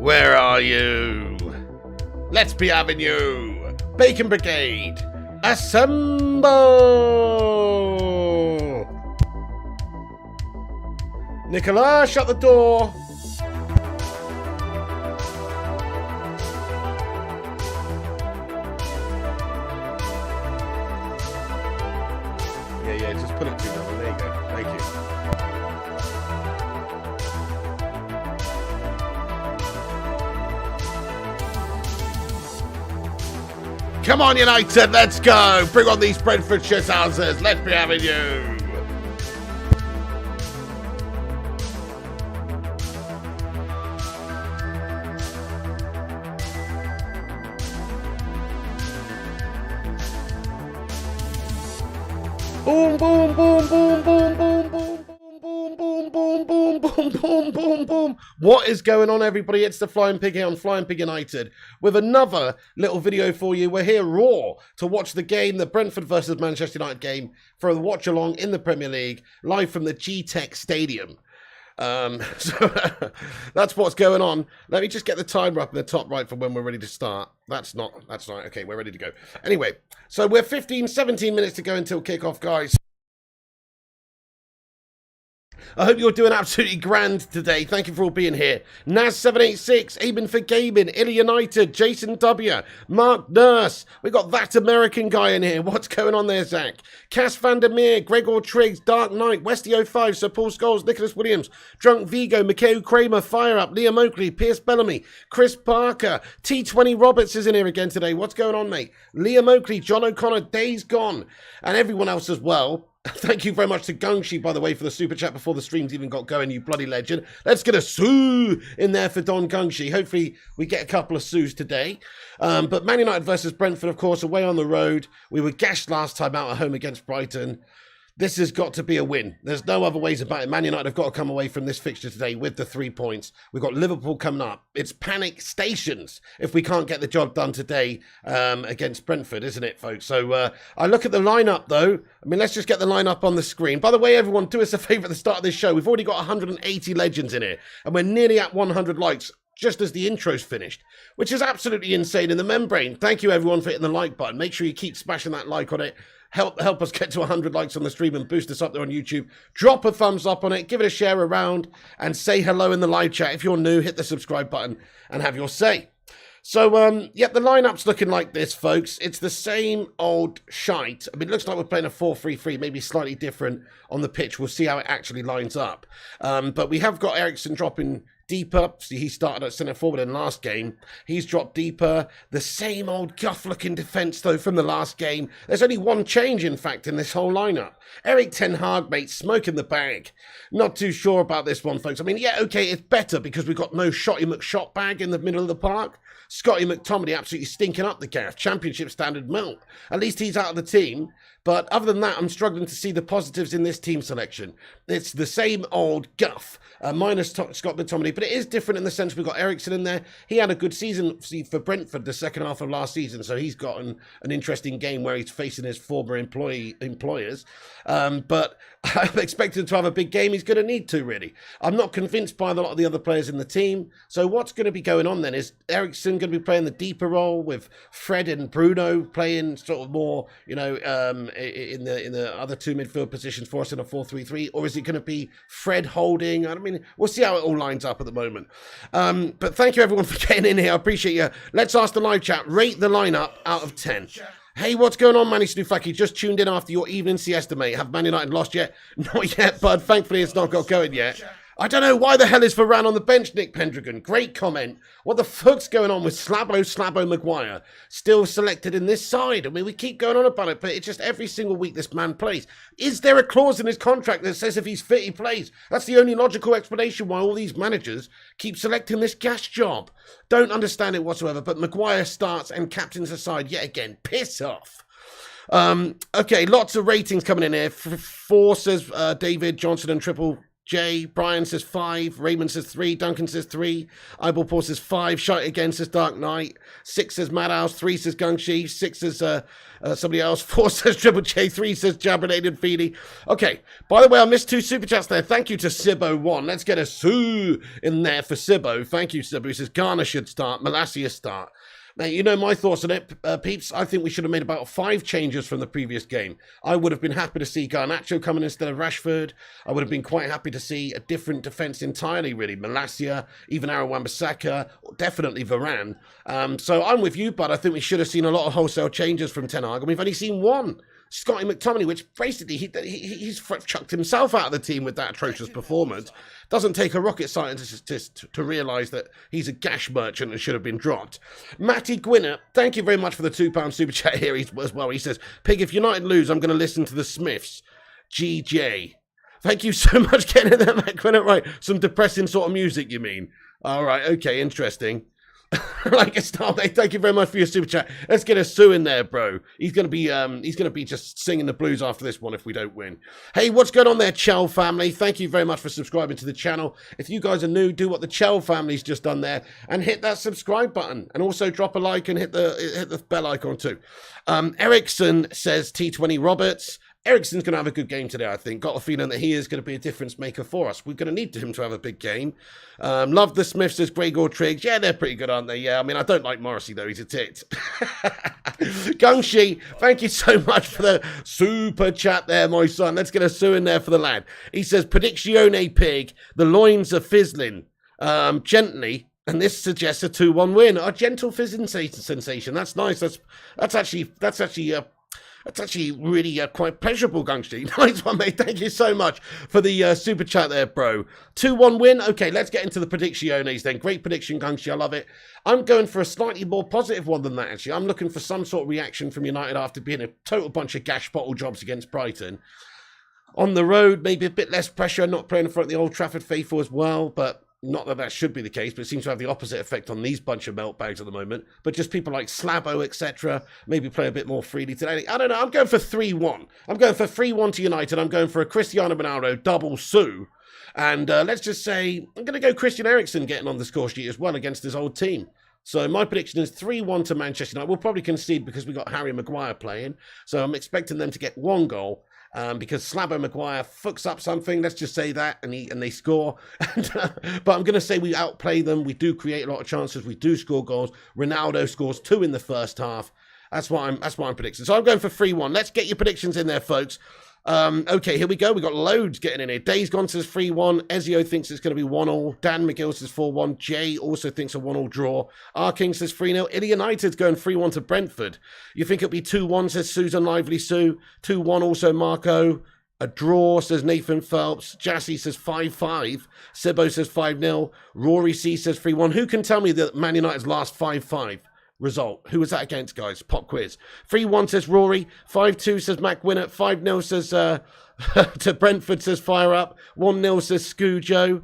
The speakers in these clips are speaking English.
Where are you? Let's be having you. Bacon Brigade, assemble! Nicola, shut the door. Yeah, just put it to them. There you go. Thank you. Come on, United, let's go. Bring on these Brentford shithousers. Let's be having you. Boom, boom, boom, boom, boom, boom, boom, boom, boom, boom, boom, boom, boom, boom, boom. What is going on, everybody? It's the Flying Pig here on Flying Pig United with another little video for you. We're here raw to watch the game, the Brentford versus Manchester United game, for a watch along in the Premier League, live from the G-Tech Stadium. So that's what's going on. Let me just get the timer up in the top right for when we're ready to start. That's not okay. We're ready to go. Anyway, so we're 17 minutes to go until kickoff, guys. I hope you're doing absolutely grand today. Thank you for all being here. Naz786, Aben for Gaming, Illy United, Jason W, Mark Nurse. We got that American guy in here. What's going on there, Zach? Cass Vandermeer, Gregor Triggs, Dark Knight, Westy05, Sir Paul Scholes, Nicholas Williams, Drunk Vigo, Mikhail Kramer, Fire Up, Liam Oakley, Pierce Bellamy, Chris Parker, T20 Roberts is in here again today. What's going on, mate? Liam Oakley, John O'Connor, Days Gone, and everyone else as well. Thank you very much to Gungshi, by the way, for the super chat before the streams even got going, you bloody legend. Let's get a sue in there for Don Gungshi. Hopefully we get a couple of sues today. But Man United versus Brentford, of course, away on the road. We were gashed last time out at home against Brighton. This has got to be a win. There's no other ways about it. Man United have got to come away from this fixture today with the 3 points. We've got Liverpool coming up. It's panic stations if we can't get the job done today against Brentford, isn't it, folks? So I look at the lineup, though. I mean, let's just get the lineup on the screen. By the way, everyone, do us a favour at the start of this show. We've already got 180 legends in here, and we're nearly at 100 likes just as the intro's finished, which is absolutely insane in the membrane. Thank you, everyone, for hitting the like button. Make sure you keep smashing that like on it. Help us get to 100 likes on the stream and boost us up there on YouTube. Drop a thumbs up on it, give it a share around, and say hello in the live chat. If you're new, hit the subscribe button and have your say. So, yeah, the lineup's looking like this, folks. It's the same old shite. I mean, it looks like we're playing a 4-3-3, maybe slightly different on the pitch. We'll see how it actually lines up. But we have got Eriksen dropping deeper. See, he started at centre forward in last game. He's dropped deeper. The same old guff-looking defence, though, from the last game. There's only one change, in fact, in this whole lineup. Erik ten Hag, mate, smoking the bag. Not too sure about this one, folks. I mean, yeah, okay, it's better because we've got no Shotty McShot bag in the middle of the park. Scotty McTominay absolutely stinking up the gaff. Championship standard melt. At least he's out of the team. But other than that, I'm struggling to see the positives in this team selection. It's the same old guff, minus Scott McTominay, but it is different in the sense we've got Eriksen in there. He had a good season for Brentford the second half of last season, so he's got an interesting game where he's facing his former employers. But I'm expecting to have a big game. He's going to need to, really. I'm not convinced by a lot of the other players in the team. So what's going to be going on then? Is Eriksen going to be playing the deeper role with Fred and Bruno playing sort of more, you know, in the other two midfield positions for us in a 4-3-3, or is it going to be Fred holding? I mean, we'll see how it all lines up at the moment. But thank you everyone for getting in here. I appreciate you. Let's ask the live chat. Rate the lineup out of 10. Hey, what's going on, Manny Snufaki? Just tuned in after your evening siesta, mate. Have Man United lost yet? Not yet, bud. Thankfully, it's not got going yet. I don't know why the hell is Varane on the bench, Nick Pendragon. Great comment. What the fuck's going on with Slabo Maguire? Still selected in this side. I mean, we keep going on about it, but it's just every single week this man plays. Is there a clause in his contract that says if he's fit, he plays? That's the only logical explanation why all these managers keep selecting this gas job. Don't understand it whatsoever, but Maguire starts and captains the side yet again. Piss off. Okay, lots of ratings coming in here. 4 says David Johnson and Triple Jay. Brian says 5. Raymond says 3. Duncan says 3. Eyeball Paul says 5. Shite again says Dark Knight. 6 says Madhouse. 3 says Gungshi. 6 says somebody else. 4 says Triple J. 3 says Jabberated Feedy. Okay, by the way, I missed 2 super chats there. Thank you to Sibbo1. Let's get a Sue in there for Sibbo. Thank you, Sibbo. He says Garner should start. Malacia start. Now, you know my thoughts on it, peeps. I think we should have made about 5 changes from the previous game. I would have been happy to see Garnacho coming instead of Rashford. I would have been quite happy to see a different defence entirely, really. Malacia, even Aaron Wan-Bissaka, definitely Varane. So I'm with you, but I think we should have seen a lot of wholesale changes from Ten Hag, and we've only seen one. Scotty McTominay, which basically he's chucked himself out of the team with that atrocious performance. Doesn't take a rocket scientist to realise that he's a gash merchant and should have been dropped. Matty Gwynner, thank you very much for the £2 super chat here as well. He says, Pig, if United lose, I'm going to listen to the Smiths. GJ. Thank you so much getting that, Matt Gwynner. Right, some depressing sort of music, you mean? All right, okay, interesting. Like a star, mate. Thank you very much for your super chat. Let's get a Sue in there, bro. He's gonna be just singing the blues after this one if we don't win. Hey, what's going on there, Chell family? Thank you very much for subscribing to the channel. If you guys are new, do what the Chell family's just done there and hit that subscribe button, and also drop a like and hit the bell icon too. Ericsson says T20 Roberts. Ericsson's going to have a good game today, I think. Got a feeling that he is going to be a difference maker for us. We're going to need him to have a big game. Love the Smiths as Gregor Triggs. Yeah, they're pretty good, aren't they? Yeah, I mean, I don't like Morrissey, though. He's a tit. Gungshi, thank you so much for the super chat there, my son. Let's get a Sue in there for the lad. He says, Predictione Pig, the loins are fizzling. Gently. And this suggests a 2-1 win. A gentle fizzing sensation. That's nice. That's actually really quite pleasurable, Gungsti. Nice one, mate. Thank you so much for the super chat there, bro. 2-1 win. Okay, let's get into the predictiones then. Great prediction, Gungsti. I love it. I'm going for a slightly more positive one than that, actually. I'm looking for some sort of reaction from United after being a total bunch of gash bottle jobs against Brighton. On the road, maybe a bit less pressure, not playing in front of the Old Trafford faithful as well, but not that should be the case, but it seems to have the opposite effect on these bunch of meltbags at the moment. But just people like Slabo, etc., maybe play a bit more freely today. I don't know. I'm going for 3-1. I'm going for 3-1 to United. I'm going for a Cristiano Ronaldo double Sue. And let's just say I'm going to go Christian Eriksen getting on the score sheet as well against his old team. So my prediction is 3-1 to Manchester United. We'll probably concede because we got Harry Maguire playing. So I'm expecting them to get 1 goal. Because Slabo Maguire fucks up something, let's just say that, and they score. But I'm going to say we outplay them. We do create a lot of chances. We do score goals. Ronaldo scores 2 in the first half. That's what I'm predicting. So I'm going for 3-1. Let's get your predictions in there, folks. Okay, here we go. We got loads getting in here. Days Gone says 3-1. Ezio thinks it's going to be 1-1. Dan McGill says 4-1. Jay also thinks a 1-1 draw. R King says 3-0. Illy United's going 3-1 to Brentford. You think it'll be 2-1, says Susan Lively Sue. 2-1 also Marco. A draw, says Nathan Phelps. Jassy says 5-5. Sibbo says 5-0. Rory C says 3-1. Who can tell me that Man United's last 5-5 result? Who was that against, guys? Pop quiz. 3-1 says Rory. 5-2 says Mac Winner. 5-0 says to Brentford says Fire Up. 1-0 says Scoojo.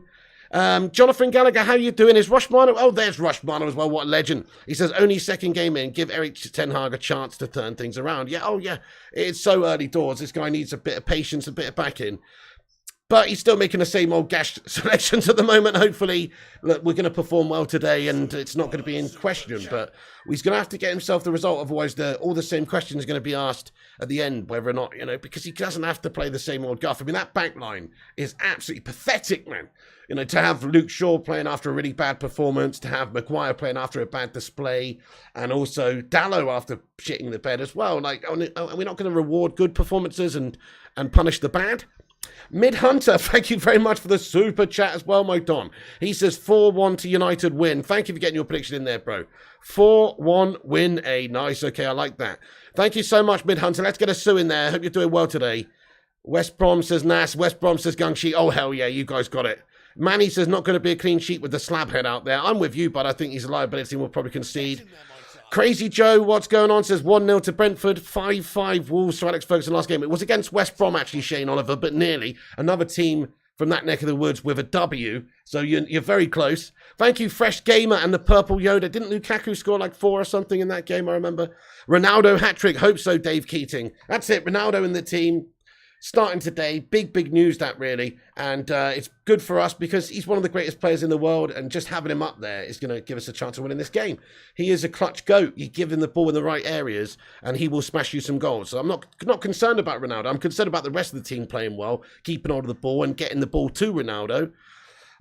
Jonathan Gallagher, how you doing? Is Rushmano? Oh, there's Rushmano as well. What a legend. He says, only second game in. Give Erik Ten Hag a chance to turn things around. Yeah, oh yeah. It's so early doors. This guy needs a bit of patience, a bit of backing. But he's still making the same old gash selections at the moment. Hopefully, look, we're going to perform well today and it's not going to be in question. But he's going to have to get himself the result. Otherwise, all the same questions are going to be asked at the end, whether or not, because he doesn't have to play the same old guff. I mean, that back line is absolutely pathetic, man. To have Luke Shaw playing after a really bad performance, to have Maguire playing after a bad display, and also Dallo after shitting the bed as well. Like, are we not going to reward good performances and punish the bad? Mid Hunter, thank you very much for the super chat as well, my Don. He says 4-1 to United win. Thank you for getting your prediction in there, bro. 4-1 win, nice. Okay, I like that. Thank you so much, Mid Hunter. Let's get a Sue in there. Hope you're doing well today. West Brom says Nas. West Brom says Gungshi. Oh, hell yeah, you guys got it. Manny says not going to be a clean sheet with the slab head out there. I'm with you, but I think he's a liability and will probably concede. Crazy Joe, what's going on? Says 1-0 to Brentford, 5-5 Wolves to Alex Ferguson last game. It was against West Brom, actually, Shane Oliver, but nearly. Another team from that neck of the woods with a W. So you're very close. Thank you, Fresh Gamer and the Purple Yoda. Didn't Lukaku score like 4 or something in that game, I remember? Ronaldo hat-trick. Hope so, Dave Keating. That's it, Ronaldo in the team. starting today. Big news, that really. And it's good for us because he's one of the greatest players in the world, and just having him up there is going to give us a chance of winning this game. He is a clutch goat. You give him the ball in the right areas and he will smash you some goals. So I'm not concerned about Ronaldo. I'm concerned about the rest of the team playing well, keeping hold of the ball and getting the ball to Ronaldo.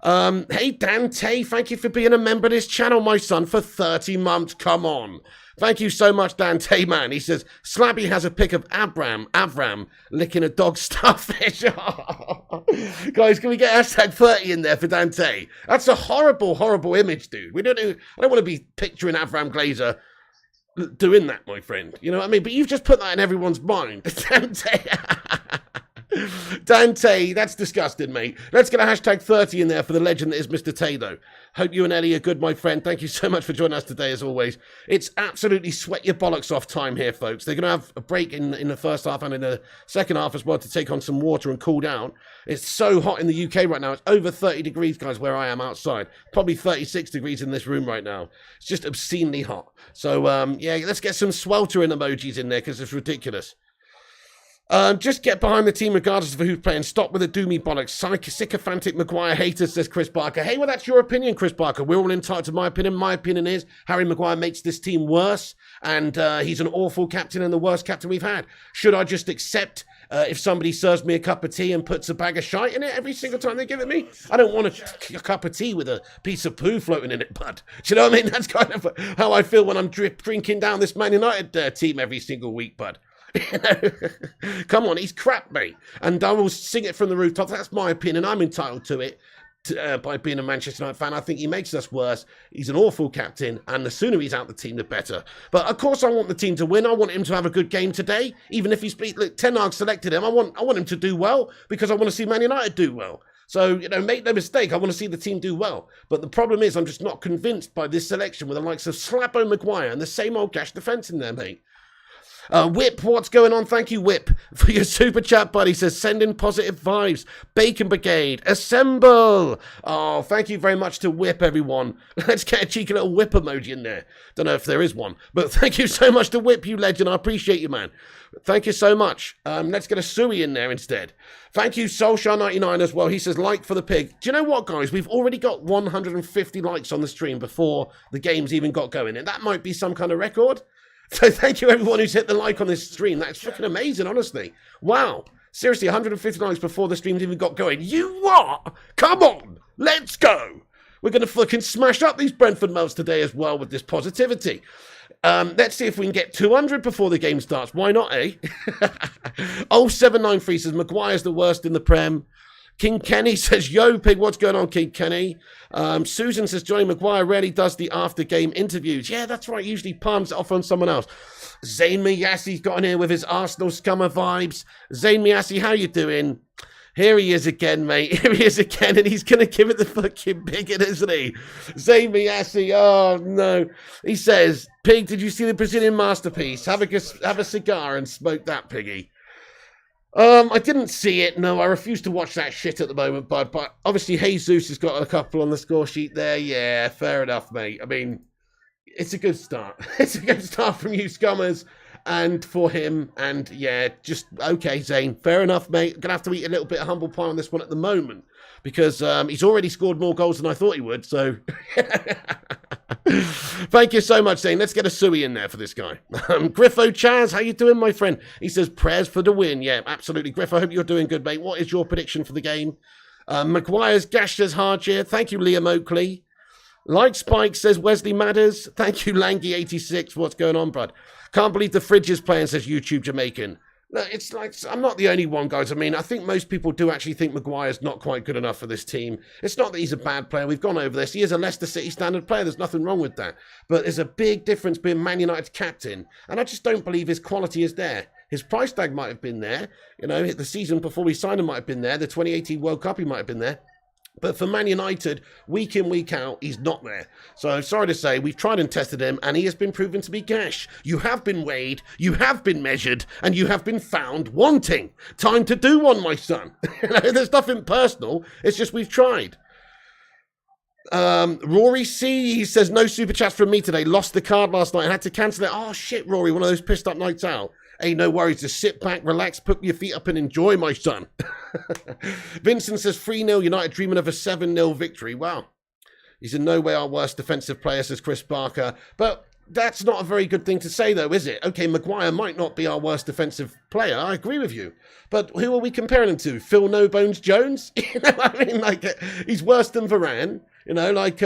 Hey, Dante, thank you for being a member of this channel, my son, for 30 months. Come on. Thank you so much, Dante, man. He says, Slabby has a pic of Avram licking a dog starfish. Guys, can we get hashtag 30 in there for Dante? That's a horrible image, dude. I don't want to be picturing Avram Glazer doing that, my friend. You know what I mean? But you've just put that in everyone's mind. Dante. Dante, that's disgusting, mate. Let's get a hashtag 30 in there for the legend that is Mr. Taylor. Hope you and Ellie are good, my friend. Thank you so much for joining us today, as always. It's absolutely sweat your bollocks off time here, folks. They're going to have a break in the first half and in the second half as well to take on some water and cool down. It's so hot in the UK right now. It's over 30 degrees, guys, where I am outside. Probably 36 degrees in this room right now. It's just obscenely hot. So, yeah, let's get some sweltering emojis in there because it's ridiculous. Just get behind the team regardless of who's playing. Stop with the doomy bollocks. Sycophantic Maguire haters, says Chris Barker. Hey, well, that's your opinion, Chris Barker. We're all entitled to my opinion. My opinion is Harry Maguire makes this team worse, and he's an awful captain and the worst captain we've had. Should I just accept if somebody serves me a cup of tea and puts a bag of shite in it every single time they give it me? I don't want a cup of tea with a piece of poo floating in it, bud. Do you know what I mean? That's kind of how I feel when I'm drinking down this Man United team every single week, bud. You know? Come on, he's crap, mate. And I will sing it from the rooftops. That's my opinion. I'm entitled to it by being a Manchester United fan. I think he makes us worse. He's an awful captain, and the sooner he's out the team, the better. But of course, I want the team to win. I want him to have a good game today, even if he's look, Ten Hag selected him. I want him to do well because I want to see Man United do well. So, you know, make no mistake, I want to see the team do well. But the problem is I'm just not convinced by this selection with the likes of Slappo Maguire and the same old gash defence in there, mate. Whip, what's going on? Thank you, Whip, for your super chat, buddy. Says, send in positive vibes. Bacon Brigade, assemble. Oh, thank you very much to Whip, everyone. Let's get a cheeky little Whip emoji in there. Don't know if there is one, but thank you so much to Whip, you legend. I appreciate you, man. Thank you so much. Let's get a Suey in there instead. Thank you, Soulshar99 as well. He says, like for the pig. Do you know what, guys? We've already got 150 likes on the stream before the game's even got going, and that might be some kind of record. So thank you everyone who's hit the like on this stream. That's fucking amazing, honestly. Wow. Seriously, 150 likes before the stream's even got going. You what? Come on. Let's go. We're going to fucking smash up these Brentford Melts today as well with this positivity. Let's see if we can get 200 before the game starts. Why not, eh? 0793 says, Maguire's the worst in the Prem. King Kenny says, yo, pig, what's going on, King Kenny? Susan says, Johnny Maguire rarely does the after-game interviews. Yeah, that's right. Usually palms it off on someone else. Zayn Miyassi's got in here with his Arsenal scummer vibes. Zayn Miyassi, how you doing? Here he is again, mate. Here he is again, and he's going to give it the fucking bigot, isn't he? Zayn Miyassi, oh, no. He says, pig, did you see the Brazilian masterpiece? Have a cigar and smoke that, piggy. I didn't see it. No, I refuse to watch that shit at the moment, but obviously Jesus has got a couple on the score sheet there. Yeah, fair enough, mate. I mean, it's a good start. It's a good start from you scummers and for him. And yeah, just okay, Zane. Fair enough, mate. I'm going to have to eat a little bit of humble pie on this one at the moment because he's already scored more goals than I thought he would. So thank you so much, Zane. Let's get a Suey in there for this guy. Griffo Chaz, how you doing, my friend? He says, prayers for the win. Yeah, absolutely. Griff, I hope you're doing good, mate. What is your prediction for the game? Maguire's gashed as hard here. Thank you, Liam Oakley. Like Spike, says Wesley Madders. Thank you, Langy86. What's going on, bud? Can't believe the fridge is playing, says YouTube Jamaican. No, it's like, I'm not the only one, guys. I mean, I think most people do actually think Maguire's not quite good enough for this team. It's not that he's a bad player. We've gone over this. He is a Leicester City standard player. There's nothing wrong with that. But there's a big difference being Man United's captain. And I just don't believe his quality is there. His price tag might have been there. You know, the season before we signed him might have been there. The 2018 World Cup, he might have been there. But for Man United, week in, week out, he's not there. So, sorry to say, we've tried and tested him, and he has been proven to be gash. You have been weighed, you have been measured, and you have been found wanting. Time to do one, my son. There's nothing personal. It's just we've tried. Rory C, he says, no super chats from me today. Lost the card last night and had to cancel it. Oh, shit, Rory, one of those pissed up nights out. Hey, no worries. Just sit back, relax, put your feet up and enjoy, my son. Vincent says 3-0 United dreaming of a 7-0 victory. Wow. He's in no way our worst defensive player, says Chris Barker. But that's not a very good thing to say, though, is it? Okay, Maguire might not be our worst defensive player. I agree with you. But who are we comparing him to? Phil No Bones Jones? You know what I mean? Like, he's worse than Varane. You know, like,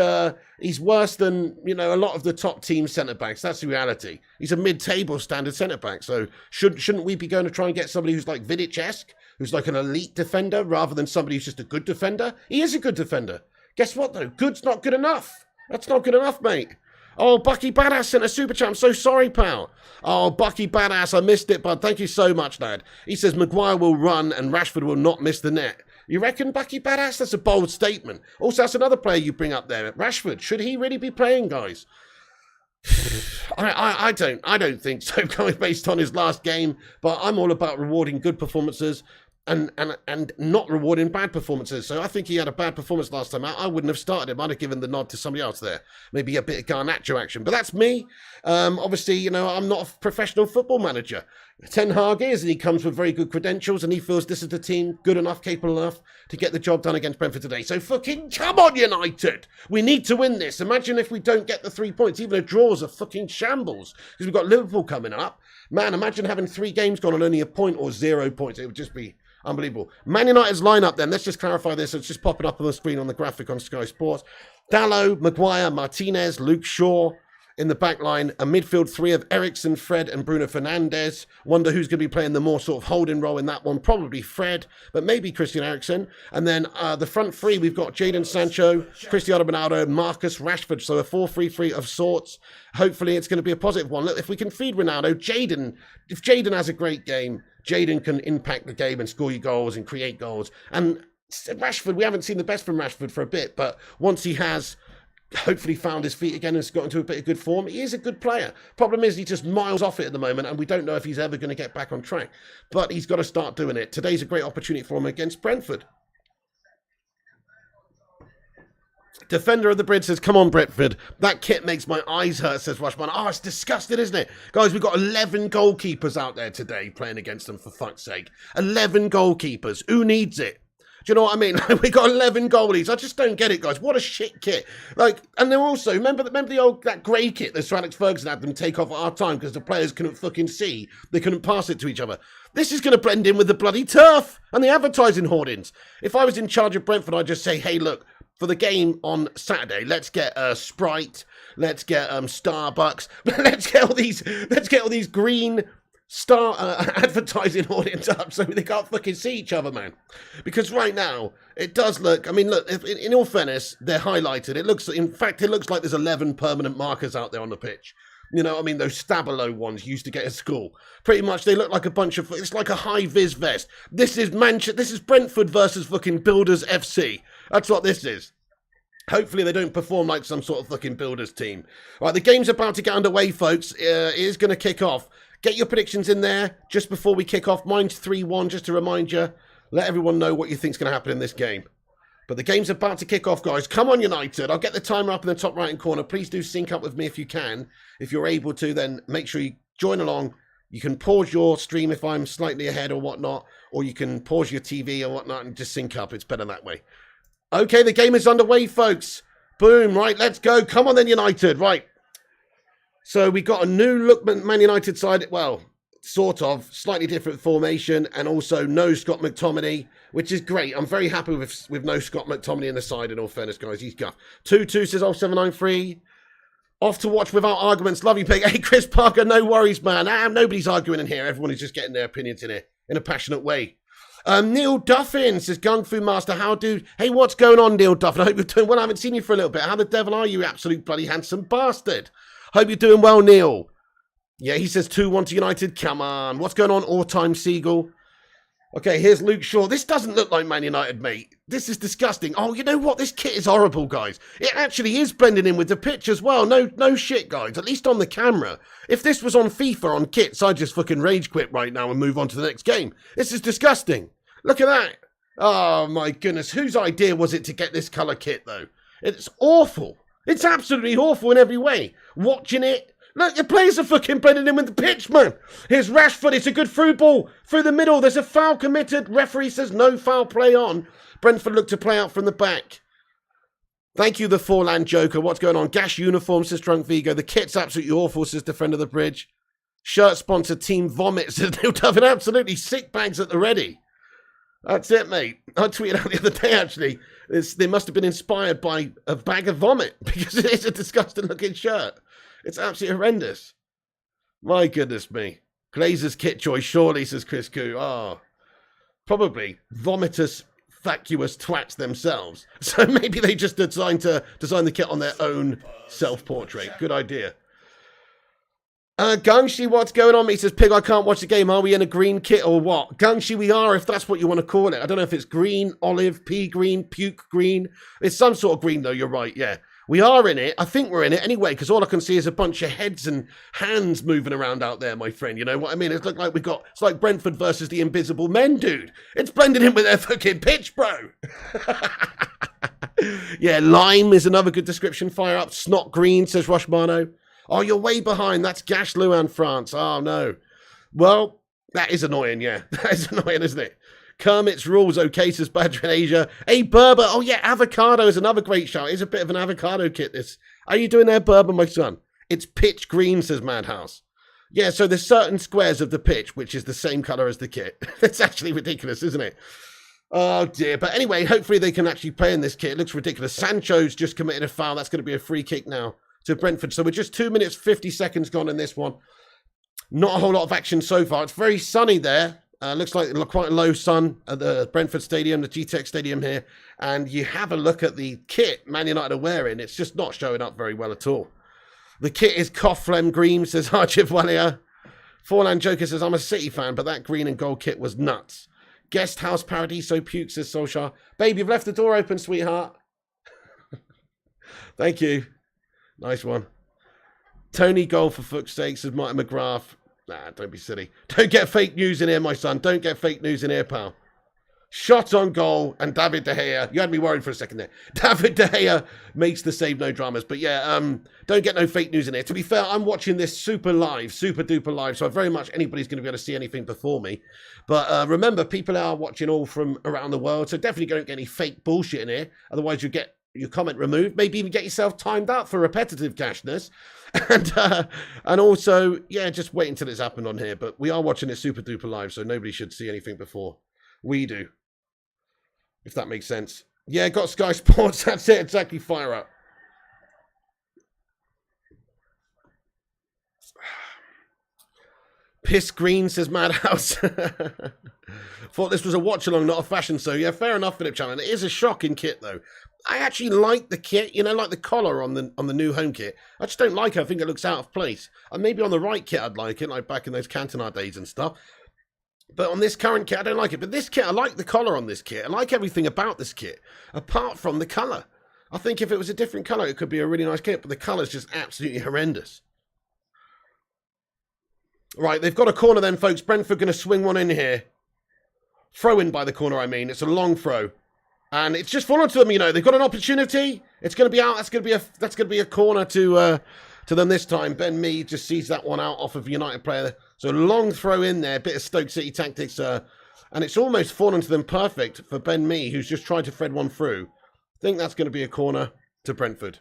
he's worse than, you know, a lot of the top team centre-backs. That's the reality. He's a mid-table standard centre-back. So shouldn't we be going to try and get somebody who's like Vidic-esque, who's like an elite defender, rather than somebody who's just a good defender? He is a good defender. Guess what, though? Good's not good enough. That's not good enough, mate. Oh, Bucky Badass sent a super chat. I'm so sorry, pal. Oh, Bucky Badass, I missed it, bud. Thank you so much, lad. He says Maguire will run and Rashford will not miss the net. You reckon, Bucky Badass? That's a bold statement. Also, that's another player you bring up there. Rashford, should he really be playing, guys? I don't think so, going based on his last game, but I'm all about rewarding good performances and not rewarding bad performances. So I think he had a bad performance last time out. I wouldn't have started him. I'd have given the nod to somebody else there. Maybe a bit of Garnacho action. But that's me. Obviously, you know, I'm not a professional football manager. Ten Hag is, and he comes with very good credentials, and he feels this is the team good enough, capable enough to get the job done against Brentford today. So fucking come on, United! We need to win this. Imagine if we don't get the 3 points. Even a draw is a fucking shambles. Because we've got Liverpool coming up. Man, imagine having 3 games gone on only a point or 0 points. It would just be unbelievable. Man United's lineup then. Let's just clarify this. It's just popping up on the screen on the graphic on Sky Sports. Dalot, Maguire, Martinez, Luke Shaw in the back line. A midfield 3 of Eriksen, Fred and Bruno Fernandes. Wonder who's going to be playing the more sort of holding role in that one. Probably Fred, but maybe Christian Eriksen. And then the front 3, we've got Jadon Sancho, Cristiano Ronaldo, Marcus Rashford. So a 4-3-3 of sorts. Hopefully it's going to be a positive one. Look, if we can feed Ronaldo, if Jadon has a great game, Jadon can impact the game and score you goals and create goals. And Rashford, we haven't seen the best from Rashford for a bit, but once he has hopefully found his feet again and has got into a bit of good form, he is a good player. Problem is, he's just miles off it at the moment, and we don't know if he's ever going to get back on track. But he's got to start doing it. Today's a great opportunity for him against Brentford. Defender of the Bridge says, come on, Brentford. That kit makes my eyes hurt, says Rushman. Oh, it's disgusting, isn't it? Guys, we've got 11 goalkeepers out there today playing against them, for fuck's sake. 11 goalkeepers. Who needs it? Do you know what I mean? We got 11 goalies. I just don't get it, guys. What a shit kit. Like, and they're also, remember the old, that grey kit that Sir Alex Ferguson had them take off at our time because the players couldn't fucking see. They couldn't pass it to each other. This is going to blend in with the bloody turf and the advertising hoardings. If I was in charge of Brentford, I'd just say, hey, look, for the game on Saturday, let's get Sprite, let's get Starbucks, let's get all these green advertising audience up so they can't fucking see each other, man. Because right now it does look. I mean, look. In all fairness, they're highlighted. It looks like there's 11 permanent markers out there on the pitch. You know, I mean, those Stabilo ones you used to get at school. Pretty much, they look like a bunch of. It's like a high-vis vest. This is This is Brentford versus fucking Builders FC. That's what this is. Hopefully they don't perform like some sort of fucking Builders team. Right, the game's about to get underway, folks. It is going to kick off. Get your predictions in there just before we kick off. Mine's 3-1, just to remind you. Let everyone know what you think's going to happen in this game. But the game's about to kick off, guys. Come on, United. I'll get the timer up in the top right-hand corner. Please do sync up with me if you can. If you're able to, then make sure you join along. You can pause your stream if I'm slightly ahead or whatnot, or you can pause your TV or whatnot and just sync up. It's better that way. Okay, the game is underway, folks. Boom, right, let's go. Come on then, United. Right. So we got a new look Man United side. Well, sort of. Slightly different formation. And also no Scott McTominay, which is great. I'm very happy with no Scott McTominay in the side, in all fairness, guys. He's guff. 2-2 says 0793. Off to watch without arguments. Love you, Pig. Hey, Chris Parker, no worries, man. Nobody's arguing in here. Everyone is just getting their opinions in here in a passionate way. Neil Duffin says, Gung Fu Master, how do... Hey, what's going on, Neil Duffin? I hope you're doing well. I haven't seen you for a little bit. How the devil are you, you absolute bloody handsome bastard? Hope you're doing well, Neil. Yeah, he says 2-1 to United. Come on. What's going on, all-time Seagull? Okay, here's Luke Shaw. This doesn't look like Man United, mate. This is disgusting. Oh, you know what? This kit is horrible, guys. It actually is blending in with the pitch as well. No shit, guys. At least on the camera. If this was on FIFA on kits, I'd just fucking rage quit right now and move on to the next game. This is disgusting. Look at that. Oh, my goodness. Whose idea was it to get this colour kit, though? It's awful. It's absolutely awful in every way. Watching it, Look, your players are fucking blending in with the pitch, man. Here's Rashford. It's a good through ball through the middle. There's a foul committed. Referee says no foul play on. Brentford look to play out from the back. Thank you, the Four-Land Joker. What's going on? Gash uniform, says Drunk Vigo. The kit's absolutely awful, says Defender of the Bridge. Shirt sponsor Team Vomit, says Neil Duffin. Absolutely sick bags at the ready. That's it, mate. I tweeted out the other day, actually. They must have been inspired by a bag of vomit because it is a disgusting looking shirt. It's absolutely horrendous. My goodness me. Glazer's kit choice, surely, says Chris Koo. Oh, probably vomitous, vacuous twats themselves. So maybe they just designed the kit on their own self-portrait. Good idea. Gungshi, what's going on? He says, Pig, I can't watch the game. Are we in a green kit or what? Gungshi, we are, if that's what you want to call it. I don't know if it's green, olive, pea green, puke green. It's some sort of green, though. You're right, yeah. We are in it. I think we're in it anyway, because all I can see is a bunch of heads and hands moving around out there, my friend. You know what I mean? It's like it's like Brentford versus the Invisible Men, dude. It's blended in with their fucking pitch, bro. Yeah, lime is another good description. Fire up. Snot green, says Rushmano. Oh, you're way behind. That's Gash Luan, France. Oh, no. Well, that is annoying, yeah. That is annoying, isn't it? Kermit's rules, okay, says Badger in Asia. Hey, Berber. Oh, yeah, avocado is another great shout. It's a bit of an avocado kit, this. How are you doing there, Berber, my son? It's pitch green, says Madhouse. Yeah, so there's certain squares of the pitch, which is the same colour as the kit. That's actually ridiculous, isn't it? Oh, dear. But anyway, hopefully they can actually play in this kit. It looks ridiculous. Sancho's just committed a foul. That's going to be a free kick now to Brentford. So we're just 2 minutes, 50 seconds gone in this one. Not a whole lot of action so far. It's very sunny there. Looks like quite a low sun at the Brentford Stadium, the GTEC Stadium here. And you have a look at the kit Man United are wearing. It's just not showing up very well at all. The kit is cough phlegm green, says Archie Walia. Four-Land Joker says, I'm a City fan, but that green and gold kit was nuts. Guest House Paradiso Puke, says Solskjaer. Babe, you've left the door open, sweetheart. Thank you. Nice one. Tony goal for fuck's sake, says Martin McGrath. Nah, don't be silly. Don't get fake news in here, my son. Don't get fake news in here, pal. Shot on goal, and David De Gea. You had me worried for a second there. David De Gea makes the save, no dramas. But yeah, don't get no fake news in here. To be fair, I'm watching this super duper live, so very much anybody's going to be able to see anything before me. But remember, people are watching all from around the world, so definitely don't get any fake bullshit in here. Otherwise, you get your comment removed. Maybe even get yourself timed out for repetitive cashness. And also, yeah, just wait until it's happened on here. But we are watching it super duper live, so nobody should see anything before we do. If that makes sense. Yeah, got Sky Sports. That's it. Exactly. Fire up. Piss green, says Madhouse. Thought this was a watch-along, not a fashion show. Yeah, fair enough, Philip Chandler. It is a shocking kit, though. I actually like the kit, you know, like the collar on the new home kit. I just don't like it. I think it looks out of place. And maybe on the right kit I'd like it, like back in those Cantona days and stuff. But on this current kit, I don't like it. But this kit, I like the collar on this kit. I like everything about this kit, apart from the colour. I think if it was a different colour, it could be a really nice kit, but the colour's just absolutely horrendous. Right, they've got a corner then, folks. Brentford going to swing one in here. Throw in by the corner, I mean. It's a long throw. And it's just fallen to them, you know. They've got an opportunity. It's going to be out. That's going to be a corner to them this time. Ben Mee just sees that one out off of a United player. So long throw in there. Bit of Stoke City tactics. And it's almost fallen to them perfect for Ben Mee, who's just tried to thread one through. I think that's going to be a corner to Brentford.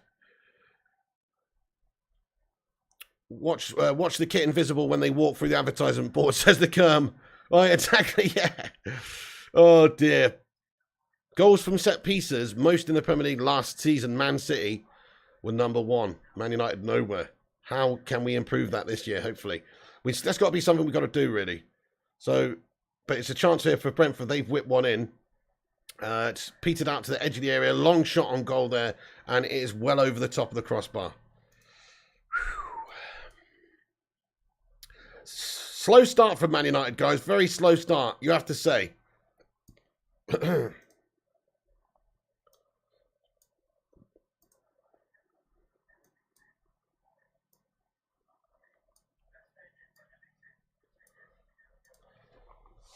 Watch the kit invisible when they walk through the advertisement board, says the Kerm. Right, exactly, yeah. Oh, dear. Goals from set pieces, most in the Premier League last season, Man City were number one. Man United, nowhere. How can we improve that this year, hopefully? That's got to be something we've got to do, really. So, but it's a chance here for Brentford. They've whipped one in. It's petered out to the edge of the area. Long shot on goal there, and it is well over the top of the crossbar. Slow start from Man United, guys. Very slow start, you have to say.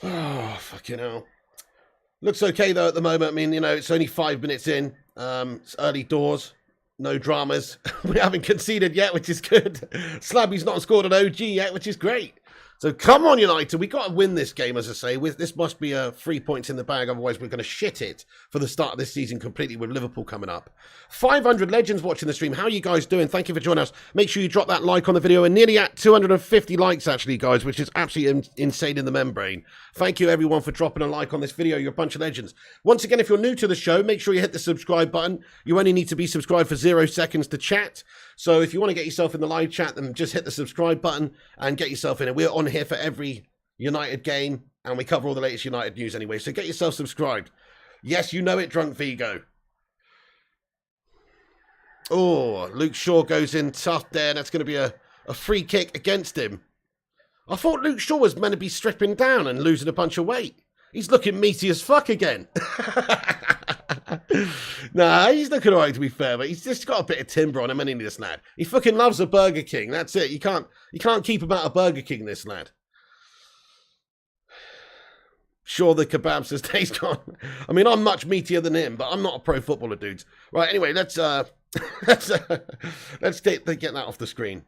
Oh, fucking hell. Looks okay, though, at the moment. I mean, you know, it's only 5 minutes in. It's early doors. No dramas. We haven't conceded yet, which is good. Slabby's not scored an OG yet, which is great. So come on, United. We got to win this game, as I say. This must be 3 points in the bag. Otherwise, we're going to shit it for the start of this season completely with Liverpool coming up. 500 legends watching the stream. How are you guys doing? Thank you for joining us. Make sure you drop that like on the video. And nearly at 250 likes, actually, guys, which is absolutely insane in the membrane. Thank you, everyone, for dropping a like on this video. You're a bunch of legends. Once again, if you're new to the show, make sure you hit the subscribe button. You only need to be subscribed for 0 seconds to chat. So if you want to get yourself in the live chat, then just hit the subscribe button and get yourself in it. We're on here for every United game, and we cover all the latest United news anyway. So get yourself subscribed. Yes, you know it, Drunk Vigo. Oh, Luke Shaw goes in tough there. That's going to be a free kick against him. I thought Luke Shaw was meant to be stripping down and losing a bunch of weight. He's looking meaty as fuck again. Nah, he's looking alright, to be fair, but he's just got a bit of timber on him, and this lad. He fucking loves a Burger King. That's it. You can't keep him out of Burger King, this lad. Sure, the kebab says days gone. I mean, I'm much meatier than him, but I'm not a pro footballer, dudes. Right, anyway, let's get that off the screen.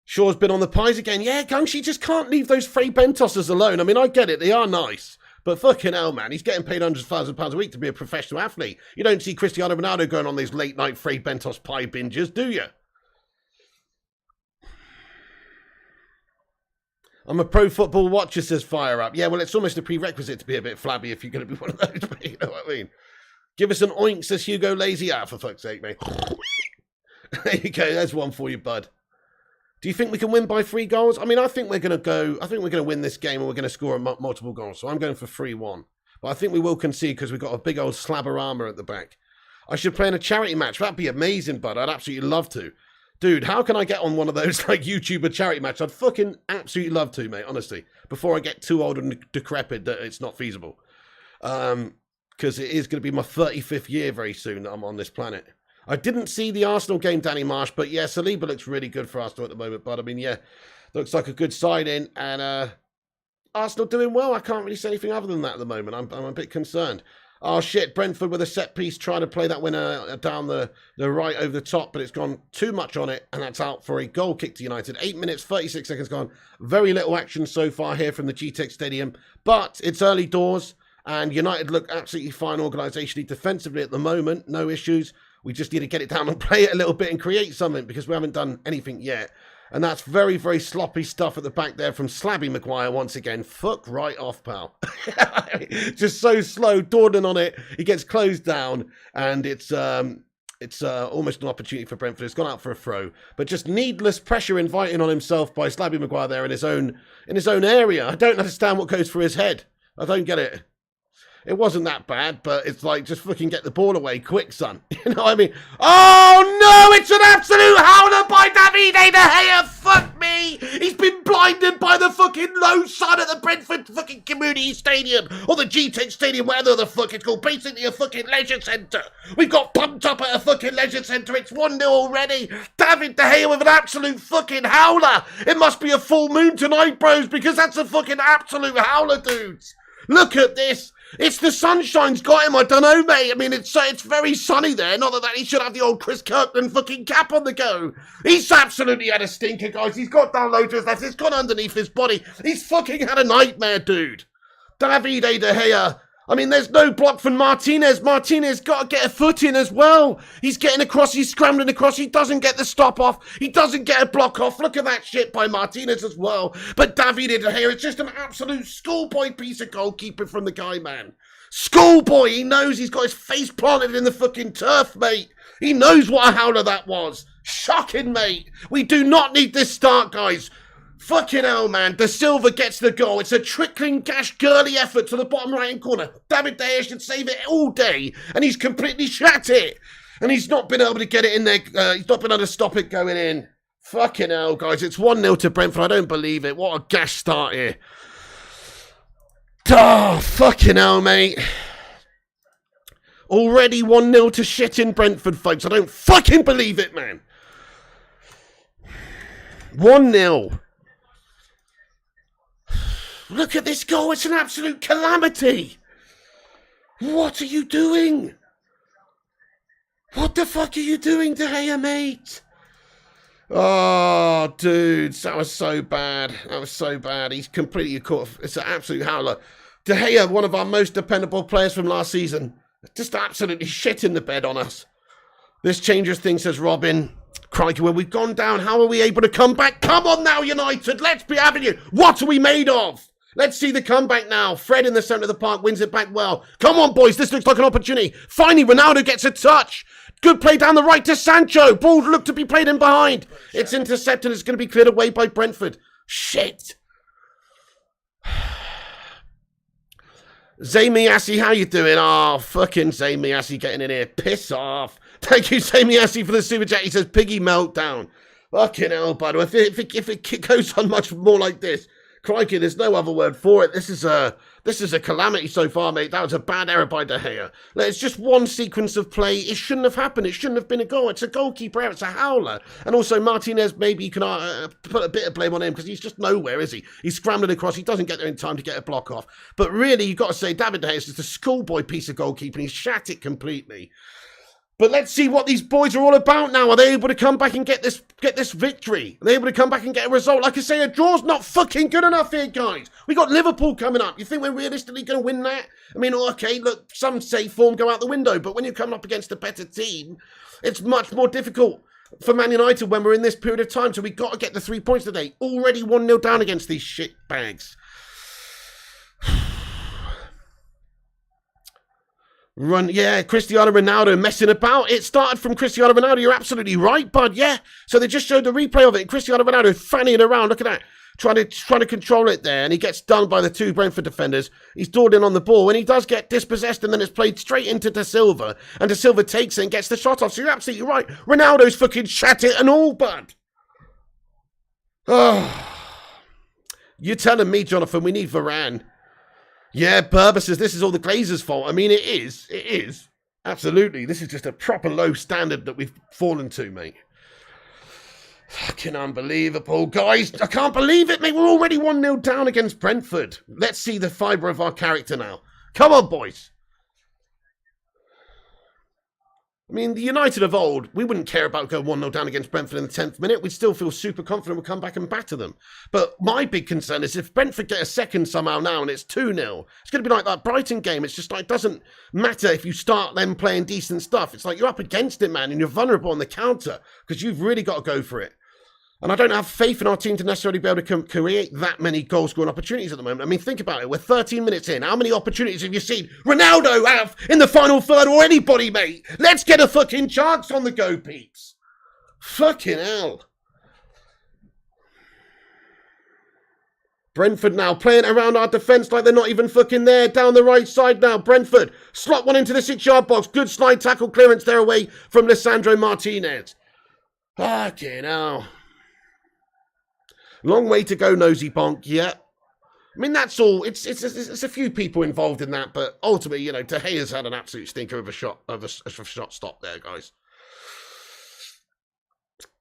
Shaw's been on the pies again. Yeah, Gungshi just can't leave those Frey Bentosses alone. I mean, I get it. They are nice. But fucking hell, man, he's getting paid hundreds of thousands of pounds a week to be a professional athlete. You don't see Cristiano Ronaldo going on these late-night Frey Bentos pie binges, do you? I'm a pro football watcher, says Fire Up. Yeah, well, it's almost a prerequisite to be a bit flabby if you're going to be one of those, you know what I mean? Give us an oink, says Hugo Lazy. Ah, for fuck's sake, mate. There you go, there's one for you, bud. Do you think we can win by 3 goals? I mean, I think we're going to win this game and we're going to score multiple goals. So I'm going for 3-1. But I think we will concede because we've got a big old slab of armour at the back. I should play in a charity match. That'd be amazing, bud. I'd absolutely love to. Dude, how can I get on one of those like YouTuber charity matches? I'd fucking absolutely love to, mate, honestly. Before I get too old and decrepit that it's not feasible. Because it is going to be my 35th year very soon that I'm on this planet. I didn't see the Arsenal game, Danny Marsh, but yeah, Saliba looks really good for Arsenal at the moment. But I mean, yeah, looks like a good sign-in, and Arsenal doing well. I can't really say anything other than that at the moment. I'm a bit concerned. Oh shit, Brentford with a set piece trying to play that winner down the right over the top, but it's gone too much on it, and that's out for a goal kick to United. 8 minutes, 36 seconds gone. Very little action so far here from the GTEC Stadium, but it's early doors, and United look absolutely fine organisationally, defensively at the moment, no issues. We just need to get it down and play it a little bit and create something because we haven't done anything yet. And that's very, very sloppy stuff at the back there from Slabby Maguire once again. Fuck right off, pal. Just so slow, dawdling on it. He gets closed down and it's almost an opportunity for Brentford. It's gone out for a throw. But just needless pressure inviting on himself by Slabby Maguire there in his own area. I don't understand what goes through his head. I don't get it. It wasn't that bad, but it's like, just fucking get the ball away quick, son. You know what I mean? Oh, no, it's an absolute howler by Davide De Gea. Fuck me. He's been blinded by the fucking low sun at the Brentford fucking Community Stadium, or the GTEC Stadium, whatever the fuck it's called. Basically a fucking leisure centre. We've got pumped up at a fucking leisure centre. It's 1-0 already. David De Gea with an absolute fucking howler. It must be a full moon tonight, bros, because that's a fucking absolute howler, dudes. Look at this. It's the sunshine's got him. I don't know, mate. I mean, it's very sunny there. Not that he should have the old Chris Kirkland fucking cap on the go. He's absolutely had a stinker, guys. He's got down low to his left. It's gone underneath his body. He's fucking had a nightmare, dude. Davide De Gea. I mean, there's no block from Martinez. Martinez got to get a foot in as well. He's getting across. He's scrambling across. He doesn't get the stop off. He doesn't get a block off. Look at that shit by Martinez as well. But Davide De Gea, it's just an absolute schoolboy piece of goalkeeping from the guy, man. Schoolboy. He knows he's got his face planted in the fucking turf, mate. He knows what a howler that was. Shocking, mate. We do not need this start, guys. Fucking hell, man. De Silva gets the goal. It's a trickling, gash, girly effort to the bottom right-hand corner. David De Gea should save it all day, and he's completely shat it. And he's not been able to get it in there. He's not been able to stop it going in. Fucking hell, guys. It's 1-0 to Brentford. I don't believe it. What a gash start here. Oh, fucking hell, mate. Already 1-0 to shit in Brentford, folks. I don't fucking believe it, man. 1-0. Look at this goal. It's an absolute calamity. What are you doing? What the fuck are you doing, De Gea, mate? Oh, dude, that was so bad. That was so bad. He's completely caught. It's an absolute howler. De Gea, one of our most dependable players from last season, just absolutely shit in the bed on us. This changes things, says Robin. Crikey, when we've gone down, how are we able to come back? Come on now, United. Let's be having you. What are we made of? Let's see the comeback now. Fred in the centre of the park wins it back well. Come on, boys. This looks like an opportunity. Finally, Ronaldo gets a touch. Good play down the right to Sancho. Ball looked to be played in behind. It's intercepted. It's going to be cleared away by Brentford. Shit. Zaymiassi, how you doing? Oh, fucking Zaymiassi getting in here. Piss off. Thank you, Zaymiassi, for the super chat. He says, piggy meltdown. Fucking hell, bud. If it goes on much more like this, crikey, there's no other word for it. This is a calamity so far, mate. That was a bad error by De Gea. It's just one sequence of play. It shouldn't have happened. It shouldn't have been a goal. It's a goalkeeper error. It's a howler. And also Martinez, maybe you can put a bit of blame on him because he's just nowhere, is he? He's scrambling across. He doesn't get there in time to get a block off. But really, you've got to say David De Gea is just a schoolboy piece of goalkeeping. He's shat it completely. But let's see what these boys are all about now. Are they able to come back and get this victory? Are they able to come back and get a result? Like I say, a draw's not fucking good enough here, guys. We got Liverpool coming up. You think we're realistically going to win that? I mean, okay, look, some say form go out the window, but when you're coming up against a better team, it's much more difficult for Man United when we're in this period of time. So we've got to get the 3 points today. Already 1-0 down against these shit bags. Cristiano Ronaldo messing about. It started from Cristiano Ronaldo. You're absolutely right, bud. Yeah. So they just showed the replay of it. Cristiano Ronaldo fanning around. Look at that. Trying to control it there. And he gets done by the two Brentford defenders. He's dawdled in on the ball. And he does get dispossessed. And then it's played straight into De Silva. And De Silva takes it and gets the shot off. So you're absolutely right. Ronaldo's fucking shat it and all, bud. Oh. You're telling me, Jonathan, we need Varane. Yeah, Berber says this is all the Glazers' fault. I mean, it is. It is. Absolutely. This is just a proper low standard that we've fallen to, mate. Fucking unbelievable. Guys, I can't believe it, mate. We're already 1-0 down against Brentford. Let's see the fibre of our character now. Come on, boys. I mean, the United of old, we wouldn't care about going 1-0 down against Brentford in the 10th minute. We'd still feel super confident we'll come back and batter them. But my big concern is if Brentford get a second somehow now and it's 2-0, it's going to be like that Brighton game. It's just like, it doesn't matter if you start them playing decent stuff. It's like you're up against it, man, and you're vulnerable on the counter because you've really got to go for it. And I don't have faith in our team to necessarily be able to create that many goal-scoring opportunities at the moment. I mean, think about it. We're 13 minutes in. How many opportunities have you seen Ronaldo have in the final third or anybody, mate? Let's get a fucking chance on the go, peeps. Fucking hell. Brentford now playing around our defence like they're not even fucking there. Down the right side now. Brentford slot one into the 6-yard box. Good slide tackle clearance there away from Lisandro Martinez. Fucking hell. Long way to go, Nosy Bonk, yeah. I mean, that's all. It's a few people involved in that, but ultimately, you know, De Gea's had an absolute stinker of a shot stop there, guys.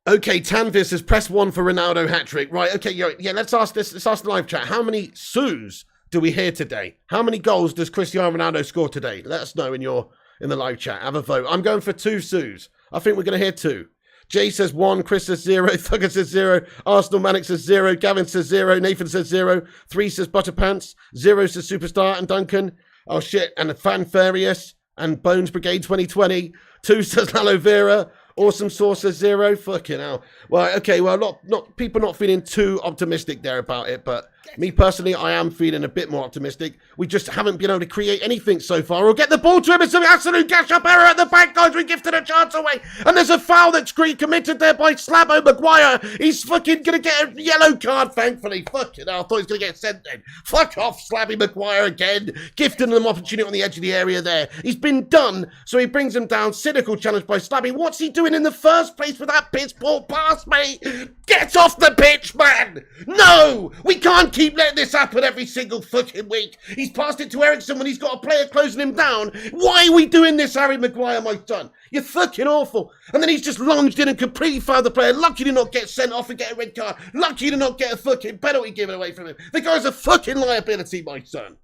Okay, Tanvis says press 1 for Ronaldo hat-trick. Right, okay, yeah, let's ask the live chat. How many Sues do we hear today? How many goals does Cristiano Ronaldo score today? Let us know in the live chat. Have a vote. I'm going for 2 Sues. I think we're going to hear 2. Jay says 1, Chris says 0, Thugger says 0, Arsenal Manic says 0, Gavin says 0, Nathan says 0, 3 says Butterpants, 0 says Superstar and Duncan, oh shit, and Fanfarious, and Bones Brigade 2020, 2 says Aloe Vera, Awesome Sauce says 0, fucking hell. Well, okay, well, people not feeling too optimistic there about it, but me personally, I am feeling a bit more optimistic. We just haven't been able to create anything so far or get the ball to him. It's an absolute gash-up error at the back, guys. We gifted a chance away. And there's a foul that's committed there by Slabo Maguire. He's fucking going to get a yellow card, thankfully. Fucking hell, I thought he was going to get sent then. Fuck off, Slabby Maguire again. Gifting them opportunity on the edge of the area there. He's been done, so he brings him down. Cynical challenge by Slabby. What's he doing in the first place with that piss poor pass, mate? Get off the pitch, man. No, we can't keep letting this happen every single fucking week. He's passed it to Ericsson when he's got a player closing him down. Why are we doing this, Harry Maguire, my son? You're fucking awful. And then he's just lunged in and completely fouled the player. Lucky to not get sent off and get a red card. Lucky to not get a fucking penalty given away from him. The guy's a fucking liability, my son.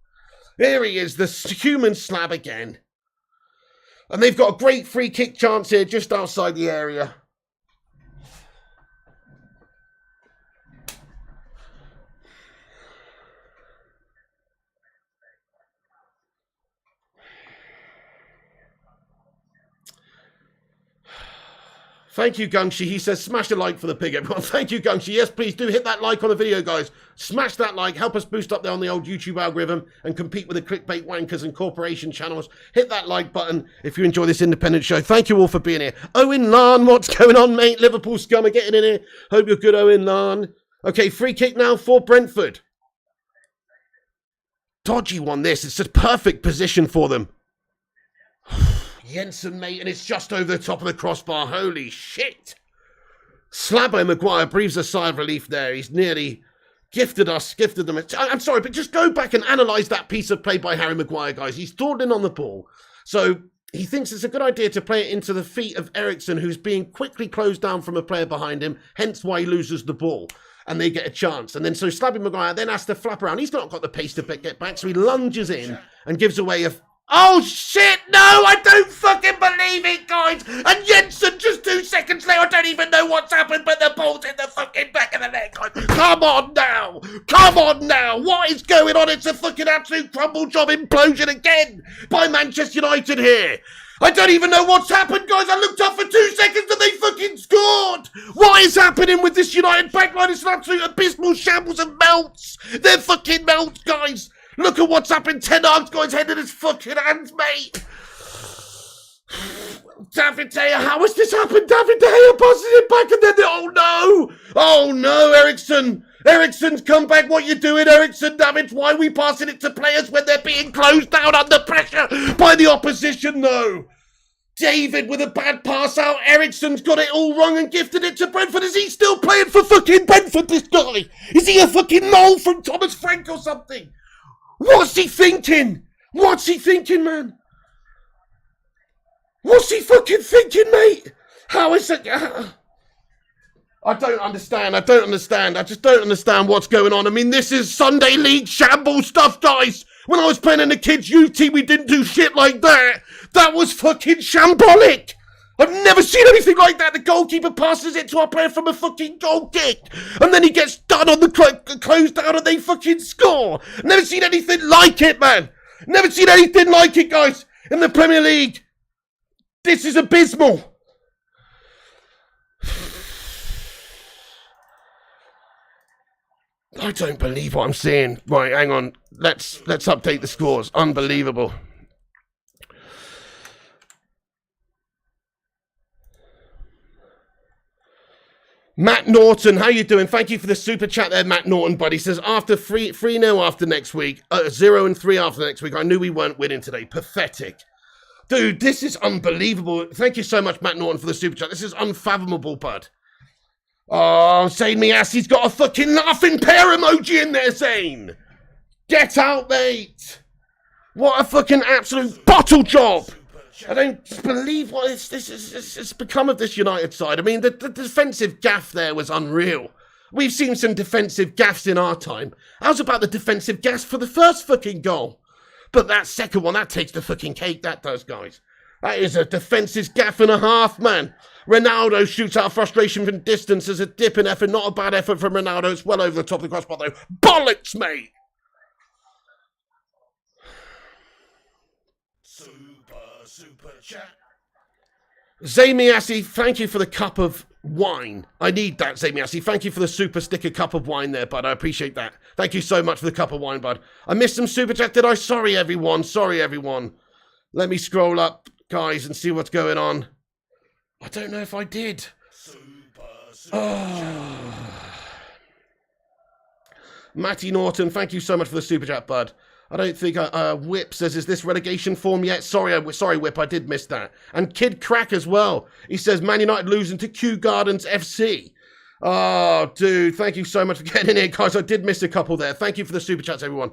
Here he is, the human slab again. And they've got a great free kick chance here just outside the area. Thank you, Gungshi. He says, smash a like for the pig, everyone. Thank you, Gungshi. Yes, please do hit that like on the video, guys. Smash that like. Help us boost up there on the old YouTube algorithm and compete with the clickbait wankers and corporation channels. Hit that like button if you enjoy this independent show. Thank you all for being here. Owen Lan, what's going on, mate? Liverpool scum are getting in here. Hope you're good, Owen Lan. Okay, free kick now for Brentford. Dodgy one, this. It's a perfect position for them. Jensen, mate, and it's just over the top of the crossbar. Holy shit. Slabo Maguire breathes a sigh of relief there. He's nearly gifted them. I'm sorry, but just go back and analyse that piece of play by Harry Maguire, guys. He's dawdling on the ball. So he thinks it's a good idea to play it into the feet of Eriksson, who's being quickly closed down from a player behind him, hence why he loses the ball. And they get a chance. And then so Slabo Maguire then has to flap around. He's not got the pace to get back, so he lunges in and gives away a... Oh, shit, no, I don't fucking believe it, guys. And Jensen, just 2 seconds later, I don't even know what's happened, but the ball's in the fucking back of the net, guys. Come on now. Come on now. What is going on? It's a fucking absolute crumble job implosion again by Manchester United here. I don't even know what's happened, guys. I looked up for 2 seconds and they fucking scored. What is happening with this United backline? It's an absolute abysmal shambles and melts. They're fucking melts, guys. Look at what's happened. Ten Hag's got his head in his fucking hands, mate. David De Gea, how has this happened? David De Gea passes it back and then oh no, Eriksson. Eriksson's come back. What you doing, Eriksson? Damn it, why are we passing it to players when they're being closed down under pressure by the opposition, though? David with a bad pass out. Eriksson's got it all wrong and gifted it to Brentford. Is he still playing for fucking Brentford, this guy? Is he a fucking mole from Thomas Frank or something? What's he thinking? What's he thinking, man? What's he fucking thinking, mate? How is it? I don't understand. I just don't understand what's going on. I mean, this is Sunday League shambles stuff, guys. When I was playing in the kids' youth team, we didn't do shit like that. That was fucking shambolic. I've never seen anything like that. The goalkeeper passes it to our player from a fucking goal kick. And then he gets done on the closed down and they fucking score. Never seen anything like it, man. Never seen anything like it, guys. In the Premier League. This is abysmal. I don't believe what I'm seeing. Right, hang on. Let's update the scores. Unbelievable. Matt Norton, how you doing? Thank you for the super chat there, Matt Norton, buddy. He says, after 3-0 after next week, 0-3 after next week, I knew we weren't winning today. Pathetic. Dude, this is unbelievable. Thank you so much, Matt Norton, for the super chat. This is unfathomable, bud. Oh, Zane Miasi's got a fucking laughing pear emoji in there, Zane. Get out, mate. What a fucking absolute bottle job. I don't believe what it's become of this United side. I mean, the defensive gaff there was unreal. We've seen some defensive gaffs in our time. How's about the defensive gaff for the first fucking goal? But that second one, that takes the fucking cake, that does, guys. That is a defensive gaff and a half, man. Ronaldo shoots out frustration from distance as a dip in effort. Not a bad effort from Ronaldo. It's well over the top of the crossbar, though. Bollocks, mate! Super chat. Zamiasi, thank you for the cup of wine. I need that, Zamiasi. Thank you for the super sticker cup of wine there, bud. I appreciate that. Thank you so much for the cup of wine, bud. I missed some super chat, did I? Sorry, everyone. Sorry, everyone. Let me scroll up, guys, and see what's going on. I don't know if I did. Matty Norton, thank you so much for the super chat, bud. I don't think Whip says, is this relegation form yet? Sorry, Whip, I did miss that. And Kid Crack as well. He says, Man United losing to Kew Gardens FC. Oh, dude, thank you so much for getting in here, guys. I did miss a couple there. Thank you for the super chats, everyone.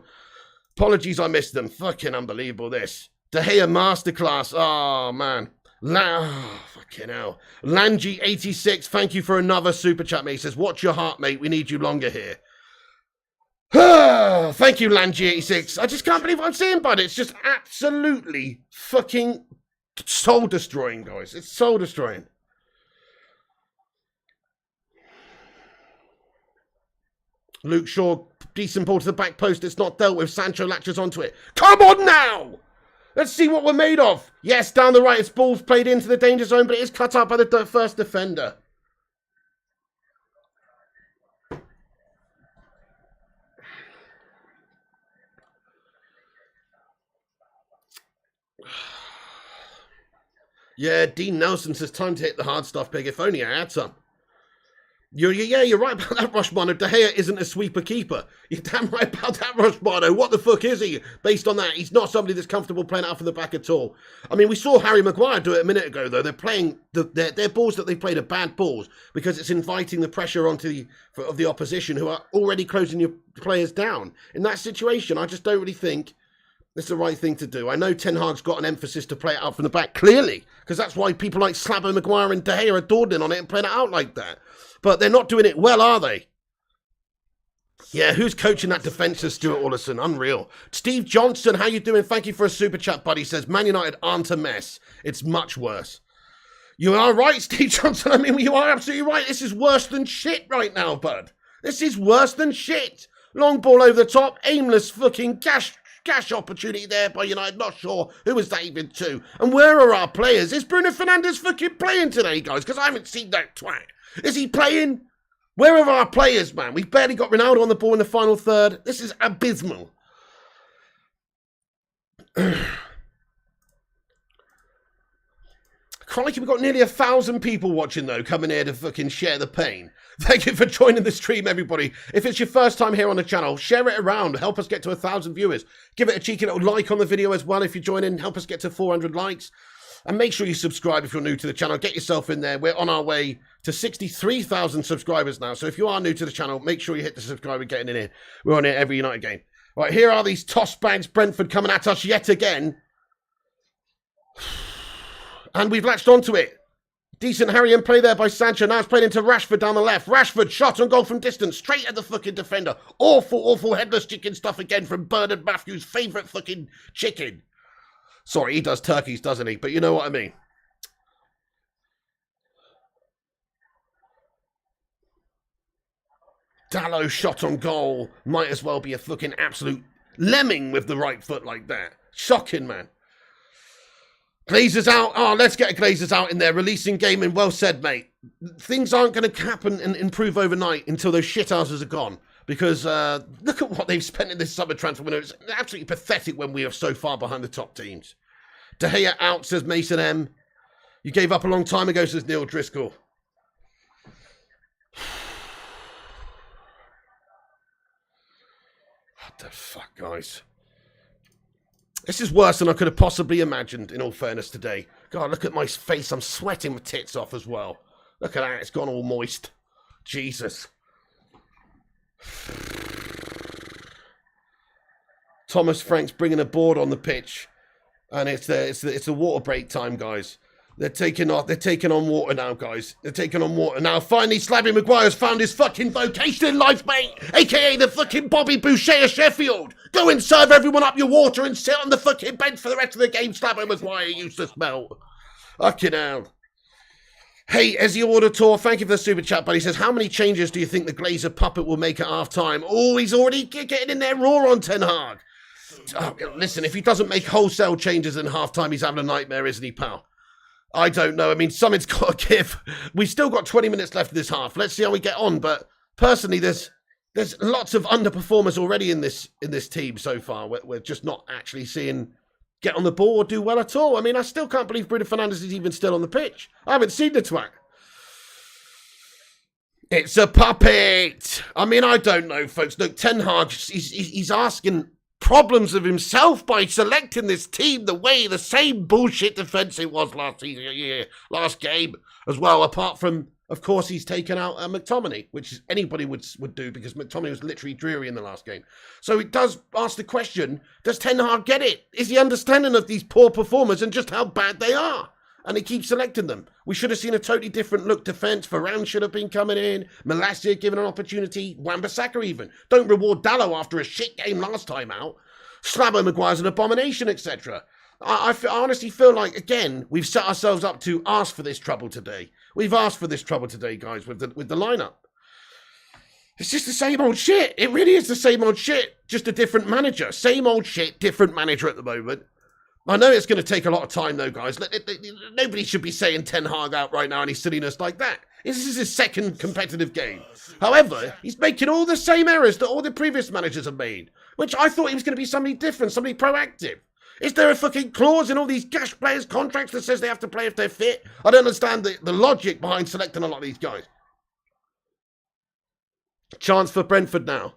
Apologies, I missed them. Fucking unbelievable, this. De Gea Masterclass. Oh, man. Fucking hell. Langy86, thank you for another super chat, mate. He says, watch your heart, mate. We need you longer here. Thank you, Langy86. I just can't believe what I'm seeing, bud. It's just absolutely fucking soul destroying, guys. It's soul destroying. Luke Shaw, decent ball to the back post. It's not dealt with. Sancho latches onto it. Come on now! Let's see what we're made of. Yes, down the right, it's ball's played into the danger zone, but it is cut out by the first defender. Yeah, Dean Nelson says time to hit the hard stuff, Pig. If only I had some. You're right about that, Rushmano. De Gea isn't a sweeper keeper. You're damn right about that, Rushmano. What the fuck is he? Based on that, he's not somebody that's comfortable playing out from the back at all. I mean, we saw Harry Maguire do it a minute ago, though. They're playing their balls that they played are bad balls because it's inviting the pressure onto the opposition who are already closing your players down. In that situation, I just don't really think it's the right thing to do. I know Ten Hag's got an emphasis to play it out from the back, clearly, because that's why people like Slabbo Maguire and De Gea are dawdling on it and playing it out like that. But they're not doing it well, are they? Yeah, who's coaching that defence is Stuart Alderson? Unreal. Steve Johnson, how you doing? Thank you for a super chat, buddy. Says, Man United aren't a mess. It's much worse. You are right, Steve Johnson. I mean, you are absolutely right. This is worse than shit right now, bud. This is worse than shit. Long ball over the top. Aimless fucking cash opportunity there by United. Not sure who was that even to. And where are our players? Is Bruno Fernandes fucking playing today, guys? Because I haven't seen that twat. Is he playing? Where are our players, man? We've barely got Ronaldo on the ball in the final third. This is abysmal. Crikey, we've got nearly 1,000 people watching, though, coming here to fucking share the pain. Thank you for joining the stream, everybody. If it's your first time here on the channel, share it around. Help us get to 1,000 viewers. Give it a cheeky little like on the video as well if you join in. Help us get to 400 likes. And make sure you subscribe if you're new to the channel. Get yourself in there. We're on our way to 63,000 subscribers now. So if you are new to the channel, make sure you hit the subscribe and getting in here. We're on here every United game. Right, here are these toss bags. Brentford coming at us yet again. And we've latched onto it. Decent Harry in play there by Sancho. Now it's played into Rashford down the left. Rashford shot on goal from distance. Straight at the fucking defender. Awful headless chicken stuff again from Bernard Matthews' favourite fucking chicken. Sorry, he does turkeys, doesn't he? But you know what I mean. Dalot shot on goal. Might as well be a fucking absolute lemming with the right foot like that. Shocking, man. Glazers out. Oh, let's get Glazers out in there. Releasing gaming. Well said, mate. Things aren't going to happen and improve overnight until those shithouses are gone. Because look at what they've spent in this summer transfer window. It's absolutely pathetic when we are so far behind the top teams. De Gea out, says Mason M. You gave up a long time ago, says Neil Driscoll. What the fuck, guys? This is worse than I could have possibly imagined, in all fairness, today. God, look at my face. I'm sweating my tits off as well. Look at that. It's gone all moist. Jesus. Thomas Frank's bringing a board on the pitch, and it's the water break time, guys. They're taking on water now, guys. They're taking on water now. Finally, Slabby Maguire's found his fucking vocation in life, mate. AKA the fucking Bobby Boucher of Sheffield. Go and serve everyone up your water and sit on the fucking bench for the rest of the game, Slabby Maguire, you useless smell. Fucking hell. Hey, Ezzy Auditor, thank you for the super chat, buddy. He says, how many changes do you think the Glazer puppet will make at half-time? Oh, he's already getting in there raw on Ten Hag. Oh, listen, if he doesn't make wholesale changes in half-time, he's having a nightmare, isn't he, pal? I don't know. I mean, something's got to give. We've still got 20 minutes left of this half. Let's see how we get on. But personally, there's lots of underperformers already in this team so far. We're just not actually seeing get on the ball or do well at all. I mean, I still can't believe Bruno Fernandes is even still on the pitch. I haven't seen the twat. It's a puppet. I mean, I don't know, folks. Look, Ten Hag, he's asking problems of himself by selecting this team the same bullshit defence it was last game as well, apart from, of course, he's taken out McTominay, which anybody would do because McTominay was literally dreary in the last game. So it does ask the question, does Ten Hag get it? Is he understanding of these poor performers and just how bad they are? And he keeps selecting them. We should have seen a totally different look defence. Varane should have been coming in. Malacia given an opportunity. Wan-Bissaka even. Don't reward Dalot after a shit game last time out. Slabbo Maguire's an abomination, etc. I honestly feel like, again, we've set ourselves up to ask for this trouble today. We've asked for this trouble today, guys, with the lineup. It's just the same old shit. It really is the same old shit, just a different manager. Same old shit, different manager at the moment. I know it's going to take a lot of time, though, guys. Nobody should be saying Ten Hag out right now any silliness like that. This is his second competitive game. However, he's making all the same errors that all the previous managers have made, which I thought he was going to be somebody different, somebody proactive. Is there a fucking clause in all these cash players' contracts that says they have to play if they're fit? I don't understand the logic behind selecting a lot of these guys. Chance for Brentford now.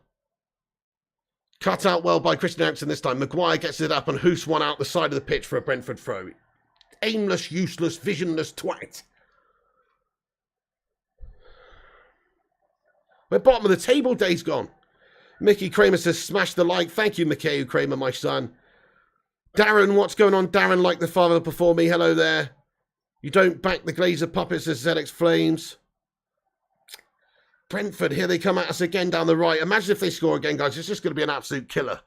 Cut out well by Christian Eriksen this time. Maguire gets it up and Hoos one out the side of the pitch for a Brentford throw. Aimless, useless, visionless twat. We're bottom of the table, days gone. Mickey Kramer says, smash the like. Thank you, Mickey Kramer, my son. Darren, what's going on? Darren, like the father before me. Hello there. You don't back the Glazer puppets, says ZX Flames. Brentford, here they come at us again down the right. Imagine if they score again, guys. It's just going to be an absolute killer.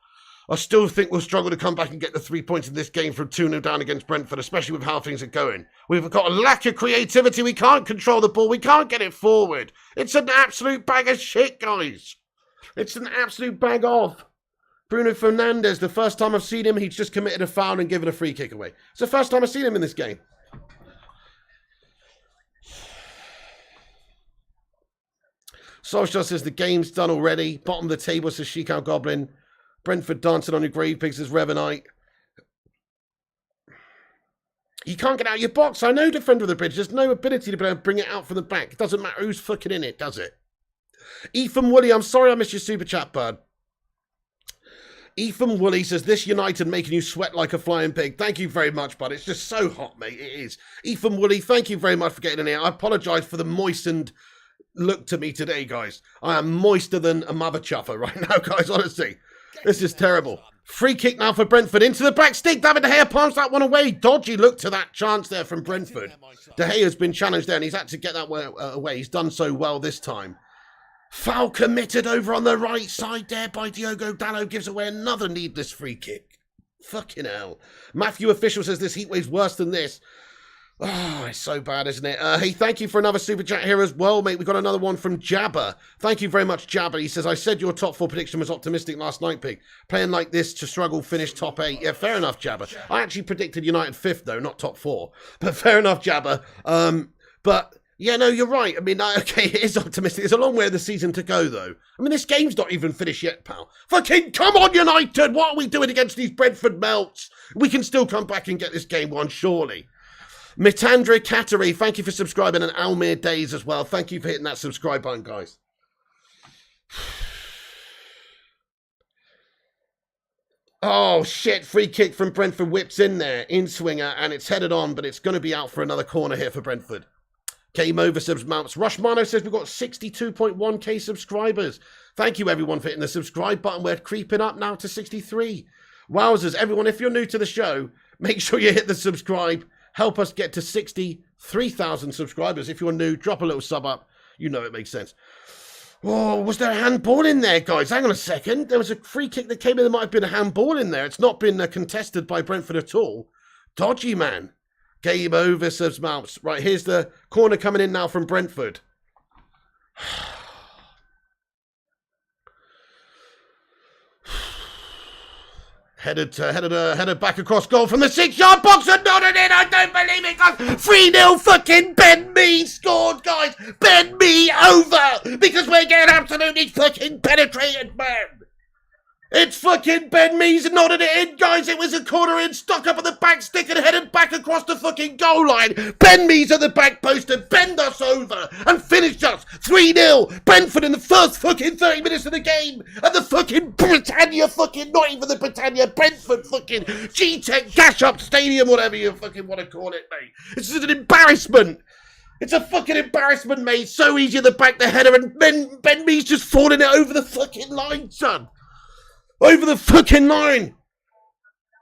I still think we'll struggle to come back and get the 3 points in this game from 2-0 down against Brentford, especially with how things are going. We've got a lack of creativity. We can't control the ball. We can't get it forward. It's an absolute bag of shit, guys. It's an absolute bag of. Bruno Fernandes, the first time I've seen him, he's just committed a foul and given a free kick away. It's the first time I've seen him in this game. Solskjaer says the game's done already. Bottom of the table, says Sheikhow Goblin. Brentford dancing on your grave pigs, says Revenite. You can't get out of your box. I know, Defender of the Bridge. There's no ability to be able to bring it out from the back. It doesn't matter who's fucking in it, does it? Ethan Woolley, I'm sorry I missed your super chat, bud. Ethan Woolley says, this United making you sweat like a flying pig. Thank you very much, bud. It's just so hot, mate. It is. Ethan Woolley, thank you very much for getting in here. I apologise for the moistened look to me today, guys. I am moister than a mother chuffer right now, guys, honestly. This is terrible. Free kick now for Brentford. Into the back stick. David De Gea palms that one away. Dodgy look to that chance there from Brentford. De Gea's been challenged there and he's had to get that away. He's done so well this time. Foul committed over on the right side there by Diogo Dalot. Gives away another needless free kick. Fucking hell. Matthew Official says this heatwave's worse than this. Oh, it's so bad, isn't it? Hey, thank you for another super chat here as well, mate. We got another one from Jabba. Thank you very much, Jabba. He says, I said your top 4 prediction was optimistic last night, Pig. Playing like this to struggle, finish top 8. Yeah, fair enough, Jabba. I actually predicted United 5th, though, not top 4. But fair enough, Jabba. But, yeah, no, you're right. I mean, okay, it is optimistic. There's a long way of the season to go, though. I mean, this game's not even finished yet, pal. Fucking come on, United! What are we doing against these Brentford melts? We can still come back and get this game won, surely. Mitandre Katari, thank you for subscribing, and Almir Days as well. Thank you for hitting that subscribe button, guys. Oh, shit. Free kick from Brentford whips in there. In swinger, and it's headed on, but it's going to be out for another corner here for Brentford. Game over, subs mounts. Rushmano says we've got 62.1k subscribers. Thank you, everyone, for hitting the subscribe button. We're creeping up now to 63. Wowzers, everyone, if you're new to the show, make sure you hit the subscribe. Help us get to 63,000 subscribers. If you're new, drop a little sub up. You know it makes sense. Oh, was there a handball in there, guys? Hang on a second. There was a free kick that came in. There might have been a handball in there. It's not been contested by Brentford at all. Dodgy, man. Game over, subs mounts. Right, here's the corner coming in now from Brentford. Headed back across goal from the 6-yard box and nodded in. I don't believe it, guys. 3-0 fucking Ben Mee scored, guys. Ben Mee over because we're getting absolutely fucking penetrated, man. It's fucking Ben Mee's nodded it in, guys. It was a corner in, stuck up at the back stick and headed back across the fucking goal line. Ben Mee's at the back post and bend us over and finished us 3-0. Brentford in the first fucking 30 minutes of the game. And the fucking Britannia fucking, not even the Britannia, Brentford fucking G-Tech Gash Up Stadium, whatever you fucking want to call it, mate. It's just an embarrassment. It's a fucking embarrassment, mate. So easy at the back, the header, and Ben Mee's just falling it over the fucking line, son. Over the fucking line.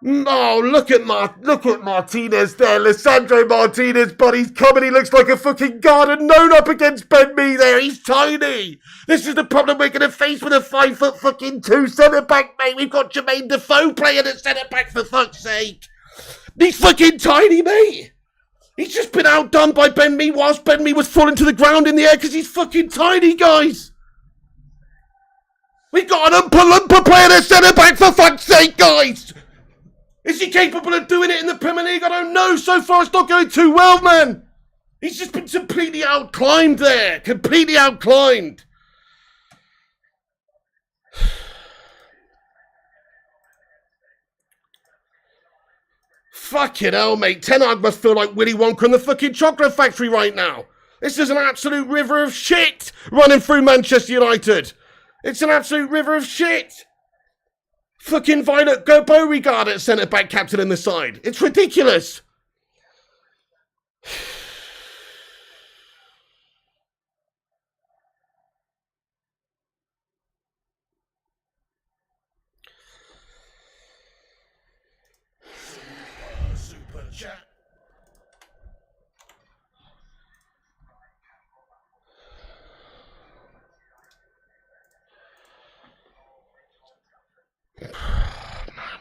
Oh, look at Martinez there. Lissandro Martinez, but he's coming. He looks like a fucking garden gnome up against Ben Mee there. He's tiny. This is the problem we're going to face with a 5'2" fucking centre-back, mate. We've got Jermaine Defoe playing at centre-back, for fuck's sake. He's fucking tiny, mate. He's just been outdone by Ben Mee whilst Ben Mee was falling to the ground in the air because he's fucking tiny, guys. We got an Oompa player at centre-back, for fuck's sake, guys. Is he capable of doing it in the Premier League? I don't know. So far, it's not going too well, man. He's just been completely outclimbed there. Completely outclimbed. Fucking hell, mate. Ten Hag must feel like Willy Wonka in the fucking chocolate factory right now. This is an absolute river of shit running through Manchester United. It's an absolute river of shit. Fucking Violet Beauregard at centre-back captain in the side. It's ridiculous. Super chat. Man,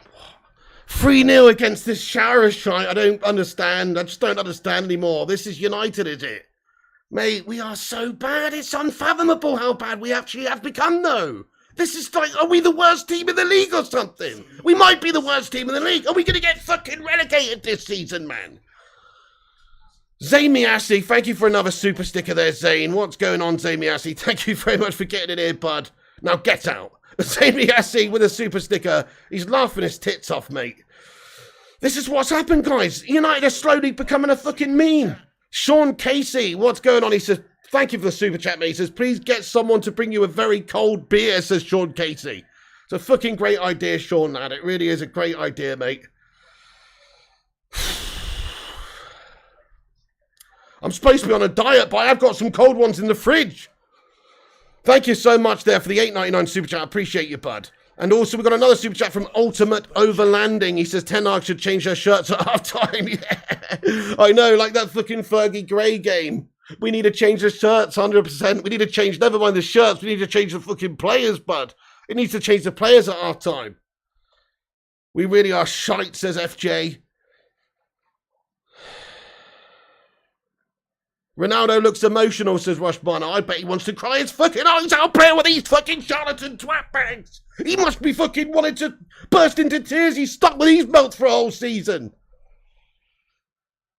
3-0 against this shower shite. I don't understand. I just don't understand anymore. This is United, is it? Mate, we are so bad. It's unfathomable how bad we actually have become, though. This is like, are we the worst team in the league or something? We might be the worst team in the league. Are we going to get fucking relegated this season, man? Zane Miassi, thank you for another super sticker there, Zane. What's going on, Zane Miassi? Thank you very much for getting in here, bud. Now get out. Zane Miassi with a super sticker. He's laughing his tits off, mate. This is what's happened, guys. United are slowly becoming a fucking meme. Sean Casey, what's going on? He says, thank you for the super chat, mate. He says, please get someone to bring you a very cold beer, says Sean Casey. It's a fucking great idea, Sean, lad. It really is a great idea, mate. I'm supposed to be on a diet, but I have got some cold ones in the fridge. Thank you so much there for the $8.99 super chat. I appreciate you, bud. And also, we've got another super chat from Ultimate Overlanding. He says, Ten Hag should change their shirts at half-time. Yeah, I know, like that fucking Fergie Gray game. We need to change the shirts, 100%. We need to change, never mind the shirts, we need to change the fucking players, bud. It needs to change the players at half-time. We really are shite, says FJ. Ronaldo looks emotional, says Rushbana. I bet he wants to cry his fucking eyes out playing with these fucking charlatan twat bags. He must be fucking wanting to burst into tears. He's stuck with these belts for a whole season.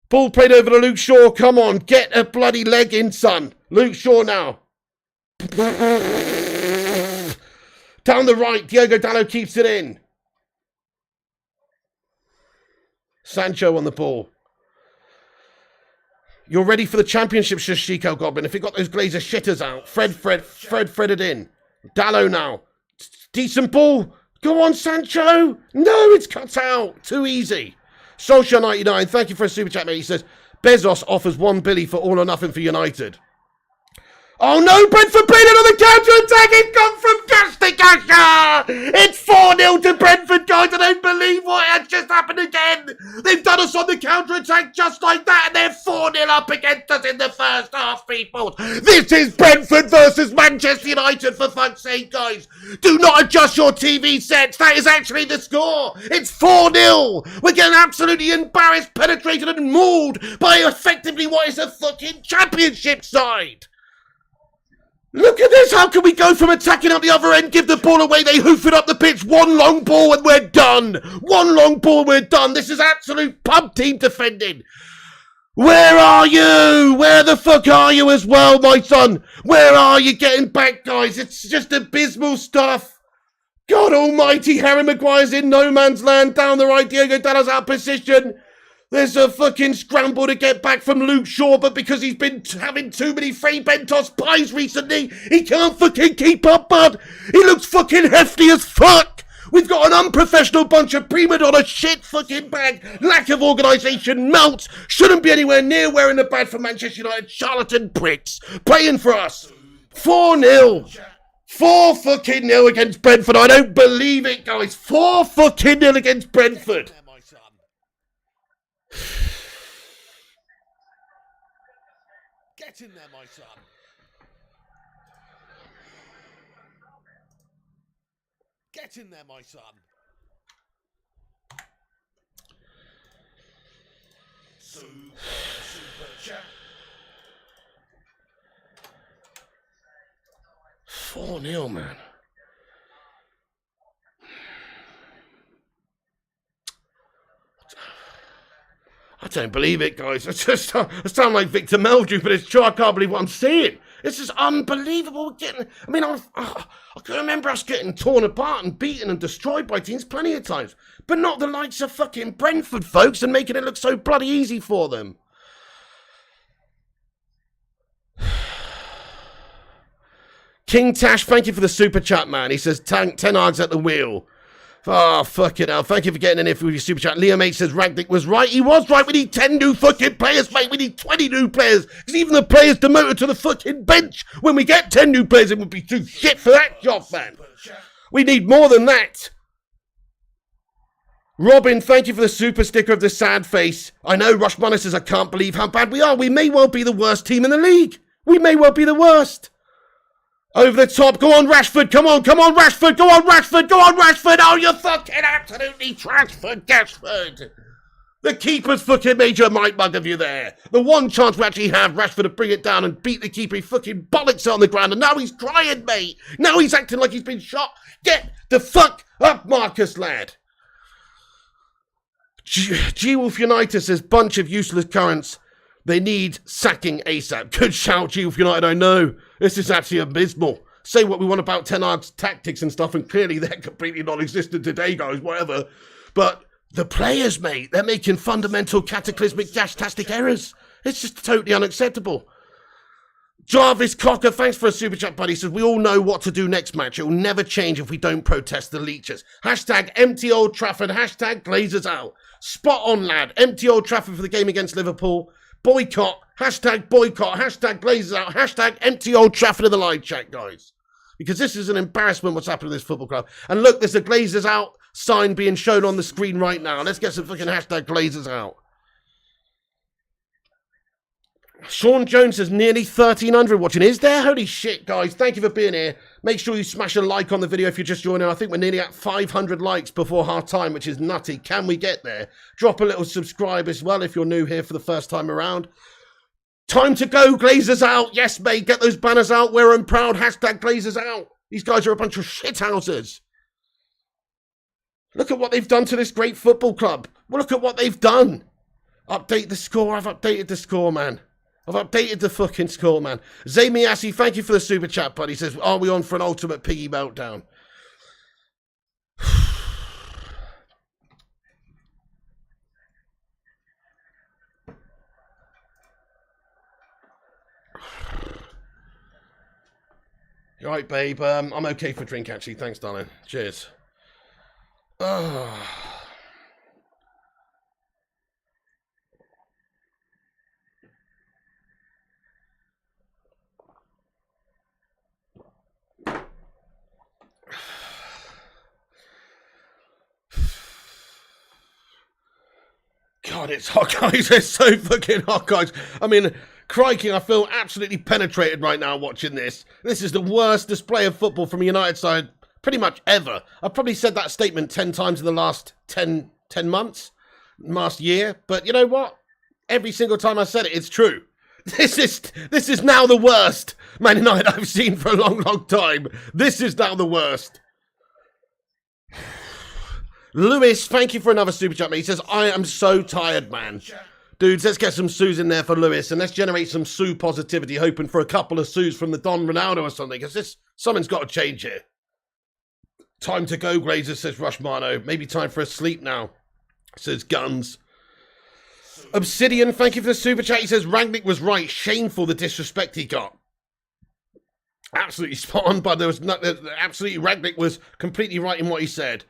Ball played over to Luke Shaw. Come on, get a bloody leg in, son. Luke Shaw now. Down the right, Diogo Dalot keeps it in. Sancho on the ball. You're ready for the championship, Shishiko Goblin. If you got those Glazer shitters out. Fred it in. Dalot now. Decent ball. Go on, Sancho. No, it's cut out. Too easy. Solskjaer 99, thank you for a super chat, mate. He says, Bezos offers $1 billion for all or nothing for United. Oh no, Brentford played it on the counter-attack. It's gone from gas to gas. It's 4-0 to Brentford, guys. I don't believe what has just happened again. They've done us on the counter-attack just like that, and they're 4-0 up against us in the first half, people. This is Brentford versus Manchester United, for fuck's sake, guys. Do not adjust your TV sets. That is actually the score. It's 4-0. We're getting absolutely embarrassed, penetrated, and mauled by effectively what is a fucking championship side. Look at this. How can we go from attacking up the other end, give the ball away, they hoof it up the pitch, one long ball and we're done. One long ball, we're done. This is absolute pub team defending. Where are you? Where the fuck are you as well, my son? Where are you getting back, guys? It's just abysmal stuff. God almighty, Harry Maguire's in no man's land. Down the right, Diogo Dalot's out of position. There's a fucking scramble to get back from Luke Shaw, but because he's been having too many Frey Bentos pies recently, he can't fucking keep up, bud. He looks fucking hefty as fuck. We've got an unprofessional bunch of prima donna shit fucking bag. Lack of organisation, melts. Shouldn't be anywhere near wearing the badge for Manchester United. Charlatan pricks. Playing for us. 4-0. 4 fucking 0 against Brentford. I don't believe it, guys. 4 fucking 0 against Brentford. Get in there, my son. Get in there, my son. Super chat. 4-0, man. I don't believe it, guys. I sound like Victor Meldrew, but it's true. I can't believe what I'm seeing. This is unbelievable. I can remember us getting torn apart and beaten and destroyed by teams plenty of times, but not the likes of fucking Brentford, folks, and making it look so bloody easy for them. King Tash, thank you for the super chat, man. He says, Ten Hag's at the wheel. Oh, fucking hell. Thank you for getting in here with your super chat. Liam H says Ragnick was right. He was right. We need 10 new fucking players, mate. We need 20 new players. Because even the players demoted to the fucking bench. When we get 10 new players, it would be too shit for that job, man. We need more than that. Robin, thank you for the super sticker of the sad face. I know Rushmana says, I can't believe how bad we are. We may well be the worst team in the league. We may well be the worst. Over the top, go on Rashford, come on Rashford, go on Rashford, oh you fucking absolutely Rashford, Gashford. The keeper's fucking made your might mug of you there. The one chance we actually have, Rashford to bring it down and beat the keeper, he fucking bollocks it on the ground and now he's crying, mate. Now he's acting like he's been shot. Get the fuck up, Marcus, lad. G-Wolf United says, bunch of useless currents. They need sacking ASAP. Good shout, G-Wolf United, I know. This is actually abysmal. Say what we want about Ten Hag's tactics and stuff, and clearly they're completely non-existent today, guys, whatever. But the players, mate, they're making fundamental cataclysmic dastastic errors. It's just totally unacceptable. Jarvis Cocker, thanks for a super chat, buddy. He says, we all know what to do next match. It will never change if we don't protest the leechers. Hashtag empty Old Trafford. Hashtag Glazers out. Spot on, lad. Empty Old Trafford for the game against Liverpool. Boycott, hashtag Glazers out, hashtag empty Old Trafford in the live chat, guys. Because this is an embarrassment what's happening to this football club. And look, there's a Glazers out sign being shown on the screen right now. Let's get some fucking hashtag Glazers out. Sean Jones says nearly 1,300 watching. Is there? Holy shit, guys. Thank you for being here. Make sure you smash a like on the video if you're just joining. I think we're nearly at 500 likes before half time, which is nutty. Can we get there? Drop a little subscribe as well if you're new here for the first time around. Time to go. Glazers out. Yes, mate. Get those banners out. We're proud. Hashtag Glazers out. These guys are a bunch of shithouses. Look at what they've done to this great football club. Well, look at what they've done. Update the score. I've updated the score, man. I've updated the fucking score, man. Zamiasi, thank you for the super chat, buddy. He says, are we on for an ultimate piggy meltdown? You alright, babe? I'm okay for a drink, actually. Thanks, darling. Cheers. God, it's hot, guys. It's so fucking hot, guys. I mean, crikey, I feel absolutely penetrated right now watching this. This is the worst display of football from a United side pretty much ever. I've probably said that statement 10 times in the last 10 months, last year. But you know what? Every single time I said it, it's true. This is now the worst Man United I've seen for a long, long time. This is now the worst. Lewis, thank you for another super chat, mate. He says, I am so tired, man. Dudes, let's get some Sues in there for Lewis, and let's generate some Sue positivity, hoping for a couple of Sues from the Don Ronaldo or something, because something's got to change here. Time to go, Glazer, says Rushmano. Maybe time for a sleep now, says Guns. Obsidian, thank you for the super chat. He says, Rangnick was right. Shameful the disrespect he got. Absolutely spot on, but absolutely, Rangnick was completely right in what he said.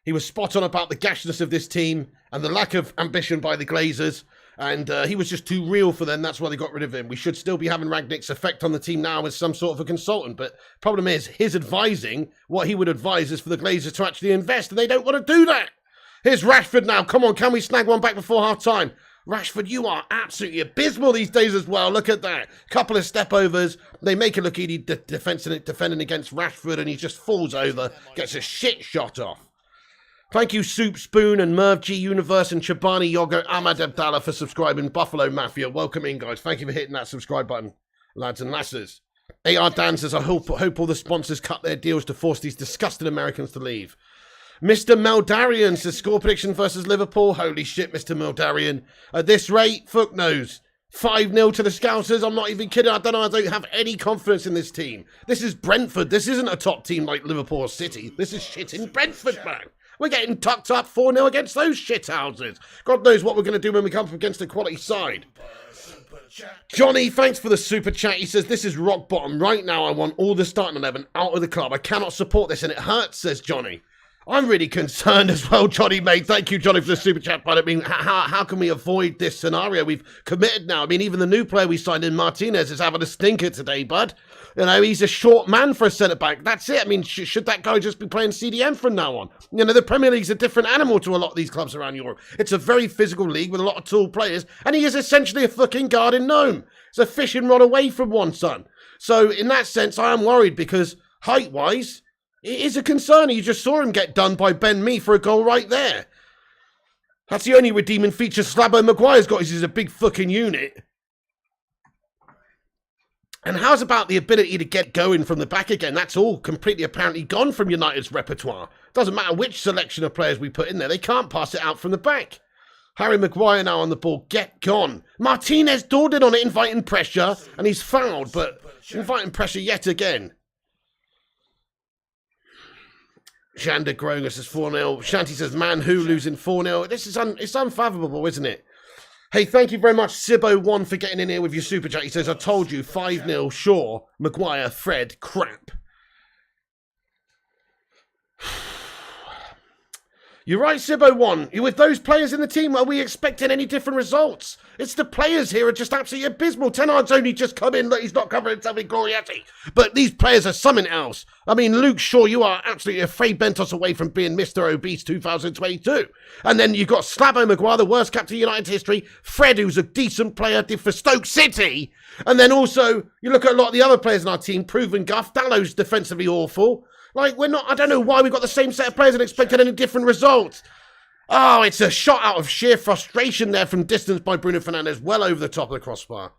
He was spot on about the gashness of this team and the lack of ambition by the Glazers. And he was just too real for them. That's why they got rid of him. We should still be having Rangnick's effect on the team now as some sort of a consultant. But problem is, his advising, what he would advise is for the Glazers to actually invest. And they don't want to do that. Here's Rashford now. Come on, can we snag one back before half time? Rashford, you are absolutely abysmal these days as well. Look at that. Couple of step overs. They make it look easy defending against Rashford. And he just falls over. Gets a shit shot off. Thank you, Soup Spoon and Merv G Universe and Chobani Yoga Ahmad Abdallah for subscribing. Buffalo Mafia, welcome in, guys. Thank you for hitting that subscribe button, lads and lasses. AR Dan says, I hope all the sponsors cut their deals to force these disgusting Americans to leave. Mr. Meldarian says, score prediction versus Liverpool. Holy shit, Mr. Meldarian. At this rate, fuck knows. 5-0 to the Scousers. I'm not even kidding. I don't have any confidence in this team. This is Brentford. This isn't a top team like Liverpool or City. This is shit in Brentford, man. We're getting tucked up 4-0 against those shithouses. God knows what we're going to do when we come up against a quality side. Johnny, thanks for the super chat. He says, this is rock bottom. Right now, I want all the starting 11 out of the club. I cannot support this, and it hurts, says Johnny. I'm really concerned as well, Johnny, mate. Thank you, Johnny, for the super chat. But I mean, how can we avoid this scenario? We've committed now. I mean, even the new player we signed in, Martinez, is having a stinker today, bud. You know, he's a short man for a centre-back. That's it. I mean, should that guy just be playing CDM from now on? You know, the Premier League's a different animal to a lot of these clubs around Europe. It's a very physical league with a lot of tall players, and he is essentially a fucking garden gnome. It's a fishing rod away from one, son. So, in that sense, I am worried because, height-wise, it is a concern. You just saw him get done by Ben Mee for a goal right there. That's the only redeeming feature Slabo Maguire's got, is he's a big fucking unit. And how's about the ability to get going from the back again? That's all completely apparently gone from United's repertoire. Doesn't matter which selection of players we put in there. They can't pass it out from the back. Harry Maguire now on the ball. Get gone. Martinez dawdled on it, inviting pressure, and he's fouled, but inviting pressure yet again. Shanda Gronger says 4-0. Shanti says, man, who losing 4-0? This is it's unfathomable, isn't it? Hey, thank you very much, Sibbo1, for getting in here with your super chat. He says, I told you, 5-0, Shaw, Maguire, Fred, crap. You're right, Sibbo1. With those players in the team, are we expecting any different results? It's the players here are just absolutely abysmal. Ten Hag's only just come in. Look, he's not covering himself in Glorietti. But these players are something else. I mean, Luke Shaw, you are absolutely afraid bent us away from being Mr. Obese 2022. And then you've got Slabo Maguire, the worst captain of United history. Fred, who's a decent player, did for Stoke City. And then also, you look at a lot of the other players in our team. Proven Guff. Dallow's defensively awful. Like, I don't know why we've got the same set of players and expected any different results. Oh, it's a shot out of sheer frustration there from distance by Bruno Fernandes, well over the top of the crossbar.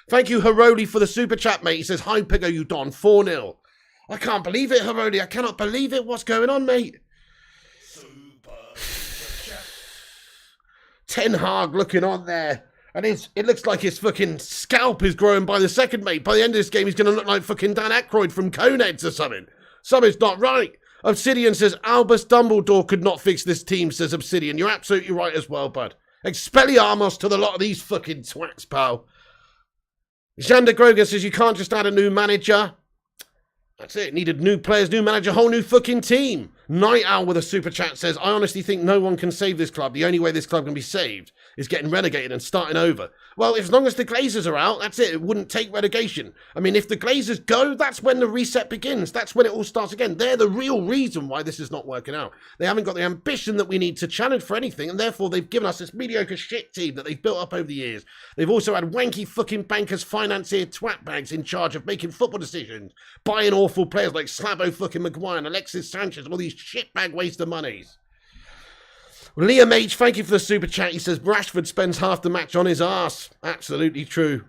Thank you, Heroli, for the super chat, mate. He says, hi, Piggo, you don, 4-0. I can't believe it, Heroli. I cannot believe it. What's going on, mate? Ten Hag looking on there. And it looks like his fucking scalp is growing by the second, mate. By the end of this game, he's going to look like fucking Dan Aykroyd from Coneheads or something. Something's not right. Obsidian says, Albus Dumbledore could not fix this team, says Obsidian. You're absolutely right as well, bud. Expelliarmus to the lot of these fucking twats, pal. Xander Groger says, you can't just add a new manager. That's it. Needed new players, new manager, whole new fucking team. Night Owl with a super chat says, I honestly think no one can save this club. The only way this club can be saved is getting relegated and starting over. Well, as long as the Glazers are out, that's it. It wouldn't take relegation. I mean, if the Glazers go, that's when the reset begins. That's when it all starts again. They're the real reason why this is not working out. They haven't got the ambition that we need to challenge for anything, and therefore they've given us this mediocre shit team that they've built up over the years. They've also had wanky fucking bankers, financier twatbags in charge of making football decisions, buying awful players like Slabo fucking Maguire and Alexis Sanchez, all these shitbag waste of monies. Liam H, thank you for the super chat. He says, Rashford spends half the match on his arse. Absolutely true.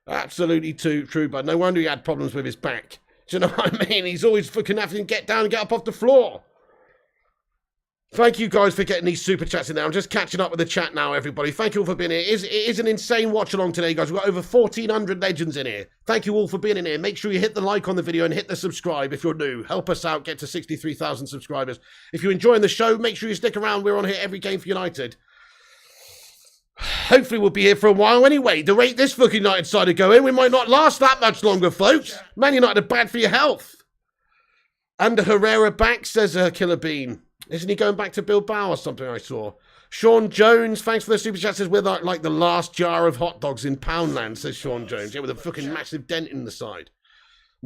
Absolutely true, but no wonder he had problems with his back. Do you know what I mean? He's always fucking having to get down and get up off the floor. Thank you guys for getting these super chats in there. I'm just catching up with the chat now, everybody. Thank you all for being here. It is an insane watch along today, guys. We've got over 1,400 legends in here. Thank you all for being in here. Make sure you hit the like on the video and hit the subscribe if you're new. Help us out, get to 63,000 subscribers. If you're enjoying the show, make sure you stick around. We're on here every game for United. Hopefully we'll be here for a while anyway. The rate this fucking United side are going, we might not last that much longer, folks. Man United are bad for your health. Under Herrera back, says Killer Bean. Isn't he going back to Bilbao or something I saw? Sean Jones, thanks for the super chat, says we're like the last jar of hot dogs in Poundland, says Sean Jones. Yeah, with a fucking massive dent in the side.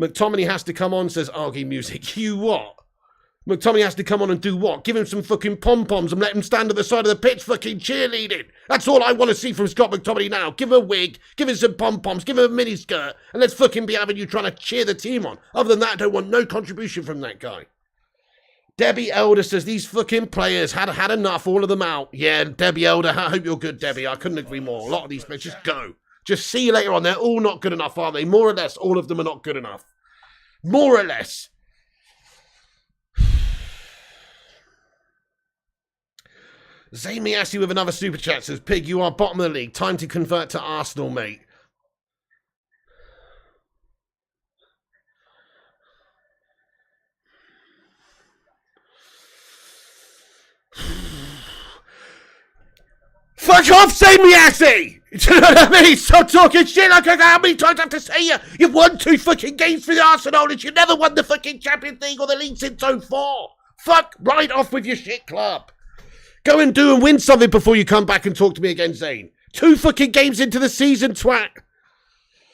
McTominay has to come on, says Argy Music. You what? McTominay has to come on and do what? Give him some fucking pom-poms and let him stand at the side of the pitch fucking cheerleading. That's all I want to see from Scott McTominay now. Give him a wig, give him some pom-poms, give him a miniskirt, and let's fucking be having you trying to cheer the team on. Other than that, I don't want no contribution from that guy. Debbie Elder says, these fucking players had enough, all of them out. Yeah, Debbie Elder, I hope you're good, Debbie. I couldn't agree more. A lot of these players, just go. Just see you later on. They're all not good enough, are they? More or less, all of them are not good enough. More or less. Zamiassi with another super chat says, Pig, you are bottom of the league. Time to convert to Arsenal, mate. Fuck off, Zamiassi! Do you know what I mean? Stop talking shit like how many times I have to say you? You've won 2 fucking games for the Arsenal and you never won the fucking Champions League or the league since 04. Fuck right off with your shit club. Go and do and win something before you come back and talk to me again, Zane. 2 fucking games into the season, twat.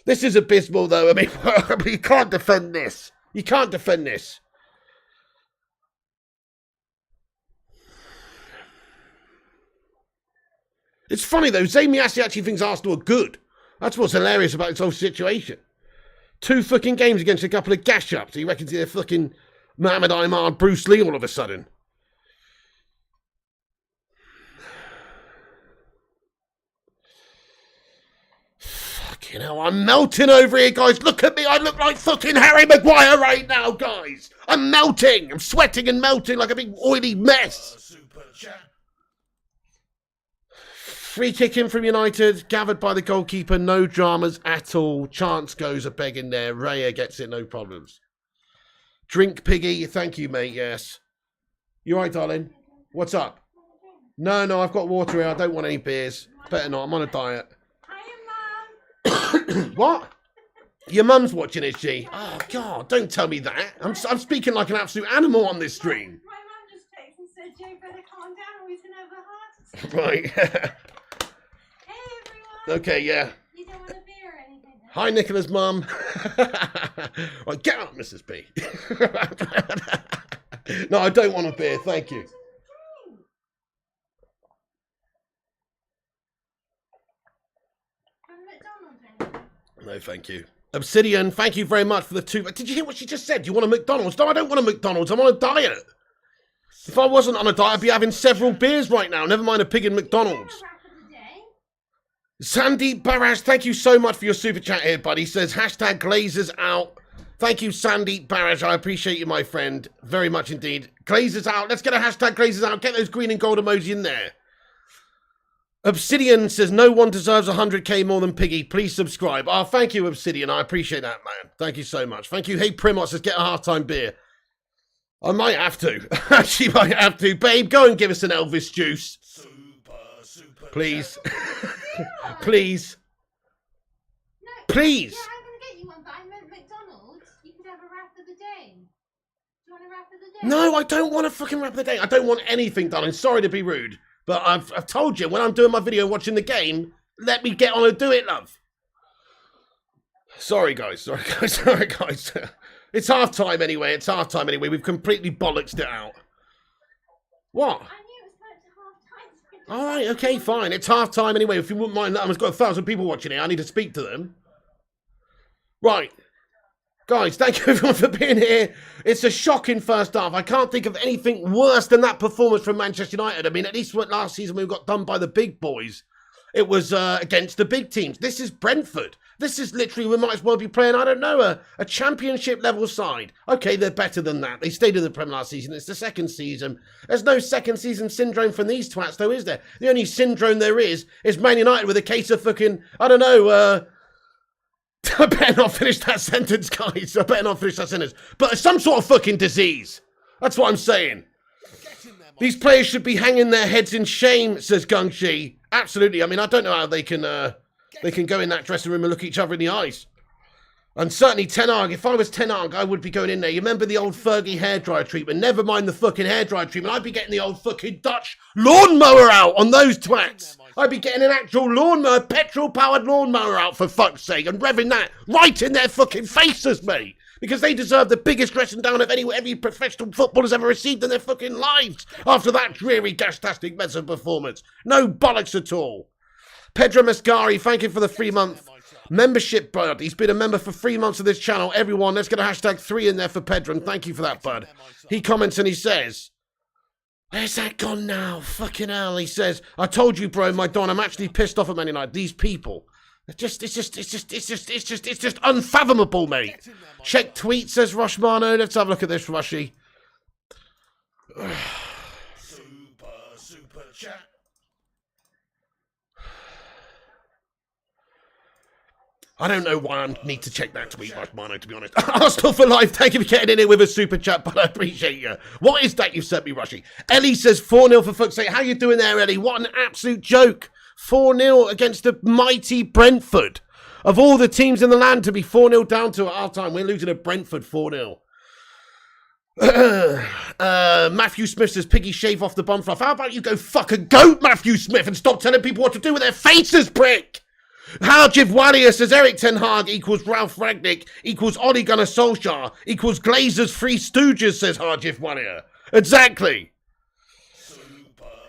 This is abysmal, though. I mean, you can't defend this. You can't defend this. It's funny, though. Zamiassi actually thinks Arsenal are good. That's what's hilarious about this whole situation. 2 fucking games against a couple of gash-ups. He reckons they're fucking Mohamed Imad, Bruce Lee all of a sudden. Fucking hell, I'm melting over here, guys. Look at me. I look like fucking Harry Maguire right now, guys. I'm melting. I'm sweating and melting like a big oily mess. Free kick in from United. Gathered by the goalkeeper. No dramas at all. Chance goes a peg in there. Raya gets it. No problems. Drink, Piggy. Thank you, mate. Yes. You all right, darling? What's up? No, I've got water here. I don't want any beers. Better not. I'm on a diet. What? Your mum's watching, is she? Oh, God, don't tell me that. I'm speaking like an absolute animal on this stream. My mum just texted and said, Joe, better calm down or he's going to have a heart. Right. Hey, everyone. Okay, yeah. You don't want a beer or anything? Hi, Nicola's mum. Right, get up, Mrs. B. No, I don't want a beer, thank you. No, thank you. Obsidian, thank you very much for the 2. Did you hear what she just said? Do you want a McDonald's? No, I don't want a McDonald's. I'm on a diet. If I wasn't on a diet, I'd be having several beers right now. Never mind a pig in McDonald's. Sandeep Baraj, thank you so much for your super chat here, buddy. Says, hashtag Glazers out. Thank you, Sandeep Baraj. I appreciate you, my friend. Very much indeed. Glazers out. Let's get a hashtag Glazers out. Get those green and gold emoji in there. Obsidian says, no one deserves 100k more than Piggy. Please subscribe. Oh, thank you, Obsidian. I appreciate that, man. Thank you so much. Thank you. Hey, Primot says, get a half-time beer. I might have to. Actually, might have to. Babe, go and give us an Elvis juice. Super please. Please. No, please. Yeah, I'm going to get you one, but I meant McDonald's. You could have a wrap of the day. Do you want a wrap of the day? No, I don't want a fucking wrap of the day. I don't want anything, darling. Sorry to be rude. But I've told you, when I'm doing my video watching the game, let me get on and do it, love. Sorry, guys. It's half time anyway. We've completely bollocksed it out. What? I knew it was close to half time. All right, okay, fine. It's half time anyway. If you wouldn't mind that, I've got 1,000 people watching it. I need to speak to them. Right. Guys, thank you everyone for being here. It's a shocking first half. I can't think of anything worse than that performance from Manchester United. I mean, at least last season we got done by the big boys. It was against the big teams. This is Brentford. This is literally, we might as well be playing, I don't know, a championship level side. Okay, they're better than that. They stayed in the Premier last season. It's the second season. There's no second season syndrome from these twats though, is there? The only syndrome there is Man United with a case of fucking, I don't know, I better not finish that sentence, guys. But it's some sort of fucking disease. That's what I'm saying. These players should be hanging their heads in shame, says Gungshi. Absolutely. I mean, I don't know how they can go in that dressing room and look each other in the eyes. And certainly Ten Hag, if I was Ten Hag, I would be going in there. You remember the old Fergie hairdryer treatment? Never mind the fucking hairdryer treatment. I'd be getting the old fucking Dutch lawnmower out on those twats. I'd be getting an actual lawnmower, petrol-powered lawnmower out, for fuck's sake, and revving that right in their fucking faces, mate. Because they deserve the biggest dressing down of every professional footballer's ever received in their fucking lives after that dreary, gastastic mess of performance. No bollocks at all. Pedro Mascari, thank you for the 3 month. Membership, bud. He's been a member for 3 months of this channel. Everyone, let's get a #3 in there for Pedron. Thank you for that, bud. He comments and he says, where's that gone now? Fucking hell. He says, I told you, bro, my Don, I'm actually pissed off at Man United. These people. It's just unfathomable, mate. Check tweet, says Rushmano. Let's have a look at this, Rushy. Super chat. I don't know why I need to check that tweet, Rushmano, to be honest. Arsenal for life. Thank you for getting in here with a super chat, but I appreciate you. What is that you've sent me, Rushy? Ellie says 4-0 for fuck's sake. How you doing there, Ellie? What an absolute joke. 4-0 against the mighty Brentford. Of all the teams in the land to be 4-0 down to at half time, we're losing to Brentford 4-0. Matthew Smith says, Piggy, shave off the bum fluff. How about you go fuck a goat, Matthew Smith, and stop telling people what to do with their faces, prick? Harjiv Walia says, Eric Ten Hag equals Ralph Ragnick equals Ole Gunnar Solskjaer equals Glazer's Three Stooges, says Harjiv Walia. Exactly.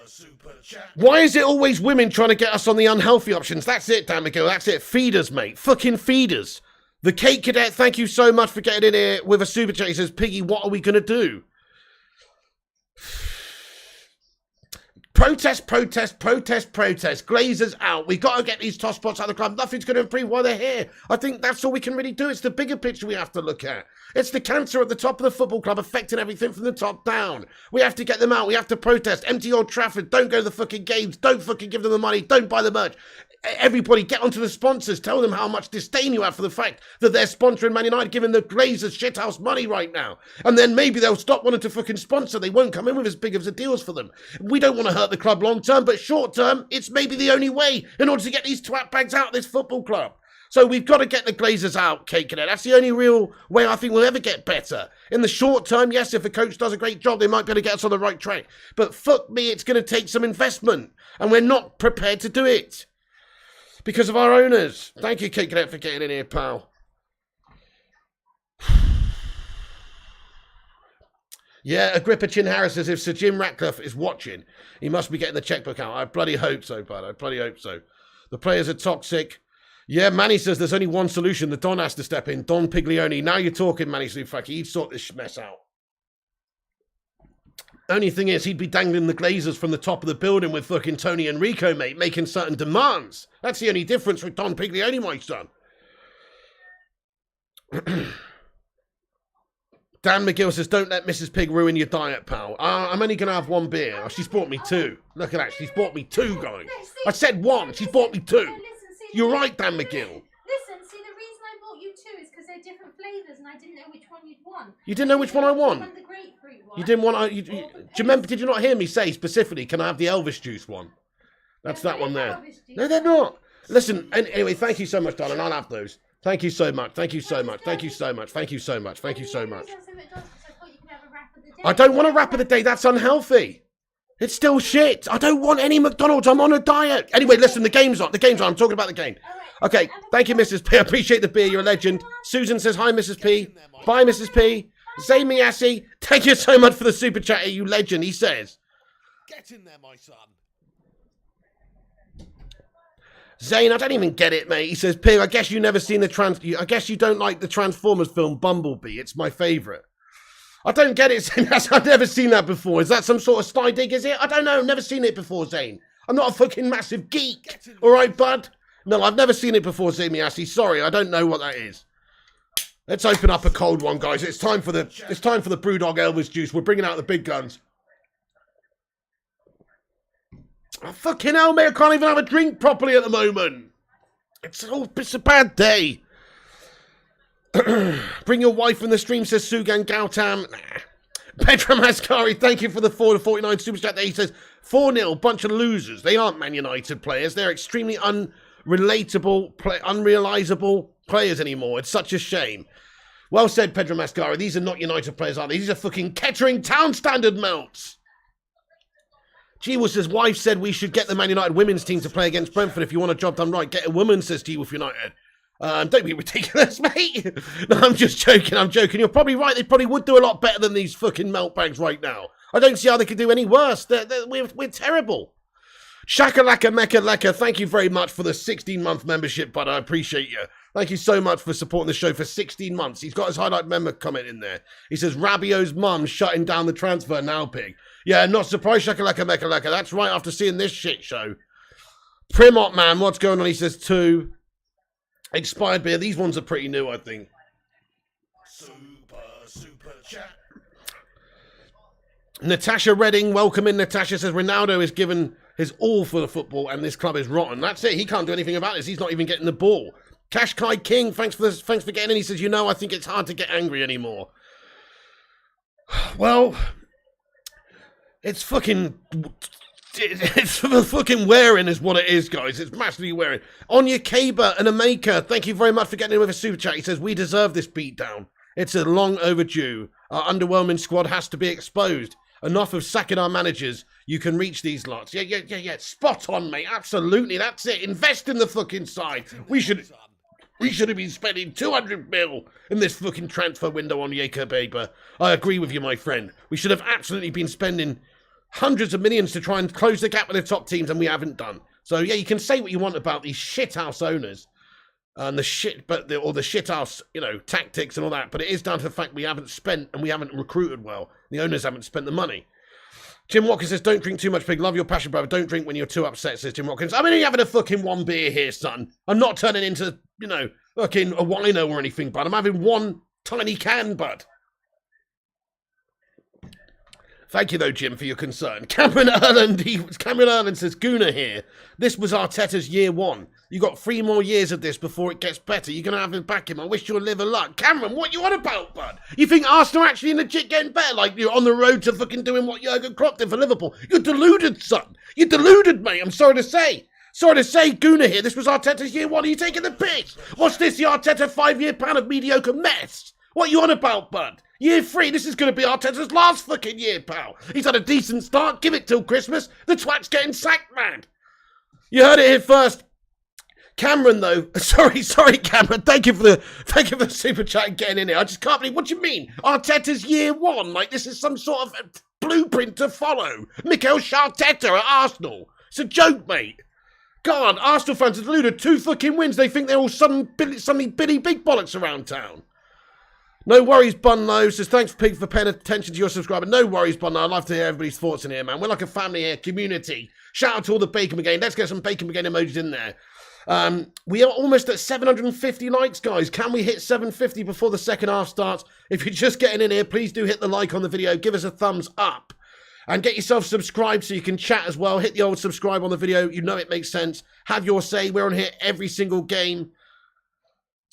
Super chat. Why is it always women trying to get us on the unhealthy options? That's it, Dan McGill. That's it. Feeders, mate. Fucking feeders. The Cake Cadet, thank you so much for getting in here with a super chat. He says, Piggy, what are we going to do? Protest. Glazers out. We got to get these top spots out of the club. Nothing's going to improve while they're here. I think that's all we can really do. It's the bigger picture we have to look at. It's the cancer at the top of the football club affecting everything from the top down. We have to get them out. We have to protest. Empty Old Trafford. Don't go to the fucking games. Don't fucking give them the money. Don't buy the merch. Everybody get onto the sponsors. Tell them how much disdain you have for the fact that they're sponsoring Man United, giving the Glazers shithouse money right now. And then maybe they'll stop wanting to fucking sponsor. They won't come in with as big of the deals for them. We don't want to hurt the club long term, but short term, it's maybe the only way in order to get these twat bags out of this football club. So we've got to get the Glazers out, Kate Cadet. That's the only real way I think we'll ever get better. In the short term, yes, if a coach does a great job, they might be able to get us on the right track. But fuck me, it's going to take some investment. And we're not prepared to do it. Because of our owners. Thank you, Kate Cadet, for getting in here, pal. Yeah, Agrippa Chin Harris says, if Sir Jim Ratcliffe is watching, he must be getting the checkbook out. I bloody hope so, bud. I bloody hope so. The players are toxic. Yeah, Manny says there's only one solution. The Don has to step in. Don Piglioni. Now you're talking, Manny Slufaki. He'd sort this mess out. Only thing is, he'd be dangling the Glazers from the top of the building with fucking Tony Enrico, mate, making certain demands. That's the only difference with Don Piglioni, my son. Dan McGill says, don't let Mrs. Pig ruin your diet, pal. I'm only going to have one beer. Oh, she's bought me two. Look at that. She's bought me two, guys. I said one. She's bought me two. You're right, Dan McGill. Listen, see, the reason I bought you two is because they're different flavours and I didn't know which one you'd want. You didn't know which one I want? The grapefruit one. You didn't want... do you remember, did you not hear me say specifically, can I have the Elvis juice one? That's that one there. No, they're not. Listen, anyway, thank you so much, darling. I'll have those. Thank you so much. Thank you so much. Thank you so much. Thank you so much. Thank you so much. I don't want a wrap of the day. That's unhealthy. It's still shit. I don't want any McDonald's. I'm on a diet. Anyway, listen, the game's on. The game's on. I'm talking about the game. Okay, thank you, Mrs. P. I appreciate the beer. You're a legend. Susan says, hi, Mrs. P. Bye, Mrs. P. Zay Miyasi, thank you so much for the super chat, you legend. He says, get in there, my son. Zane, I don't even get it, mate. He says, Pig, I guess you never seen the I guess you don't like the Transformers film Bumblebee. It's my favourite. I don't get it, Zane. I've never seen that before. Is that some sort of sly dig, is it? I don't know. Never seen it before, Zane. I'm not a fucking massive geek. All right, bud? No, I've never seen it before, Zane Miyasi. Sorry, I don't know what that is. Let's open up a cold one, guys. It's time for the Brewdog Elvis juice. We're bringing out the big guns. Oh, fucking hell, mate. I can't even have a drink properly at the moment. It's a bad day. Bring your wife in the stream, says Sugan Gautam. Nah. Petra Mascari, thank you for the 4-49 super chat. He says 4-0, bunch of losers. They aren't Man United players. They're extremely unrealisable players anymore. It's such a shame. Well said, Pedro Mascara. These are not United players, are they? These are fucking Kettering Town Standard melts. G-Will wife said we should get the Man United women's team to play against Brentford if you want a job done right. Get a woman, says G-Will United. Don't be ridiculous, mate. No, I'm just joking. I'm joking. You're probably right. They probably would do a lot better than these fucking melt bags right now. I don't see how they could do any worse. We're terrible. Shakalaka Mecca Leka, thank you very much for the 16-month membership, bud. I appreciate you. Thank you so much for supporting the show for 16 months. He's got his highlight member comment in there. He says, Rabiot's mum shutting down the transfer now, pig. Yeah, not surprised, Shakalaka Mecca Leka. That's right after seeing this shit show. Primot, man, what's going on? He says 2. Expired beer. These ones are pretty new, I think. Super chat. Natasha Redding, welcome in. Natasha says Ronaldo is given his all for the football and this club is rotten. That's it. He can't do anything about this. He's not even getting the ball. Cash Kai King, thanks for getting in. He says, I think it's hard to get angry anymore. Well, it's fucking wearing is what it is, guys. It's massively wearing. Anya Kaber and Amaka, thank you very much for getting in with a super chat. He says, we deserve this beatdown. It's a long overdue. Our underwhelming squad has to be exposed. Enough of sacking our managers. You can reach these lots. Yeah. Spot on, mate. Absolutely. That's it. Invest in the fucking side. We should have been spending 200 mil in this fucking transfer window on Jacob Eber. I agree with you, my friend. We should have absolutely been spending hundreds of millions to try and close the gap with the top teams, and we haven't done. So, yeah, you can say what you want about these shithouse owners and the shithouse, tactics and all that, but it is down to the fact we haven't spent and we haven't recruited well. The owners haven't spent the money. Jim Watkins says, don't drink too much, pig. Love your passion, brother. Don't drink when you're too upset, says Jim Watkins. I'm only having a fucking one beer here, son. I'm not turning into, fucking a wino or anything, bud. I'm having one tiny can, bud. Thank you, though, Jim, for your concern. Cameron Erland says, Guna here. This was Arteta's year 1. You got 3 more years of this before it gets better. You're going to have him back him. I wish you a liver luck. Cameron, what you on about, bud? You think Arsenal are actually legit getting better? Like you're on the road to fucking doing what Jurgen Klopp did for Liverpool? You're deluded, son. You're deluded, mate. I'm sorry to say. Guna here. This was Arteta's year 1. Are you taking the piss? What's this, the Arteta 5-year plan of mediocre mess? What you on about, bud? Year 3, this is going to be Arteta's last fucking year, pal. He's had a decent start. Give it till Christmas. The twat's getting sacked, man. You heard it here first. Cameron, though. Sorry, Cameron. Thank you for the super chat and getting in here. I just can't believe. What do you mean? Arteta's year 1? Like this is some sort of blueprint to follow. Mikel Arteta at Arsenal. It's a joke, mate. God, Arsenal fans are deluded. 2 fucking wins. They think they're all suddenly Billy Big Bollocks around town. No worries, Bunlo. Says, thanks, Pig, for paying attention to your subscriber. No worries, Bunlo. I'd love to hear everybody's thoughts in here, man. We're like a family here, community. Shout out to all the Bacon Brigade. Let's get some Bacon Brigade emojis in there. We are almost at 750 likes, guys. Can we hit 750 before the second half starts? If you're just getting in here, please do hit the like on the video. Give us a thumbs up. And get yourself subscribed so you can chat as well. Hit the old subscribe on the video. You know it makes sense. Have your say. We're on here every single game.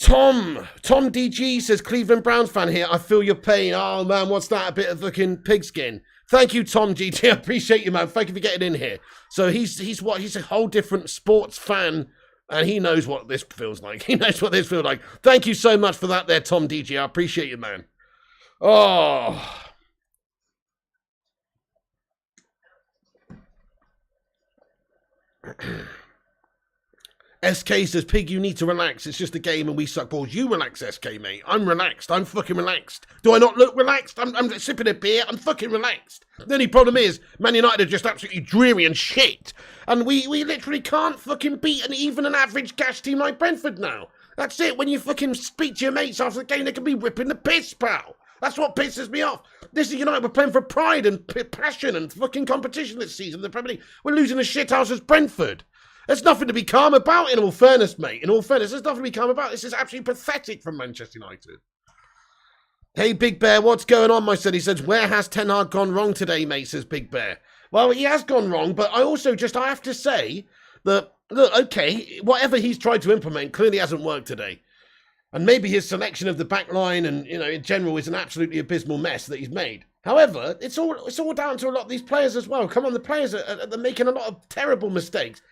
Tom DG says, Cleveland Browns fan here. I feel your pain. Oh, man, what's that? A bit of fucking pigskin. Thank you, Tom GT. I appreciate you, man. Thank you for getting in here. So he's a whole different sports fan, and he knows what this feels like. He knows what this feels like. Thank you so much for that there, Tom DG. I appreciate you, man. Oh. SK says, Pig, you need to relax. It's just a game and we suck balls. You relax, SK, mate. I'm relaxed. I'm fucking relaxed. Do I not look relaxed? I'm sipping a beer. I'm fucking relaxed. The only problem is, Man United are just absolutely dreary and shit. And we literally can't fucking beat even an average cash team like Brentford now. That's it. When you fucking speak to your mates after the game, they can be ripping the piss, pal. That's what pisses me off. This is United. We're playing for pride and passion and fucking competition this season. The Premier League. We're losing a shithouse as Brentford. There's nothing to be calm about, in all fairness, mate. In all fairness, there's nothing to be calm about. This is absolutely pathetic from Manchester United. Hey, Big Bear, what's going on, my son? He says, where has Ten Hag gone wrong today, mate, says Big Bear. Well, he has gone wrong, but I have to say that, look, okay, whatever he's tried to implement clearly hasn't worked today. And maybe his selection of the back line and, in general is an absolutely abysmal mess that he's made. However, it's all down to a lot of these players as well. Come on, the players are making a lot of terrible mistakes.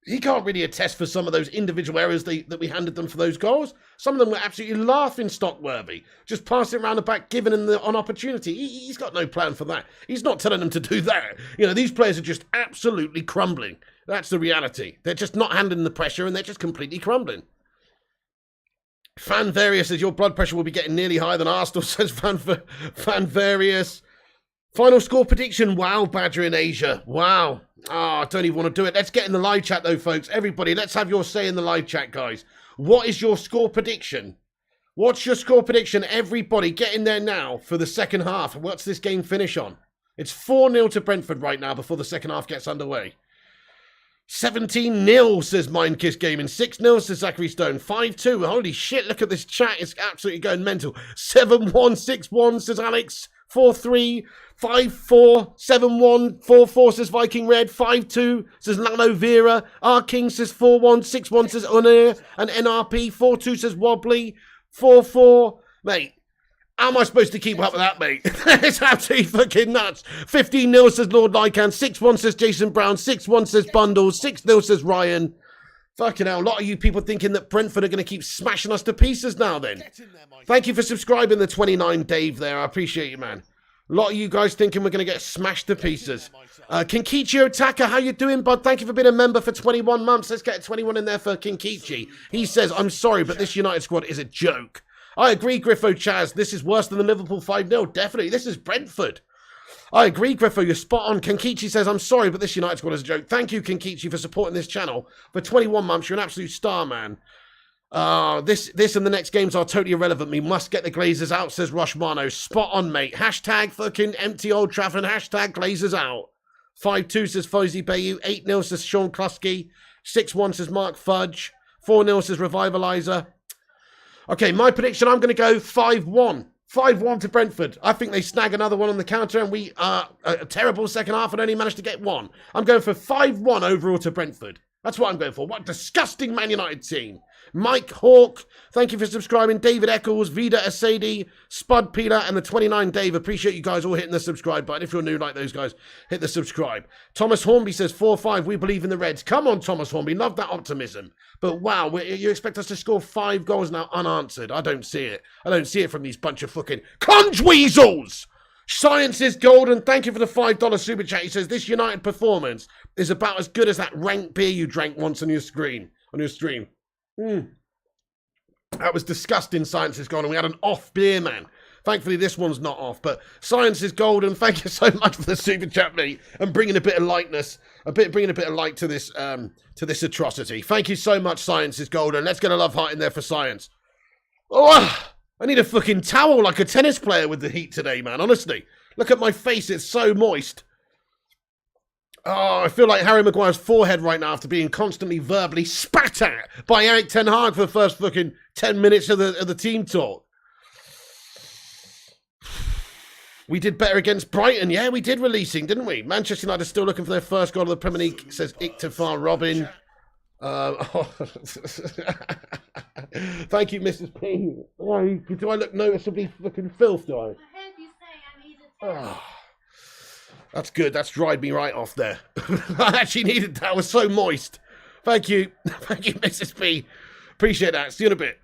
He can't really attest for some of those individual errors that we handed them for those goals. Some of them were absolutely laughing-stock worthy. Just passing around the back, giving him an opportunity. He's got no plan for that. He's not telling them to do that. These players are just absolutely crumbling. That's the reality. They're just not handling the pressure and they're just completely crumbling. Fan Various says, your blood pressure will be getting nearly higher than Arsenal, says Fan Various. Final score prediction. Wow, Badger in Asia. Wow. I don't even want to do it. Let's get in the live chat, though, folks. Everybody, let's have your say in the live chat, guys. What is your score prediction? What's your score prediction? Everybody, get in there now for the second half. What's this game finish on? It's 4-0 to Brentford right now before the second half gets underway. 17-0, says Mindkiss Gaming. 6-0, says Zachary Stone. 5-2. Holy shit, look at this chat. It's absolutely going mental. 7-1, 6-1, says Alex. 4-3, 5-4, 7-1, 4-4, says Viking Red. 5-2, says Lano Vera. R King says 4-1, 6-1, says Unair. And NRP. 4-2, says Wobbly. 4-4. Mate, how am I supposed to keep up with that, mate? It's absolutely fucking nuts. 15-0, says Lord Lycan. 6-1, says Jason Brown. 6-1, says Bundles. 6-0, says Ryan. Fucking hell, a lot of you people thinking that Brentford are going to keep smashing us to pieces now then. Thank you for subscribing, the 29 Dave there. I appreciate you, man. A lot of you guys thinking we're going to get smashed to pieces. Kinkichi Otaka, how you doing, bud? Thank you for being a member for 21 months. Let's get 21 in there for Kinkichi. He says, I'm sorry, but this United squad is a joke. I agree, Griffo Chaz. This is worse than the Liverpool 5-0. Definitely. This is Brentford. I agree, Griffo. You're spot on. Kinkichi says, I'm sorry, but this United squad is a joke. Thank you, Kinkichi, for supporting this channel. For 21 months, you're an absolute star, man. This and the next games are totally irrelevant. We must get the Glazers out, says Rushmano. Spot on, mate. Hashtag fucking empty Old Trafford. Hashtag Glazers out. 5-2 says Fozzie Bayou. 8-0 says Sean Klusky. 6-1 says Mark Fudge. 4-0 says Revivalizer. Okay, my prediction, I'm going to go 5-1. 5-1 to Brentford. I think they snag another one on the counter and we are a terrible second half and only managed to get one. I'm going for 5-1 overall to Brentford. That's what I'm going for. What a disgusting Man United team. Mike Hawk, thank you for subscribing. David Eccles, Vida Asadi, Spud Peeler, and the 29 Dave. Appreciate you guys all hitting the subscribe button. If you're new like those guys, hit the subscribe. Thomas Hornby says 4-5. We believe in the Reds. Come on, Thomas Hornby. Love that optimism. But wow, you expect us to score 5 goals now unanswered. I don't see it. I don't see it from these bunch of fucking conjweasels. Science is golden. Thank you for the $5 super chat. He says this United performance is about as good as that rank beer you drank once on your stream. That was disgusting. Science is golden. We had an off beer, man. Thankfully, this one's not off. But Science is golden. Thank you so much for the super chat, mate, and bringing a bit of lightness, bringing a bit of light to this atrocity. Thank you so much, Science is golden. Let's get a love heart in there for Science. Oh, I need a fucking towel like a tennis player with the heat today, man. Honestly, look at my face. It's so moist. Oh, I feel like Harry Maguire's forehead right now after being constantly verbally spat at by Eric Ten Hag for the first fucking 10 minutes of the team talk. We did better against Brighton. Yeah, we did releasing, didn't we? Manchester United still looking for their first goal of the Premier League, says Iktafar Robin. Thank you, Mrs. P. Oh, do I look noticeably fucking filth, do I? I heard you say I need a towel. That's good. That's dried me right off there. I actually needed that. I was so moist. Thank you. Thank you, Mrs. P. Appreciate that. See you in a bit.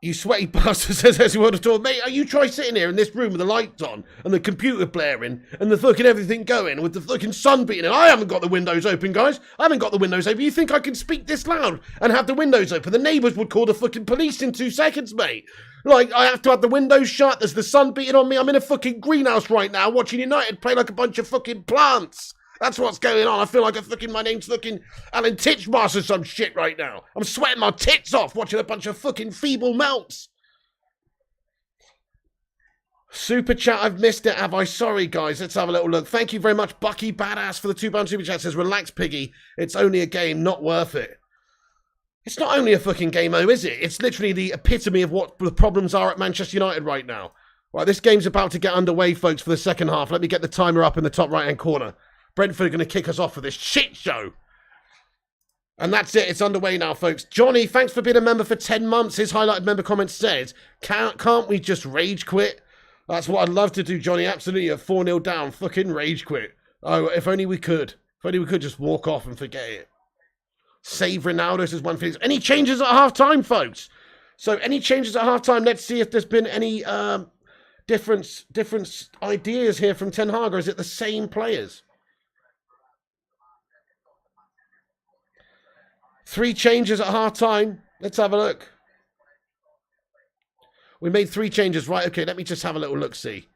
You sweaty bastard, says as you want to talk. Mate, you try sitting here in this room with the lights on and the computer blaring and the fucking everything going with the fucking sun beating in. I haven't got the windows open, guys. I haven't got the windows open. You think I can speak this loud and have the windows open? The neighbours would call the fucking police in 2 seconds, mate. Like, I have to have the windows shut. There's the sun beating on me. I'm in a fucking greenhouse right now watching United play like a bunch of fucking plants. That's what's going on. I feel like my name's fucking Alan Titchmarsh or some shit right now. I'm sweating my tits off watching a bunch of fucking feeble melts. Super chat, I've missed it, have I? Sorry, guys. Let's have a little look. Thank you very much, Bucky Badass, for the £2 super chat. Says, relax, Piggy. It's only a game, not worth it. It's not only a fucking game, though, is it? It's literally the epitome of what the problems are at Manchester United right now. Right, this game's about to get underway, folks, for the second half. Let me get the timer up in the top right-hand corner. Brentford are going to kick us off for this shit show. And that's it. It's underway now, folks. Johnny, thanks for being a member for 10 months. His highlighted member comment says, can't we just rage quit? That's what I'd love to do, Johnny. Absolutely. At 4-0 down. Fucking rage quit. Oh, if only we could. If only we could just walk off and forget it. Save Ronaldo, says one thing. Any changes at half-time, folks? So, any changes at half-time? Let's see if there's been any different ideas here from Ten Hag, or is it the same players? 3 changes at half-time. Let's have a look. We made 3 changes, right? Okay, let me just have a little look-see.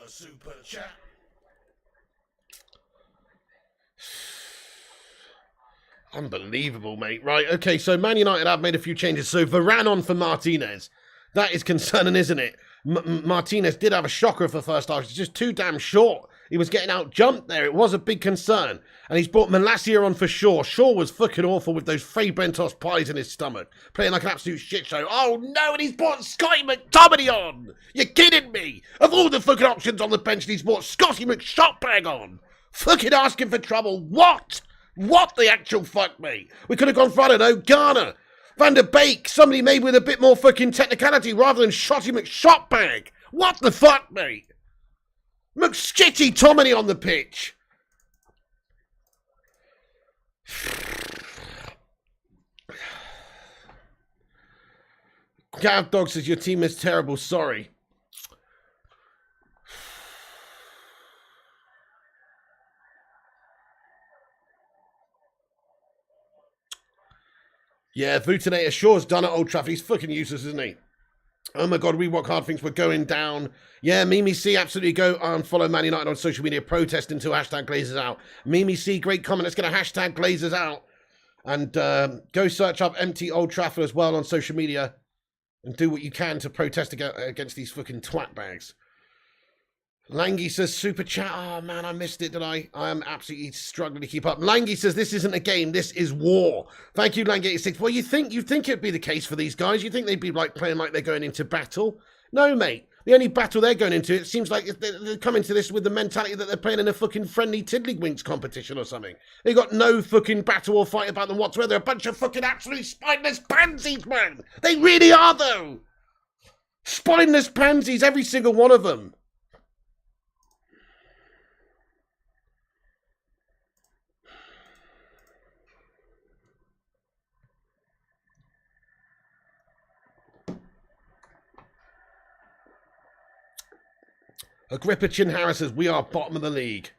Super chat. Unbelievable, mate. Right, okay, so Man United have made a few changes. So Varane on for Martinez. That is concerning, isn't it? Martinez did have a shocker for the first half. He's just too damn short. He was getting out jumped there. It was a big concern. And he's brought Malacia on for Shaw. Shaw was fucking awful with those Frey Brentos pies in his stomach. Playing like an absolute shit show. Oh no, and he's brought Scotty McTominay on. You're kidding me. Of all the fucking options on the bench, he's brought Scotty McShotbag on. Fucking asking for trouble. What? What the actual fuck, mate? We could have gone for, I don't know, Ghana, Van der Beek, somebody made with a bit more fucking technicality rather than Shotty McShotbag. What the fuck, mate? McSkitty Tomini on the pitch. Gav Dog says your team is terrible, sorry. Yeah, Vutinator Shaw's done at Old Trafford. He's fucking useless, isn't he? Oh my God, Rewalk Hard thinks we're going down. Yeah, Mimi C, absolutely go and follow Man United on social media. Protest until hashtag Glazers out. Mimi C, great comment. Let's get a hashtag Glazers out. And go search up Empty Old Trafford as well on social media. And do what you can to protest against these fucking twat bags. Langy says, super chat. Oh, man, I missed it, did I? I am absolutely struggling to keep up. Langy says, this isn't a game. This is war. Thank you, Langy86. Well, you'd think it'd be the case for these guys. You think they'd be like playing like they're going into battle. No, mate. The only battle they're going into, it seems like they're coming to this with the mentality that they're playing in a fucking friendly tiddlywinks competition or something. They've got no fucking battle or fight about them whatsoever. They're a bunch of fucking absolute spineless pansies, man. They really are, though. Spineless pansies, every single one of them. Agrippa Chin Harris says, we are bottom of the league.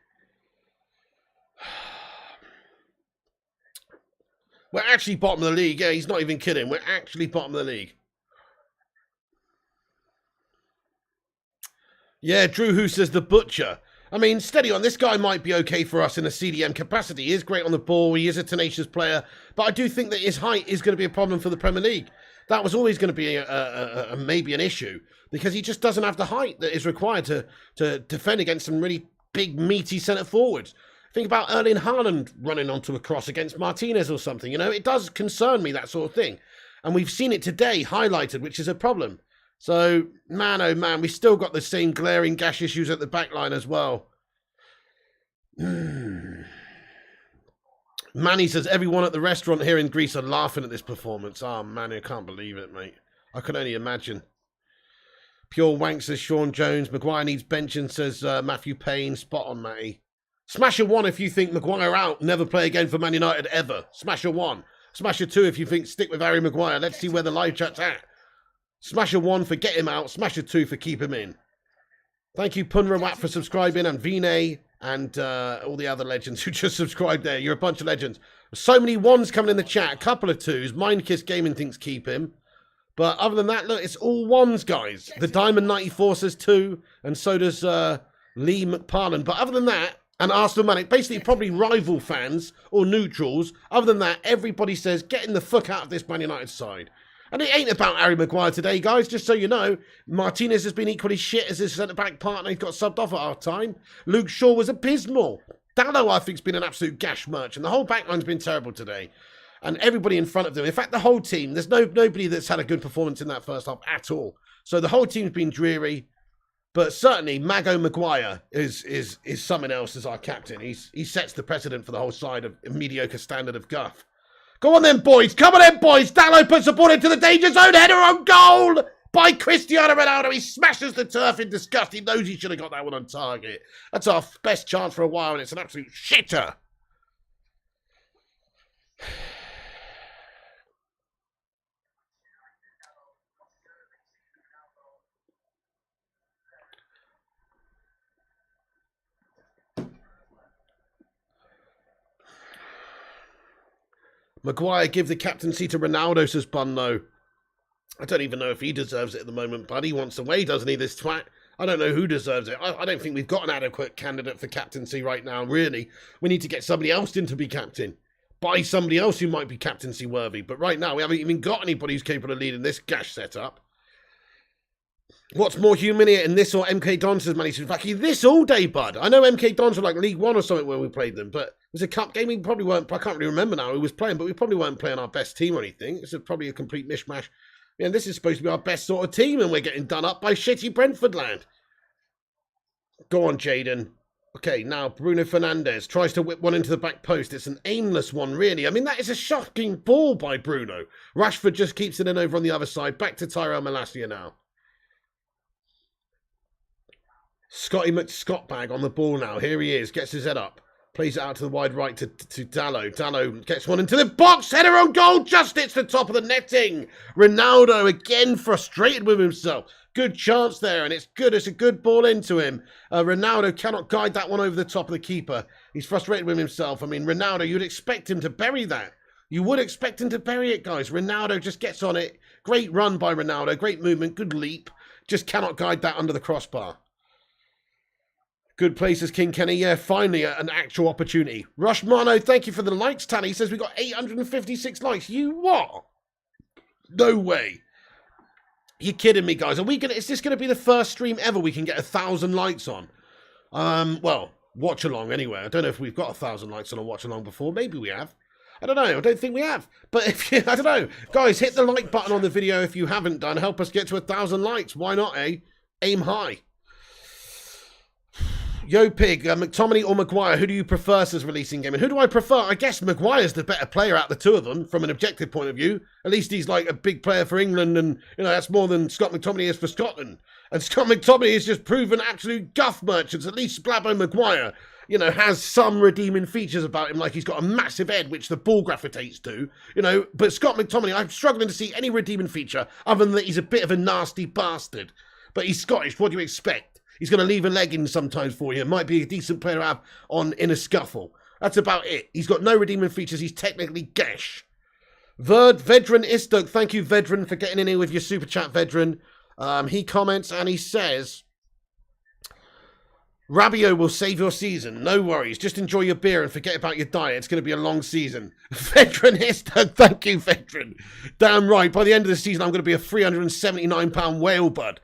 We're actually bottom of the league. Yeah, he's not even kidding. We're actually bottom of the league. Yeah, Drew Who says the butcher. I mean, steady on. This guy might be okay for us in a CDM capacity. He is great on the ball. He is a tenacious player. But I do think that his height is going to be a problem for the Premier League. That was always going to be maybe an issue because he just doesn't have the height that is required to defend against some really big, meaty centre forwards. Think about Erling Haaland running onto a cross against Martinez or something. You know, it does concern me, that sort of thing. And we've seen it today highlighted, which is a problem. So, man, oh man, we still got the same glaring gash issues at the back line as well. Manny says, everyone at the restaurant here in Greece are laughing at this performance. Oh, man, I can't believe it, mate. I can only imagine. Pure Wank says Sean Jones. Maguire needs benching, says Matthew Payne. Spot on, Matty. Smash a 1 if you think Maguire out. Never play again for Man United, ever. Smash a 1. Smash a 2 if you think stick with Harry Maguire. Let's see where the live chat's at. Smash a 1 for get him out. Smash a 2 for keep him in. Thank you, Punrawat, for subscribing, and Vinay, and all the other legends who just subscribed there. You're a bunch of legends. So many 1s coming in the chat. A couple of 2s. Mindkiss Gaming thinks keep him. But other than that, look, it's all 1s, guys. The Diamond 94 says 2, and so does Lee McParlin. But other than that, and Arsenal Manic, basically probably rival fans or neutrals. Other than that, everybody says, getting the fuck out of this Man United side. And it ain't about Harry Maguire today, guys, just so you know. Martinez has been equally shit as his centre-back partner. He got subbed off at half-time. Luke Shaw was abysmal. Dallo, I think, has been an absolute gash merchant. The whole backline's been terrible today. And everybody in front of them, in fact, the whole team, there's nobody that's had a good performance in that first half at all. So the whole team's been dreary. But certainly, Mago Maguire is something else as our captain. He sets the precedent for the whole side of a mediocre standard of guff. Go on then, boys. Come on then, boys. Dallo puts the ball into the danger zone. Header on goal by Cristiano Ronaldo. He smashes the turf in disgust. He knows he should have got that one on target. That's our best chance for a while, and it's an absolute shitter. Maguire, give the captaincy to Ronaldo, says Bunno. I don't even know if he deserves it at the moment, but he wants away, doesn't he, this twat? I don't know who deserves it. I don't think we've got an adequate candidate for captaincy right now, really. We need to get somebody else in to be captain. Buy somebody else who might be captaincy worthy. But right now, we haven't even got anybody who's capable of leading this gash setup. What's more humiliating, this or MK Dons has managed to vacuum this all day, bud? I know MK Dons were like League One or something when we played them, but it was a cup game. We probably weren't, I can't really remember now who was playing, but we probably weren't playing our best team or anything. It's probably a complete mishmash. Yeah, this is supposed to be our best sort of team, and we're getting done up by shitty Brentford land. Go on, Jaden. Okay, now Bruno Fernandes tries to whip one into the back post. It's an aimless one, really. I mean, that is a shocking ball by Bruno. Rashford just keeps it in over on the other side. Back to Tyrell Malacia now. Scotty McScottbag on the ball now. Here he is. Gets his head up. Plays it out to the wide right to Dallo. Dallo gets one into the box. Header on goal. Just hits the top of the netting. Ronaldo again frustrated with himself. Good chance there, and it's good. It's a good ball into him. Ronaldo cannot guide that one over the top of the keeper. He's frustrated with himself. I mean, Ronaldo, you'd expect him to bury that. You would expect him to bury it, guys. Ronaldo just gets on it. Great run by Ronaldo. Great movement. Good leap. Just cannot guide that under the crossbar. Good places, King Kenny. Yeah, finally an actual opportunity. Rush Mano, thank you for the likes, Tally. He says we got 856 likes. You what? No way. You're kidding me, guys. Are we gonna? Is this gonna be the first stream ever we can get 1,000 likes on? Well, watch along anyway. I don't know if we've got 1,000 likes on a watch along before. Maybe we have. I don't know. I don't think we have. But if you, I don't know, guys, hit the like button on the video if you haven't done. Help us get to 1,000 likes. Why not? Aim high. Yo, Pig, McTominay or Maguire, who do you prefer, says Releasing Game? And who do I prefer? I guess Maguire's the better player out of the two of them, from an objective point of view. At least he's like a big player for England, and, you know, that's more than Scott McTominay is for Scotland. And Scott McTominay has just proven absolute guff merchants. At least Blabbo Maguire, you know, has some redeeming features about him, like he's got a massive head, which the ball gravitates to, you know. But Scott McTominay, I'm struggling to see any redeeming feature, other than that he's a bit of a nasty bastard. But he's Scottish, what do you expect? He's going to leave a leg in sometimes for you. Might be a decent player to have on in a scuffle. That's about it. He's got no redeeming features. He's technically gash. Vedran Istok. Thank you, Vedran, for getting in here with your super chat, Vedran. He comments and he says, Rabiot will save your season. No worries. Just enjoy your beer and forget about your diet. It's going to be a long season. Vedran Istok. Thank you, Vedran. Damn right. By the end of the season, I'm going to be a £379 whale, bud.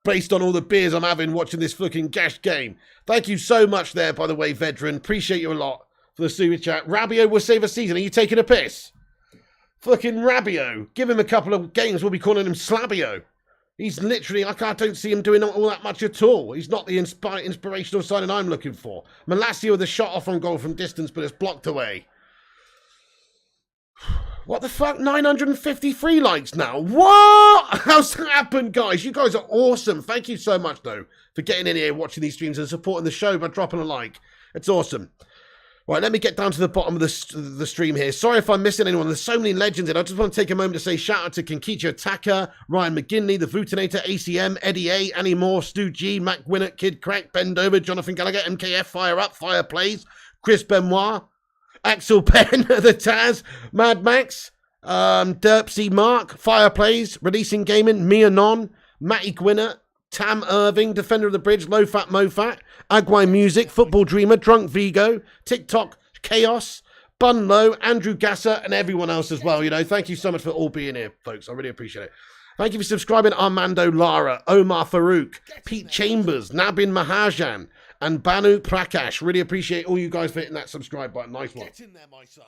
Based on all the beers I'm having watching this fucking gash game. Thank you so much there, by the way, Vedran. Appreciate you a lot for the super chat. Rabiot will save a season. Are you taking a piss? Fucking Rabiot. Give him a couple of games. We'll be calling him Slabio. He's literally, I don't see him doing all that much at all. He's not the inspirational signing I'm looking for. Malacia with a shot off on goal from distance, but it's blocked away. What the fuck? 953 likes now. What? How's that happened, guys? You guys are awesome. Thank you so much, though, for getting in here, watching these streams and supporting the show by dropping a like. It's awesome. Right, let me get down to the bottom of the stream here. Sorry if I'm missing anyone. There's so many legends in. I just want to take a moment to say shout out to Kenkichi Taka, Ryan McGinley, The Vutinator, ACM, Eddie A, Annie Moore, Stu G, Mac Winnett, Kid Crack, Bendover, Jonathan Gallagher, MKF, Fire Up, Fire Plays, Chris Benoit, Axel Penn, The Taz, Mad Max, Derpsy Mark, Fireplays, Releasing Gaming, Mia Non, Matty Gwynner, Tam Irving, Defender of the Bridge, Low Fat Mofat, Agwai Music, Football Dreamer, Drunk Vigo, TikTok Chaos, Bun Low, Andrew Gasser, and everyone else as well. You know, thank you so much for all being here, folks. I really appreciate it. Thank you for subscribing, Armando Lara, Omar Farouk, Pete Chambers, Nabin Mahajan, and Banu Prakash. Really appreciate all you guys for hitting that subscribe button. Nice one. Get in there, my son.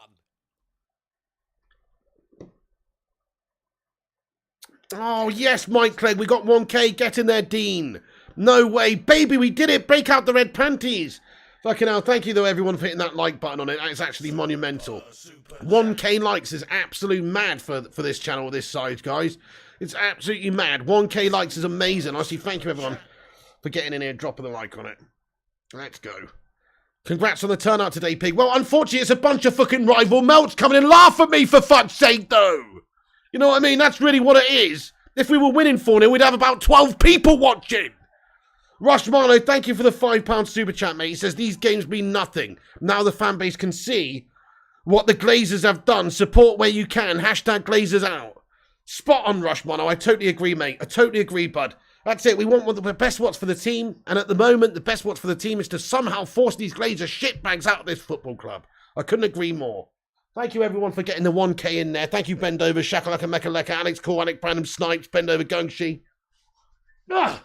Oh, yes, Mike Clegg. We got 1K. Get in there, Dean. No way. Baby, we did it. Break out the red panties. Fucking hell. Thank you, though, everyone, for hitting that like button on it. It's actually monumental. 1K likes is absolute mad for this channel, this size, guys. It's absolutely mad. 1K likes is amazing. Honestly, thank you, everyone, for getting in here and dropping the like on it. Let's go. Congrats on the turnout today, Pig. Well, unfortunately, it's a bunch of fucking rival melts coming and laugh at me, for fuck's sake, though. You know what I mean? That's really what it is. If we were winning 4-0, we'd have about 12 people watching. Rush Marlowe, thank you for the £5 super chat, mate. He says, these games mean nothing. Now the fan base can see what the Glazers have done. Support where you can. Hashtag Glazers out. Spot on, Rush Mono. I totally agree, mate. I totally agree, bud. That's it. We want the best what's for the team. And at the moment, the best what's for the team is to somehow force these Glazer shitbags out of this football club. I couldn't agree more. Thank you, everyone, for getting the 1K in there. Thank you, Bendover, Shakalaka, Mekaleka, Alex Core, Alec Brandon, Snipes, Bendover, Gungshi. Ah.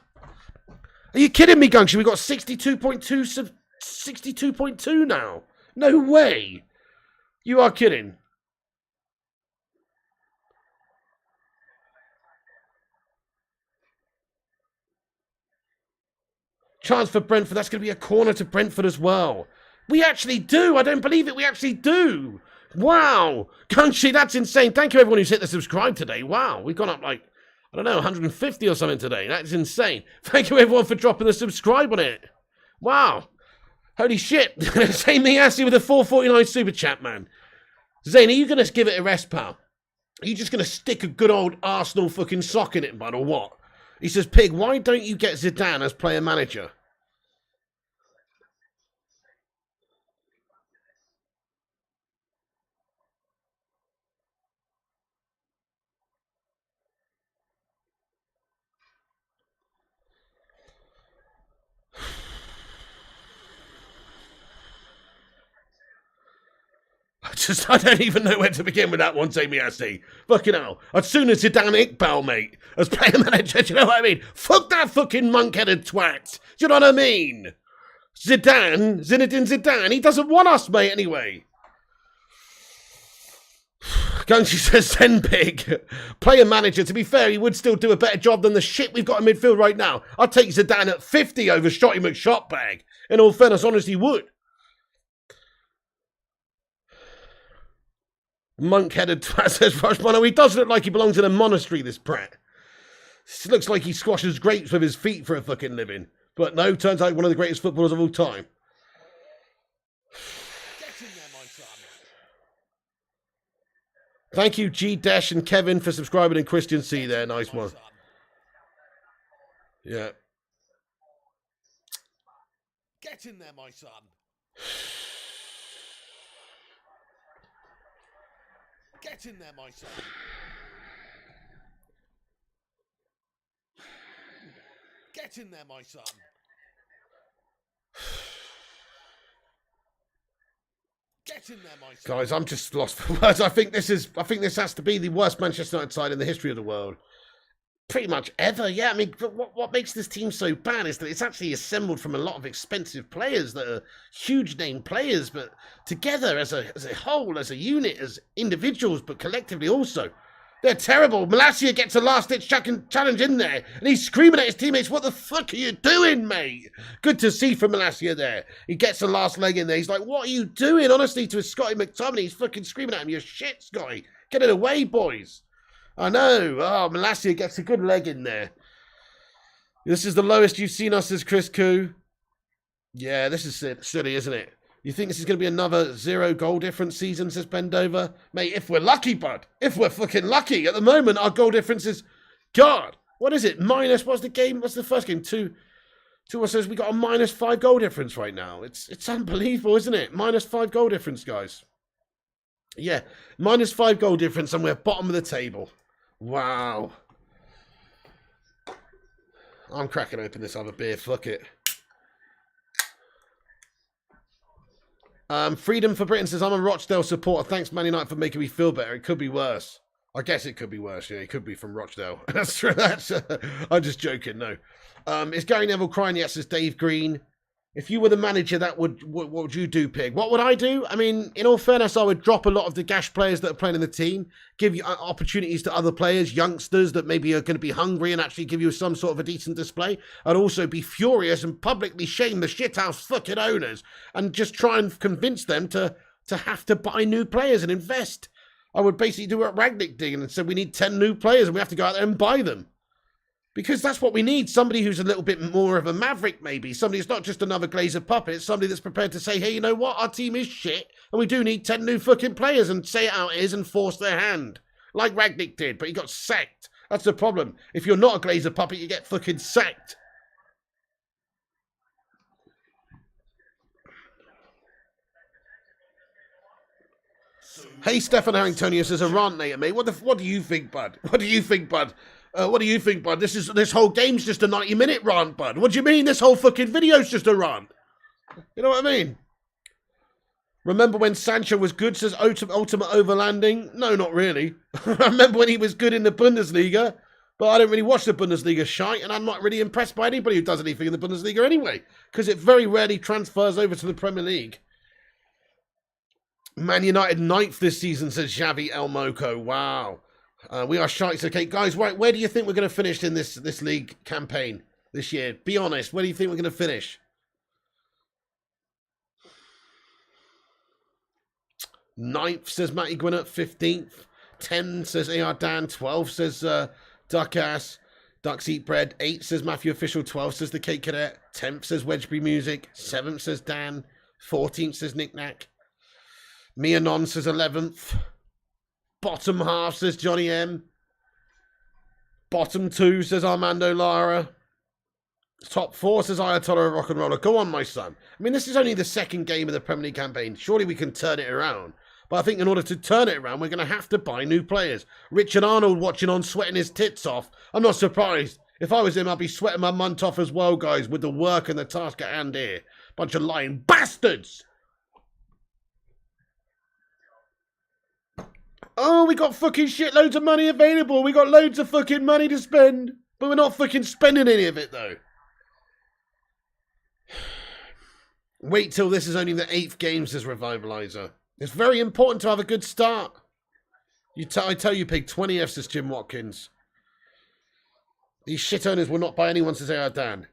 Are you kidding me, Gungshi? We got 62.2 now. No way. You are kidding. Chance for Brentford. That's going to be a corner to Brentford as well. We actually do. I don't believe it. We actually do. Wow. Gungshi, that's insane. Thank you, everyone who's hit the subscribe today. Wow. We've gone up like, I don't know, 150 or something today. That's insane. Thank you, everyone, for dropping the subscribe on it. Wow. Holy shit. Zane Miassi with a 449 super chat, man. Zane, are you going to give it a rest, pal? Are you just going to stick a good old Arsenal fucking sock in it, bud, or what? He says, Pig, why don't you get Zidane as player manager? I don't even know where to begin with that one, Miassi. Fucking hell. As soon as Zidane Iqbal, mate, as player manager, do you know what I mean? Fuck that fucking monk-headed twat. Do you know what I mean? Zinedine Zidane, he doesn't want us, mate, anyway. Gungshi says, send Pig. Player manager, to be fair, he would still do a better job than the shit we've got in midfield right now. I'd take Zidane at 50 over Shotty McShotbag. In all fairness, honestly, would. Monk-headed twat, says Rushmono. He does look like he belongs in a monastery, this brat. Looks like he squashes grapes with his feet for a fucking living. But no, turns out one of the greatest footballers of all time. Get in there, my son. Thank you, G Dash and Kevin, for subscribing, and Christian C there. Nice one. Yeah. Get in there, my son. Get in there, my son. Get in there, my son. Get in there, my son. Guys, I'm just lost for words. I think this has to be the worst Manchester United side in the history of the world. Pretty much ever, yeah. I mean, what makes this team so bad is that it's actually assembled from a lot of expensive players that are huge name players, but together as a whole, as a unit, as individuals, but collectively also. They're terrible. Malacia gets a last-ditch challenge in there, and he's screaming at his teammates, what the fuck are you doing, mate? Good to see from Malacia there. He gets the last leg in there. He's like, what are you doing? Honestly, to his Scotty McTominay, he's fucking screaming at him, you're shit, Scotty. Get it away, boys. I know. Oh, Malacia gets a good leg in there. This is the lowest you've seen us as Chris Koo. Yeah, this is silly, isn't it? You think this is going to be another 0 goal difference season, says Bendover? Mate, if we're lucky, bud. If we're fucking lucky. At the moment, our goal difference is... God, what is it? Minus, what's the game? What's the first game? 2 says we got a -5 goal difference right now. It's unbelievable, isn't it? -5 goal difference, guys. Yeah, -5 goal difference and we're bottom of the table. Wow. I'm cracking open this other beer. Fuck it. Freedom for Britain says, I'm a Rochdale supporter. Thanks, Man United, for making me feel better. It could be worse. I guess it could be worse. Yeah, it could be from Rochdale. That's true. I'm just joking. No. Is Gary Neville crying? Yes, says Dave Green. If you were the manager, what would you do, Pig? What would I do? I mean, in all fairness, I would drop a lot of the gash players that are playing in the team, give you opportunities to other players, youngsters that maybe are going to be hungry and actually give you some sort of a decent display. I'd also be furious and publicly shame the shithouse fucking owners and just try and convince them to have to buy new players and invest. I would basically do what Ragnick did and said we need 10 new players and we have to go out there and buy them. Because that's what we need. Somebody who's a little bit more of a maverick, maybe. Somebody who's not just another Glazer puppet. Somebody that's prepared to say, hey, you know what? Our team is shit. And we do need 10 new fucking players. And say it how it is and force their hand. Like Ragnick did. But he got sacked. That's the problem. If you're not a Glazer puppet, you get fucking sacked. Hey, Stefan Harringtonius says a rant, mate. What do you think, bud? What do you think, bud? What do you think, bud? This whole game's just a 90-minute rant, bud. What do you mean this whole fucking video's just a rant? You know what I mean? Remember when Sancho was good, says Ultimate Overlanding? No, not really. I remember when he was good in the Bundesliga, but I don't really watch the Bundesliga shite, and I'm not really impressed by anybody who does anything in the Bundesliga anyway, because it very rarely transfers over to the Premier League. Man United 9th this season, says Xavi El Moco. Wow. We are shite. Okay, guys, right, where do you think we're going to finish in this league campaign this year? Be honest, where do you think we're going to finish? 9th, says Matty Gwinnett. 15th. 10, says AR Dan. 12, says Duckass. Ducks Eat Bread. 8, says Matthew Official. 12, says The Cake Cadet. 10th, says Wedgeby Music. 7th, says Dan. 14th, says Nick Knack. Mianon says 11th. Bottom half, says Johnny M. Bottom 2, says Armando Lara. Top 4, says Ayatollah of Rock and Roller. Go on, my son. I mean, this is only the second game of the Premier League campaign. Surely we can turn it around. But I think in order to turn it around, we're going to have to buy new players. Richard Arnold watching on, sweating his tits off. I'm not surprised. If I was him, I'd be sweating my munt off as well, guys, with the work and the task at hand here. Bunch of lying bastards. Oh, we got fucking shitloads of money available. We got loads of fucking money to spend. But we're not fucking spending any of it, though. Wait till this is only the 8th game, says Revivalizer. It's very important to have a good start. I tell you, Pig, 20 F, says Jim Watkins. These shit owners will not buy anyone, says AR Dan.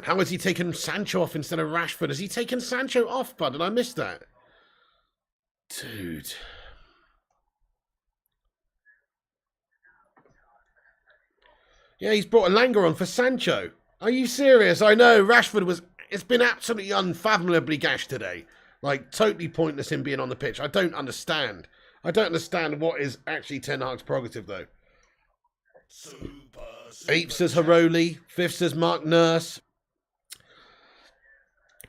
How has he taken Sancho off instead of Rashford? Has he taken Sancho off, bud? And I missed that. Dude. Yeah, he's brought Elanga on for Sancho. Are you serious? I know, Rashford was... It's been absolutely unfathomably gashed today. Like, totally pointless him being on the pitch. I don't understand. I don't understand what is actually Ten Hag's prerogative, though. 8th says Haroli. 5th says Mark Nurse.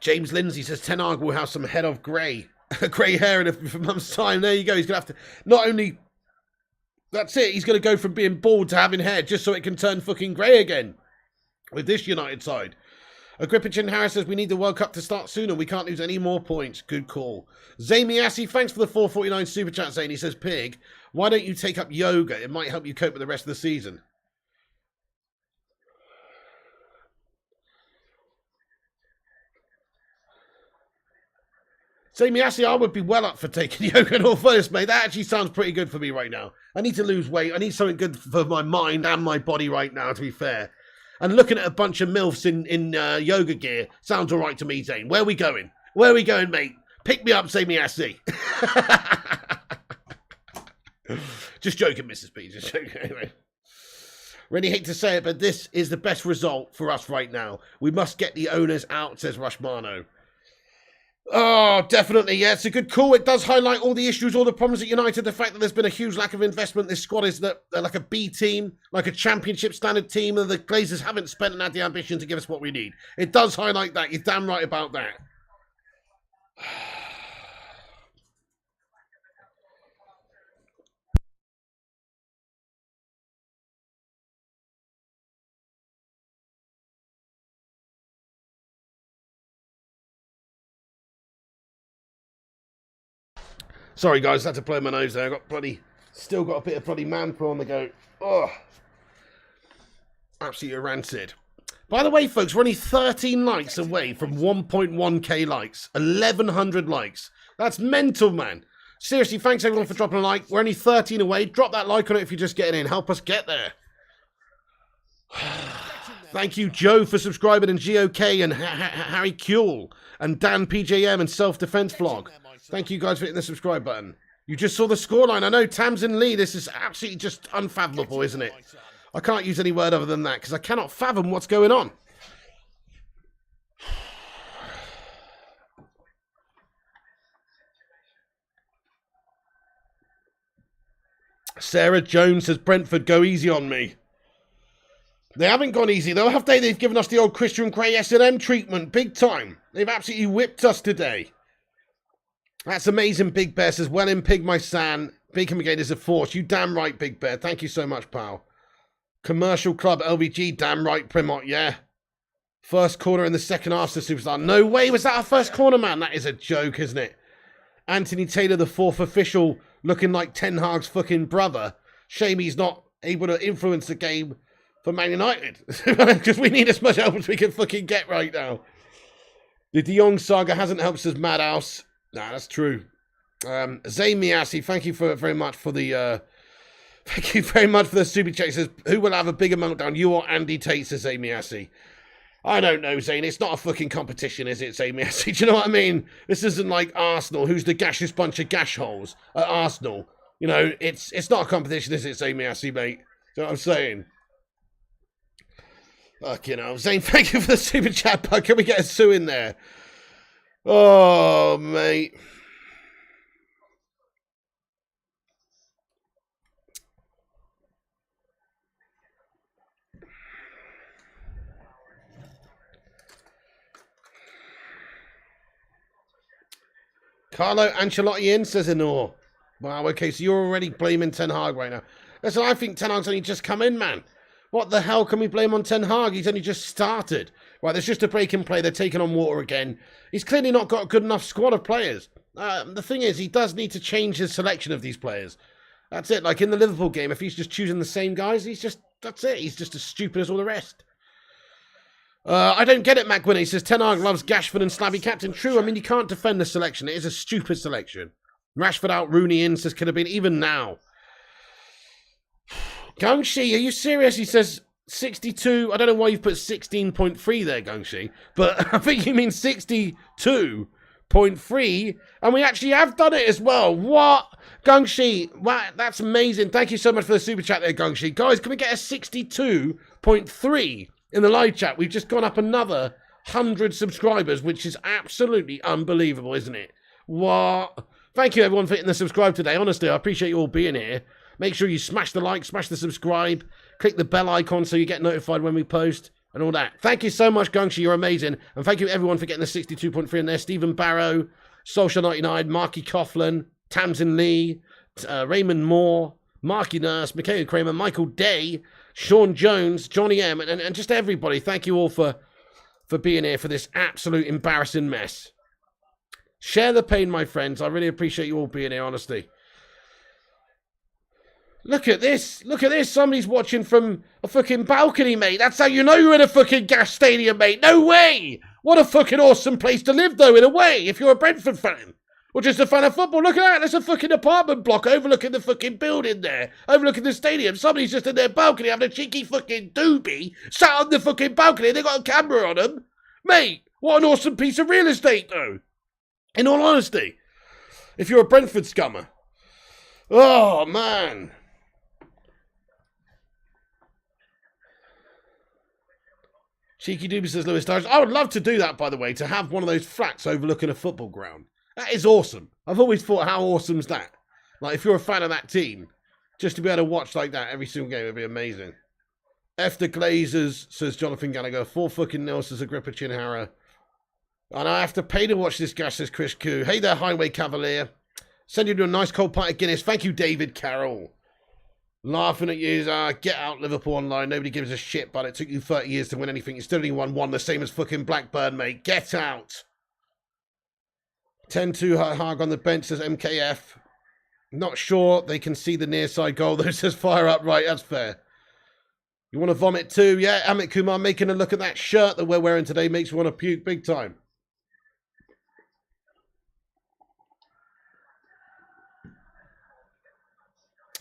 James Lindsay says Ten Hag will have some head of grey. Grey hair in a month's time. There you go. He's going to have to... Not only... That's it. He's going to go from being bald to having hair just so it can turn fucking grey again. With this United side. Agripichin Harris says we need the World Cup to start sooner. We can't lose any more points. Good call. Zamiassi, thanks for the 449 super chat, Zane. He says, Pig, why don't you take up yoga? It might help you cope with the rest of the season. Zamiassi, I would be well up for taking yoga in all fairness, mate. That actually sounds pretty good for me right now. I need to lose weight. I need something good for my mind and my body right now, to be fair. And looking at a bunch of MILFs in yoga gear sounds all right to me, Zane. Where are we going? Where are we going, mate? Pick me up, Zamiassi. Just joking, Mrs. P. Just joking. Anyway. Really hate to say it, but this is the best result for us right now. We must get the owners out, says Rushmano. Oh, definitely, yeah, it's a good call. It does highlight all the issues, all the problems at United. The fact that there's been a huge lack of investment. This squad is that they're like a B team, like a championship standard team, and the Glazers haven't spent and had the ambition to give us what we need. It does highlight that. You're damn right about that. Sorry, guys, I had to blow my nose there. I got still got a bit of bloody man-flu on the go. Oh, absolutely rancid. By the way, folks, we're only 13 likes away from 1.1k likes. 1,100 likes. That's mental, man. Seriously, thanks everyone for dropping a like. We're only 13 away. Drop that like on it if you're just getting in. Help us get there. Thank you, Joe, for subscribing, and GOK, and Harry Kuehl, and Dan PJM, and Self-Defense Vlog. Thank you guys for hitting the subscribe button. You just saw the scoreline. I know, Tamsin Lee, this is absolutely just unfathomable, isn't it? I can't use any word other than that, because I cannot fathom what's going on. Sarah Jones says, Brentford, go easy on me. They haven't gone easy, though, have they? They've given us the old Christian Grey S&M treatment, big time. They've absolutely whipped us today. That's amazing, Big Bear says, well in, Pig, my son. Beacon Brigade is a force. You damn right, Big Bear. Thank you so much, pal. Commercial Club, LVG, damn right, Primot, yeah. First corner in the second half, says Superstar. No way, was that our first corner, man? That is a joke, isn't it? Anthony Taylor, the fourth official, looking like Ten Hag's fucking brother. Shame he's not able to influence the game for Man United. Because we need as much help as we can fucking get right now. The De Jong saga hasn't helped us, Madhouse. Nah, that's true. Zay Miyasi, thank you very much for the thank you very much for the super chat. Says, who will have a bigger meltdown, you or Andy Tate, says Zay Miyasi. I don't know, Zane. It's not a fucking competition, is it, Zay Miyasi? Do you know what I mean? This isn't like Arsenal, who's the gashiest bunch of gash holes at Arsenal. You know, it's not a competition, is it, Zay Miyasi, mate? Do you know what I'm saying? Fucking hell. Zane, thank you for the super chat, bud. Can we get a Sue in there? Oh, mate. Carlo Ancelotti in, says Anor. Wow, okay, so you're already blaming Ten Hag right now. Listen, I think Ten Hag's only just come in, man. What the hell can we blame on Ten Hag? He's only just started. Right, there's just a break in play. They're taking on water again. He's clearly not got a good enough squad of players. The thing is, he does need to change his selection of these players. That's it. Like in the Liverpool game, if he's just choosing the same guys, that's it. He's just as stupid as all the rest. I don't get it, Mac Winnie. He says, Ten Hag loves Gashford and Slabby Captain. True, I mean, you can't defend the selection. It is a stupid selection. Rashford out, Rooney in, says, could have been even now. Gangshi, are you serious? He says 62. I don't know why you've put 16.3 there, Gangshi, but I think you mean 62.3, and we actually have done it as well. What? Gangshi, wow, that's amazing. Thank you so much for the super chat there, Gangshi. Guys, can we get a 62.3 in the live chat? We've just gone up another 100 subscribers, which is absolutely unbelievable, isn't it? What? Thank you, everyone, for hitting the subscribe today. Honestly, I appreciate you all being here. Make sure you smash the like, smash the subscribe, click the bell icon so you get notified when we post and all that. Thank you so much, Gungshi. You're amazing. And thank you, everyone, for getting the 62.3 in there. Stephen Barrow, Social99, Marky Coughlin, Tamsin Lee, Raymond Moore, Marky Nurse, Michaela Kramer, Michael Day, Sean Jones, Johnny M, and just everybody. Thank you all for being here for this absolute embarrassing mess. Share the pain, my friends. I really appreciate you all being here, honestly. Look at this. Look at this. Somebody's watching from a fucking balcony, mate. That's how you know you're in a fucking gas stadium, mate. No way. What a fucking awesome place to live, though, in a way, if you're a Brentford fan. Or just a fan of football. Look at that. There's a fucking apartment block overlooking the fucking building there. Overlooking the stadium. Somebody's just in their balcony having a cheeky fucking doobie. Sat on the fucking balcony and they got a camera on them. Mate, what an awesome piece of real estate, though. In all honesty. If you're a Brentford scummer. Oh, man. Cheeky Doobie says Lewis Dodge. I would love to do that, by the way, to have one of those flats overlooking a football ground. That is awesome. I've always thought, how awesome's that? Like, if you're a fan of that team, just to be able to watch like that every single game would be amazing. F the Glazers, says Jonathan Gallagher. 4 fucking nil, says Agrippa Chinhara. And I have to pay to watch this guy, says Chris Koo. Hey there, Highway Cavalier. Send you to a nice cold pint of Guinness. Thank you, David Carroll. Laughing at you, get out Liverpool Online. Nobody gives a shit, but it took you 30 years to win anything. You still only won one, the same as fucking Blackburn, mate. Get out. 10-2 Hag on the bench, says MKF. Not sure they can see the near side goal, though, says Fire Up. Right, that's fair. You want to vomit too? Yeah, Amit Kumar making a look at that shirt that we're wearing today makes you want to puke big time.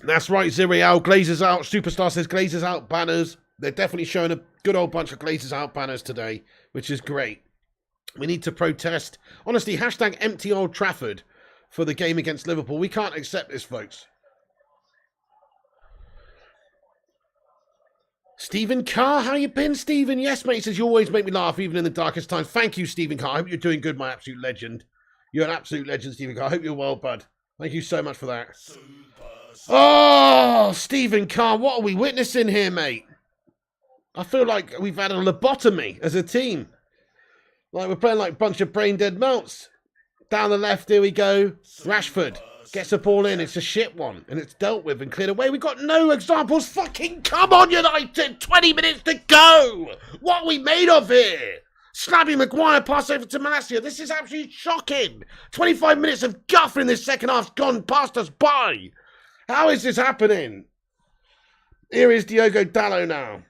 That's right, Zirial. Glazers out. Superstar says Glazers out banners. They're definitely showing a good old bunch of Glazers out banners today, which is great. We need to protest. Honestly, hashtag empty Old Trafford for the game against Liverpool. We can't accept this, folks. Stephen Carr, how you been, Stephen? Yes, mate. He says, you always make me laugh, even in the darkest times. Thank you, Stephen Carr. I hope you're doing good, my absolute legend. You're an absolute legend, Stephen Carr. I hope you're well, bud. Thank you so much for that. Oh, Stephen Carr, what are we witnessing here, mate? I feel like we've had a lobotomy as a team. Like we're playing like a bunch of brain-dead melts. Down the left, here we go. Rashford gets the ball in. It's a shit one. And it's dealt with and cleared away. We've got no examples. Fucking come on, United. 20 minutes to go. What are we made of here? Slabby Maguire pass over to Malacia. This is absolutely shocking. 25 minutes of guff in this second half's gone past us by. How is this happening? Here is Diogo Dalot now.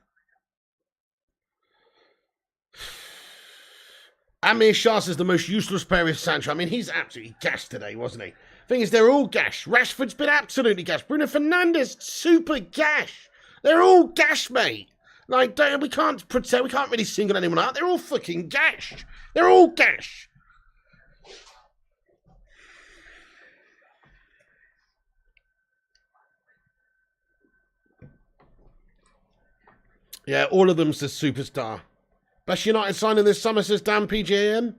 Amir Shah is the most useless player with Sancho. I mean, he's absolutely gashed today, wasn't he? Thing is, they're all gash. Rashford's been absolutely gash. Bruno Fernandes, super gash. They're all gash, mate. Like, we can't pretend, we can't really single anyone out. They're all fucking gash. They're all gash. Yeah, all of them's a superstar. Best United signing this summer, says Dan PJM.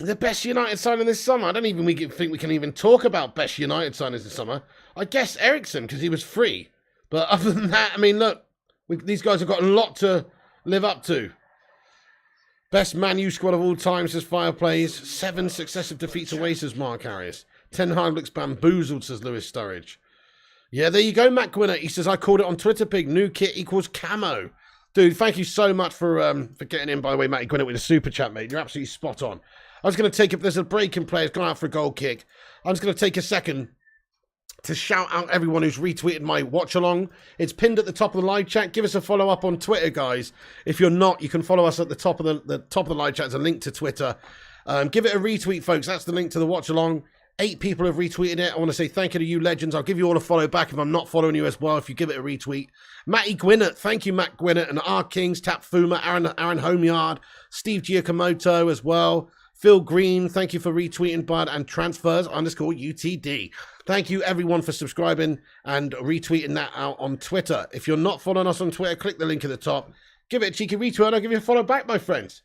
The best United signing this summer. I don't even think we can even talk about best United signings this summer. I guess Ericsson, because he was free. But other than that, I mean, look, these guys have got a lot to live up to. Best Man U squad of all time, says Fireplays. 7 successive defeats away, says Mark Harris. Ten Hag looks bamboozled, says Lewis Sturridge. Yeah, there you go, Matt Gwynner. He says, I called it on Twitter, Pig. New kit equals camo. Dude, thank you so much for getting in, by the way, Matty Gwynner, with a super chat, mate. You're absolutely spot on. I was going to take, if there's a break in play, it's gone out for a goal kick. I'm just going to take a second to shout out everyone who's retweeted my watch along. It's pinned at the top of the live chat. Give us a follow up on Twitter, guys. If you're not, you can follow us at the top of the live chat. There's a link to Twitter. Give it a retweet, folks. That's the link to the watch along. 8 people have retweeted it. I want to say thank you to you legends. I'll give you all a follow back if I'm not following you as well, if you give it a retweet. Matty Gwinnett, thank you, Matt Gwinnett, and R Kings, Tap Fuma, Aaron Homeyard, Steve Giacomoto as well. Phil Green, thank you for retweeting, bud, and transfers_UTD. Thank you, everyone, for subscribing and retweeting that out on Twitter. If you're not following us on Twitter, click the link at the top. Give it a cheeky retweet, and I'll give you a follow back, my friends.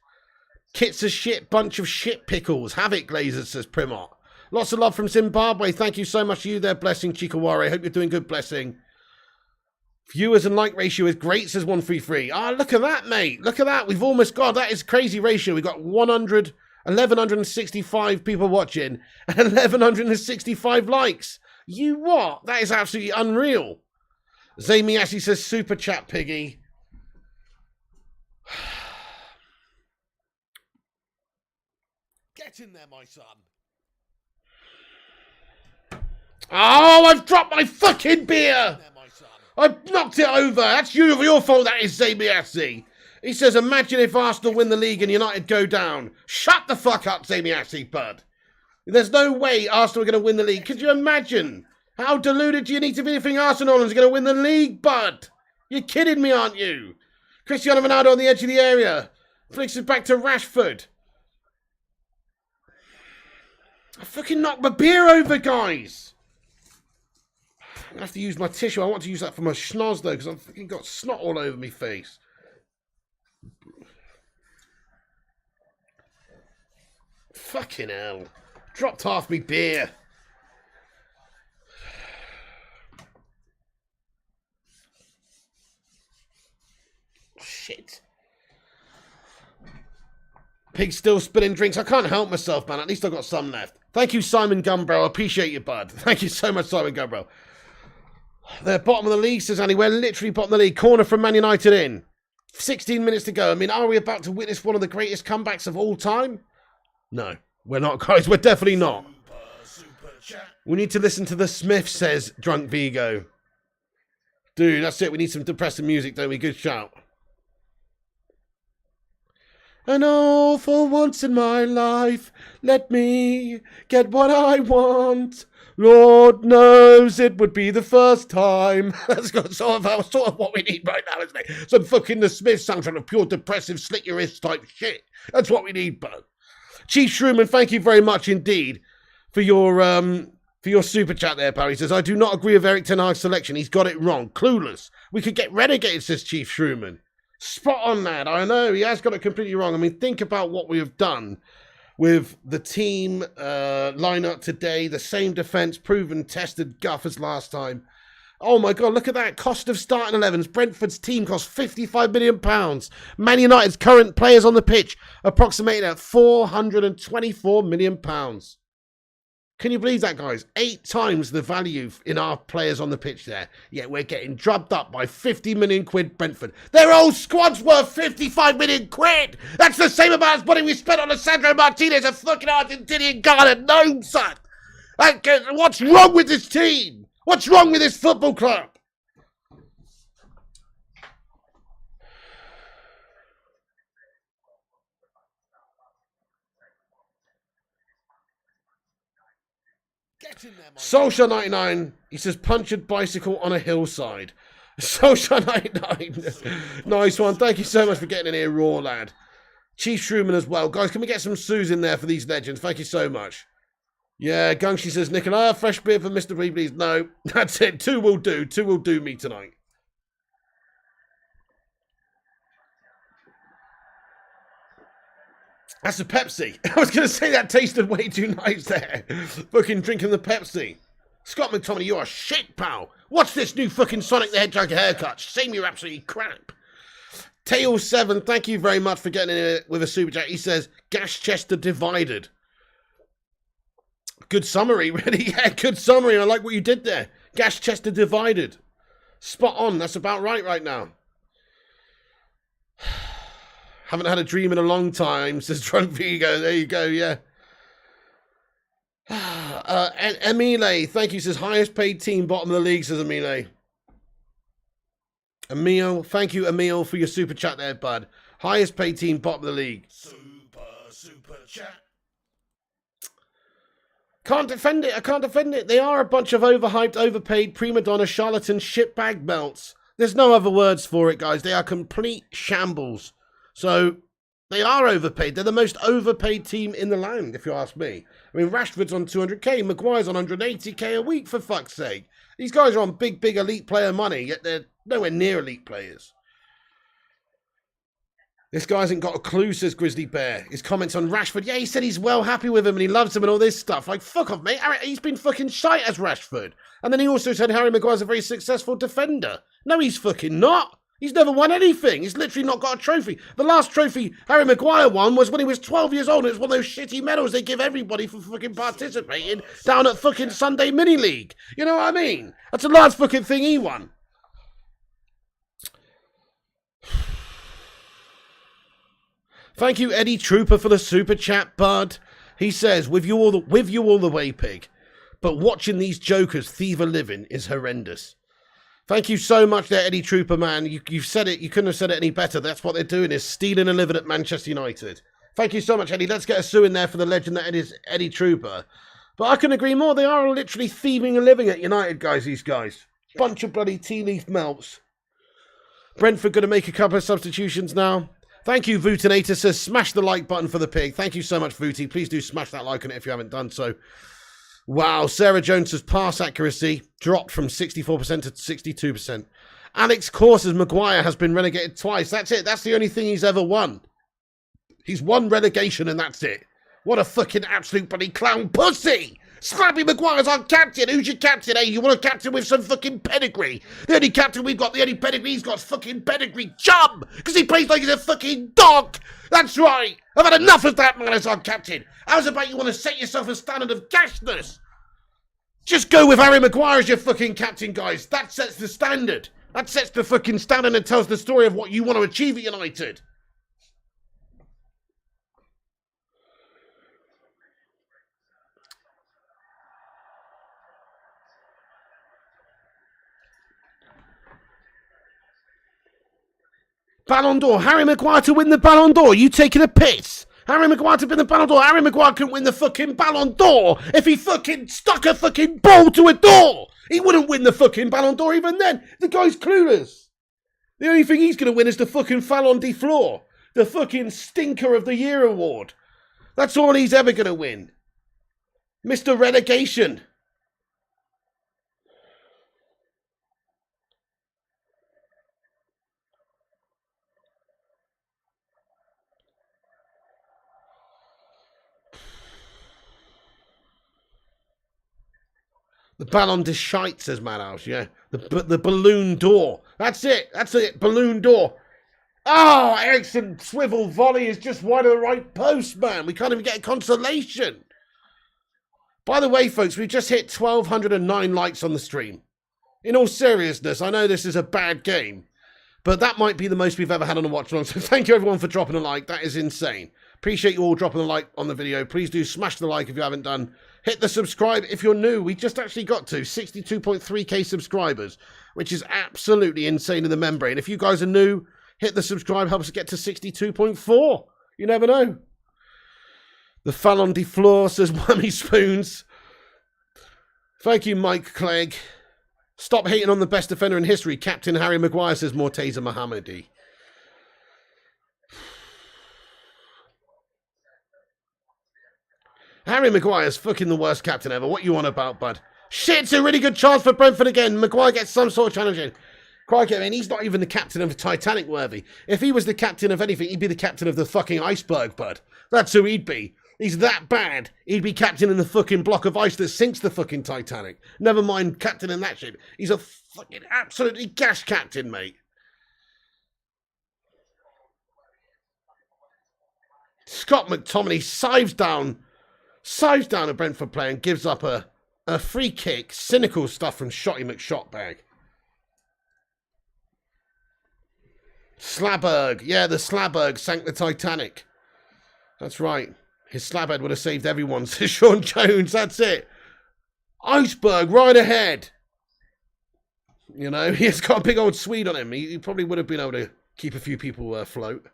Kit's a shit bunch of shit pickles. Have it, Glazers, says Primot. Lots of love from Zimbabwe. Thank you so much to you there, Blessing Chikaware. Hope you're doing good, Blessing. Viewers and like ratio is great, says 133. Ah, look at that, mate. Look at that. We've almost got, that is crazy ratio. We've got 1,165 people watching and 1,165 likes. You what? That is absolutely unreal. Zamiasi says, super chat, Piggy. Get in there, my son. Oh, I've dropped my fucking beer. Get in there, my son. I've knocked it over. That's your fault, that is, Zamiasi. He says, imagine if Arsenal win the league and United go down. Shut the fuck up, Zamiasi, bud. There's no way Arsenal are going to win the league. Could you imagine? How deluded do you need to be if you think Arsenal is going to win the league, bud? You're kidding me, aren't you? Cristiano Ronaldo on the edge of the area. Flicks it back to Rashford. I fucking knocked my beer over, guys. I'm going to have to use my tissue. I want to use that for my schnoz, though, because I've fucking got snot all over my face. Fucking hell. Dropped half me beer. Shit. Pig's still spilling drinks. I can't help myself, man. At least I've got some left. Thank you, Simon Gumbrow. I appreciate you, bud. Thank you so much, Simon Gumbrow. They're bottom of the league, says Annie. We're literally bottom of the league. Corner from Man United in. 16 minutes to go. I mean, are we about to witness one of the greatest comebacks of all time? No, we're not, guys. We're definitely not. We need to listen to the Smiths, says Drunk Vigo. Dude, that's it. We need some depressing music, don't we? Good shout. And all for once in my life, let me get what I want. Lord knows it would be the first time. That's sort of what we need right now, isn't it? Some fucking the Smiths soundtrack of pure depressive, slit your wrist type shit. That's what we need, bud. Chief Shrewman, thank you very much indeed for your super chat there, pal. He says, I do not agree with Eric Ten Hag's selection. He's got it wrong. Clueless. We could get relegated, says Chief Shrewman. Spot on, lad. I know, he has got it completely wrong. I mean, think about what we have done with the team lineup today. The same defence, proven, tested guff as last time. Oh my God, look at that. Cost of starting 11s. Brentford's team cost £55 million. Man United's current players on the pitch approximated at £424 million. Can you believe that, guys? 8 times the value in our players on the pitch there. Yet we're getting drubbed up by 50 million quid Brentford. Their whole squad's worth 55 million quid. That's the same amount as money we spent on Alessandro Martinez, a fucking Argentinian guard gnome, son. What's wrong with this team? What's wrong with this football club? Get in there, my son. Solskjaer 99, he says, punctured bicycle on a hillside. Solskjaer 99, nice one. Thank you so much for getting in here, raw lad. Chief Shrewman as well. Guys, can we get some Sues in there for these legends? Thank you so much. Yeah, Gungshi says, Nicola, fresh beer for Mr. B, please. No, that's it. 2 will do. 2 will do me tonight. That's a Pepsi. I was going to say that tasted way too nice there. Fucking drinking the Pepsi. Scott McTominay, you're a shit, pal. What's this new fucking Sonic the Hedgehog haircut? Shame you're absolutely crap. Tail7, thank you very much for getting in here with a super chat. He says, Gas Chester divided. Good summary, really. Yeah, good summary. I like what you did there. Gas Chester divided. Spot on. That's about right now. Haven't had a dream in a long time, says Drunk Vigo. There you go, yeah. Emile, thank you, says highest paid team, bottom of the league, says Emile. Emile, thank you, Emile, for your super chat there, bud. Highest paid team, bottom of the league. Super chat. Can't defend it. I can't defend it. They are a bunch of overhyped, overpaid, prima donna, charlatan, shitbag belts. There's no other words for it, guys. They are complete shambles. So they are overpaid. They're the most overpaid team in the land, if you ask me. I mean, Rashford's on 200k. Maguire's on 180k a week, for fuck's sake. These guys are on big elite player money, yet they're nowhere near elite players. This guy hasn't got a clue, says Grizzly Bear. His comments on Rashford, yeah, he said he's well happy with him and he loves him and all this stuff. Like, fuck off, mate. He's been fucking shite as Rashford. And then he also said Harry Maguire's a very successful defender. No, he's fucking not. He's never won anything. He's literally not got a trophy. The last trophy Harry Maguire won was when he was 12 years old. It was one of those shitty medals they give everybody for fucking participating down at fucking Sunday Mini League. You know what I mean? That's the last fucking thing he won. Thank you, Eddie Trooper, for the super chat, bud. He says, with you all the way, pig. But watching these jokers thieve a living is horrendous. Thank you so much there, Eddie Trooper, man. You've said it. You couldn't have said it any better. That's what they're doing, is stealing a living at Manchester United. Thank you so much, Eddie. Let's get a sue in there for the legend that is Eddie Trooper. But I can agree more. They are literally thieving a living at United, guys, these guys. Bunch of bloody tea leaf melts. Brentford going to make a couple of substitutions now. Thank you, Vootinator says, smash the like button for the pig. Thank you so much, Vooty. Please do smash that like on it if you haven't done so. Wow, Sarah Jones's pass accuracy dropped from 64% to 62%. Alex Corsa's Maguire has been relegated twice. That's it. That's the only thing he's ever won. He's won relegation and that's it. What a fucking absolute bloody clown pussy! Scrappy Maguire's our captain. Who's your captain, eh? You want a captain with some fucking pedigree? The only captain we've got, the only pedigree he's got is fucking pedigree chum! Because he plays like he's a fucking dog! That's right! I've had enough of that man as our captain! How's about you want to set yourself a standard of gashness? Just go with Harry Maguire as your fucking captain, guys. That sets the standard. That sets the fucking standard and tells the story of what you want to achieve at United. Ballon d'Or. Harry Maguire to win the Ballon d'Or. You taking a piss? Harry Maguire to win the Ballon d'Or. Harry Maguire couldn't win the fucking Ballon d'Or if he fucking stuck a fucking ball to a door. He wouldn't win the fucking Ballon d'Or even then. The guy's clueless. The only thing he's going to win is the fucking Fallon de Floor. The fucking Stinker of the Year award. That's all he's ever going to win. Mr. Relegation. The Ballon de Shite, says Madhouse, yeah. The balloon door. That's it. That's it. Balloon door. Oh, Ericsson swivel volley is just wide of the right post, man. We can't even get a consolation. By the way, folks, we've just hit 1,209 likes on the stream. In all seriousness, I know this is a bad game, but that might be the most we've ever had on a watch along. So thank you everyone for dropping a like. That is insane. Appreciate you all dropping a like on the video. Please do smash the like if you haven't done. Hit the subscribe if you're new. We just actually got to 62.3k subscribers, which is absolutely insane in the membrane. If you guys are new, hit the subscribe. Helps us get to 62.4. You never know. The Fallon de Floor, says Whammy Spoons. Thank you, Mike Clegg. Stop hating on the best defender in history. Captain Harry Maguire, says Morteza Mohammadi. Harry Maguire's fucking the worst captain ever. What you on about, bud? Shit, it's a really good chance for Brentford again. Maguire gets some sort of challenge in. Crikey, I mean, he's not even the captain of Titanic worthy. If he was the captain of anything, he'd be the captain of the fucking iceberg, bud. That's who he'd be. He's that bad. He'd be captain in the fucking block of ice that sinks the fucking Titanic. Never mind captain in that ship. He's a fucking absolutely gash captain, mate. Scott McTominay sives down a Brentford player and gives up a free kick. Cynical stuff from Shotty McShotbag. Slabberg. Yeah, the Slabberg sank the Titanic. That's right. His slabhead would have saved everyone, says Sean Jones. That's it. Iceberg, right ahead. You know, he's got a big old Swede on him. He probably would have been able to keep a few people afloat.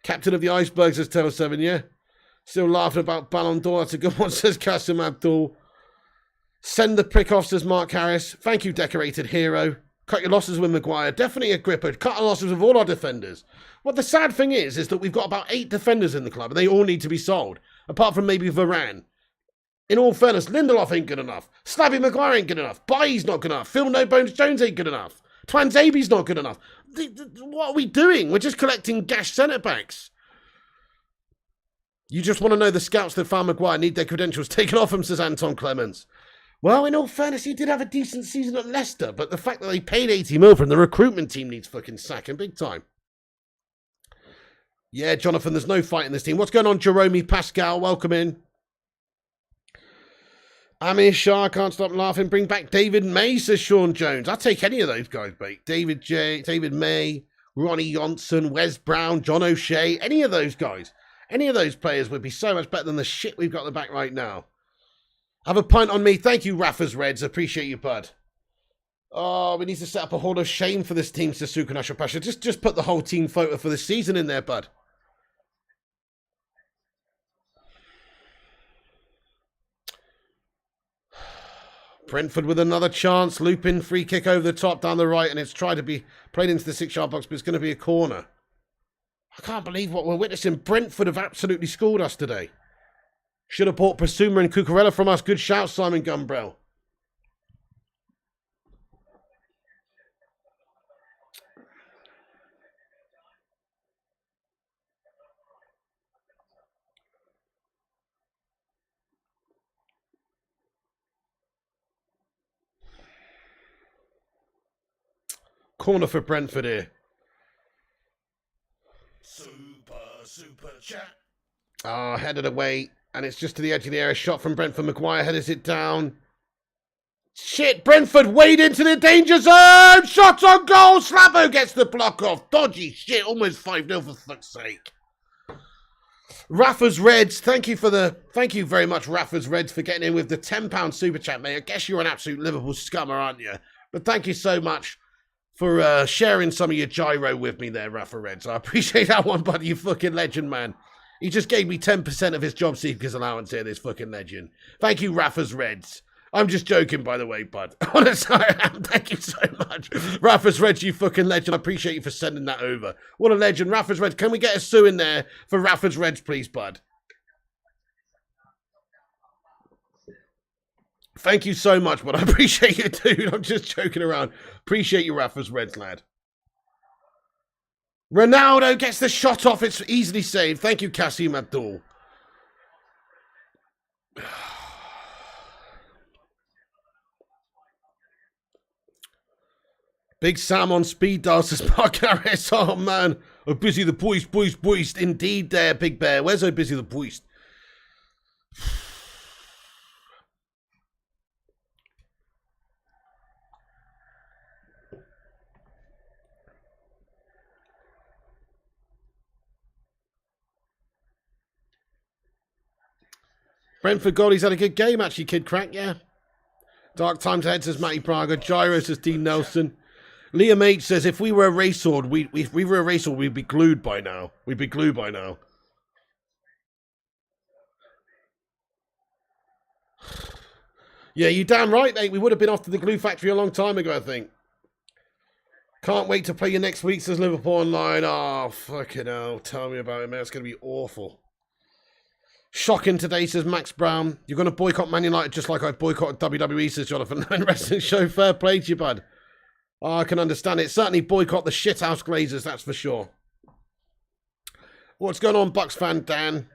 Captain of the Iceberg, says Tail 7, yeah. Still laughing about Ballon d'Or. That's a good one, says Kasim Abdul. Send the prick off, says Mark Harris. Thank you, decorated hero. Cut your losses with Maguire. Definitely a gripper. Cut our losses with all our defenders. What the sad thing is that we've got about 8 defenders in the club, and they all need to be sold. Apart from maybe Varane. In all fairness, Lindelof ain't good enough. Slavy Maguire ain't good enough. Bailly's not good enough. Phil No Bones Jones ain't good enough. Twanzaby's not good enough. What are we doing? We're just collecting gash centre-backs. You just want to know the scouts that found Maguire need their credentials taken off him, says Anton Clements. Well, in all fairness, he did have a decent season at Leicester, but the fact that they paid 80 mil for him, the recruitment team needs fucking sacking big time. Yeah, Jonathan, there's no fight in this team. What's going on, Jerome Pascal? Welcome in. Amir Shah, can't stop laughing. Bring back David May, says Sean Jones. I'll take any of those guys, mate. David May, Ronnie Johnson, Wes Brown, John O'Shea, any of those guys. Any of those players would be so much better than the shit we've got at the back right now. Have a pint on me. Thank you, Raffers Reds. Appreciate you, bud. Oh, we need to set up a hall of shame for this team, says Sukunasha Pasha. Just put the whole team photo for the season in there, bud. Brentford with another chance. Looping free kick over the top down the right, and it's tried to be played into the 6-yard box, but it's going to be a corner. I can't believe what we're witnessing. Brentford have absolutely scored us today. Should have bought Presuma and Cucurella from us. Good shout, Simon Gumbrell. Corner for Brentford here. Super chat. Ah, headed away. And it's just to the edge of the area. Shot from Brentford. Maguire headers it down. Shit, Brentford wade into the danger zone. Shot on goal. Slabo gets the block off. Dodgy shit. Almost 5-0 for fuck's sake. Raffers Reds, thank you very much, Raffers Reds, for getting in with the £10 super chat, mate. I guess you're an absolute Liverpool scummer, aren't you? But thank you so much for sharing some of your gyro with me there, Raffers Reds. I appreciate that one, buddy. You fucking legend, man. He just gave me 10% of his job seekers allowance here, this fucking legend. Thank you, Raffers Reds. I'm just joking, by the way, bud. Honestly, I am. Thank you so much. Raffers Reds, you fucking legend. I appreciate you for sending that over. What a legend. Raffers Reds, can we get a sue in there for Raffers Reds, please, bud? Thank you so much, but I appreciate you, dude. I'm just joking around. Appreciate you, Raffers Reds, lad. Ronaldo gets the shot off. It's easily saved. Thank you, Kasim Abdul. Big Sam on speed dial says Mark Harris. Oh man, oh busy the boist. Indeed there, Big Bear. Where's oh busy the boist? Brentford goalie's had a good game actually, Kid Crack, yeah. Dark Times Ahead says Matty Braga. Gyro says Dean Nelson. Liam H says if we were a race sword, we'd be glued by now. We'd be glued by now. Yeah, you damn right, mate. We would have been off to the glue factory a long time ago, I think. Can't wait to play you next week, says Liverpool Online. Oh, fucking hell. Tell me about it, man. It's going to be awful. Shocking today, says Max Brown. You're going to boycott Man United just like I boycotted WWE, says Jonathan. Wrestling show, fair play to you, bud. Oh, I can understand it. Certainly boycott the shithouse Glazers, that's for sure. What's going on, Bucks fan Dan?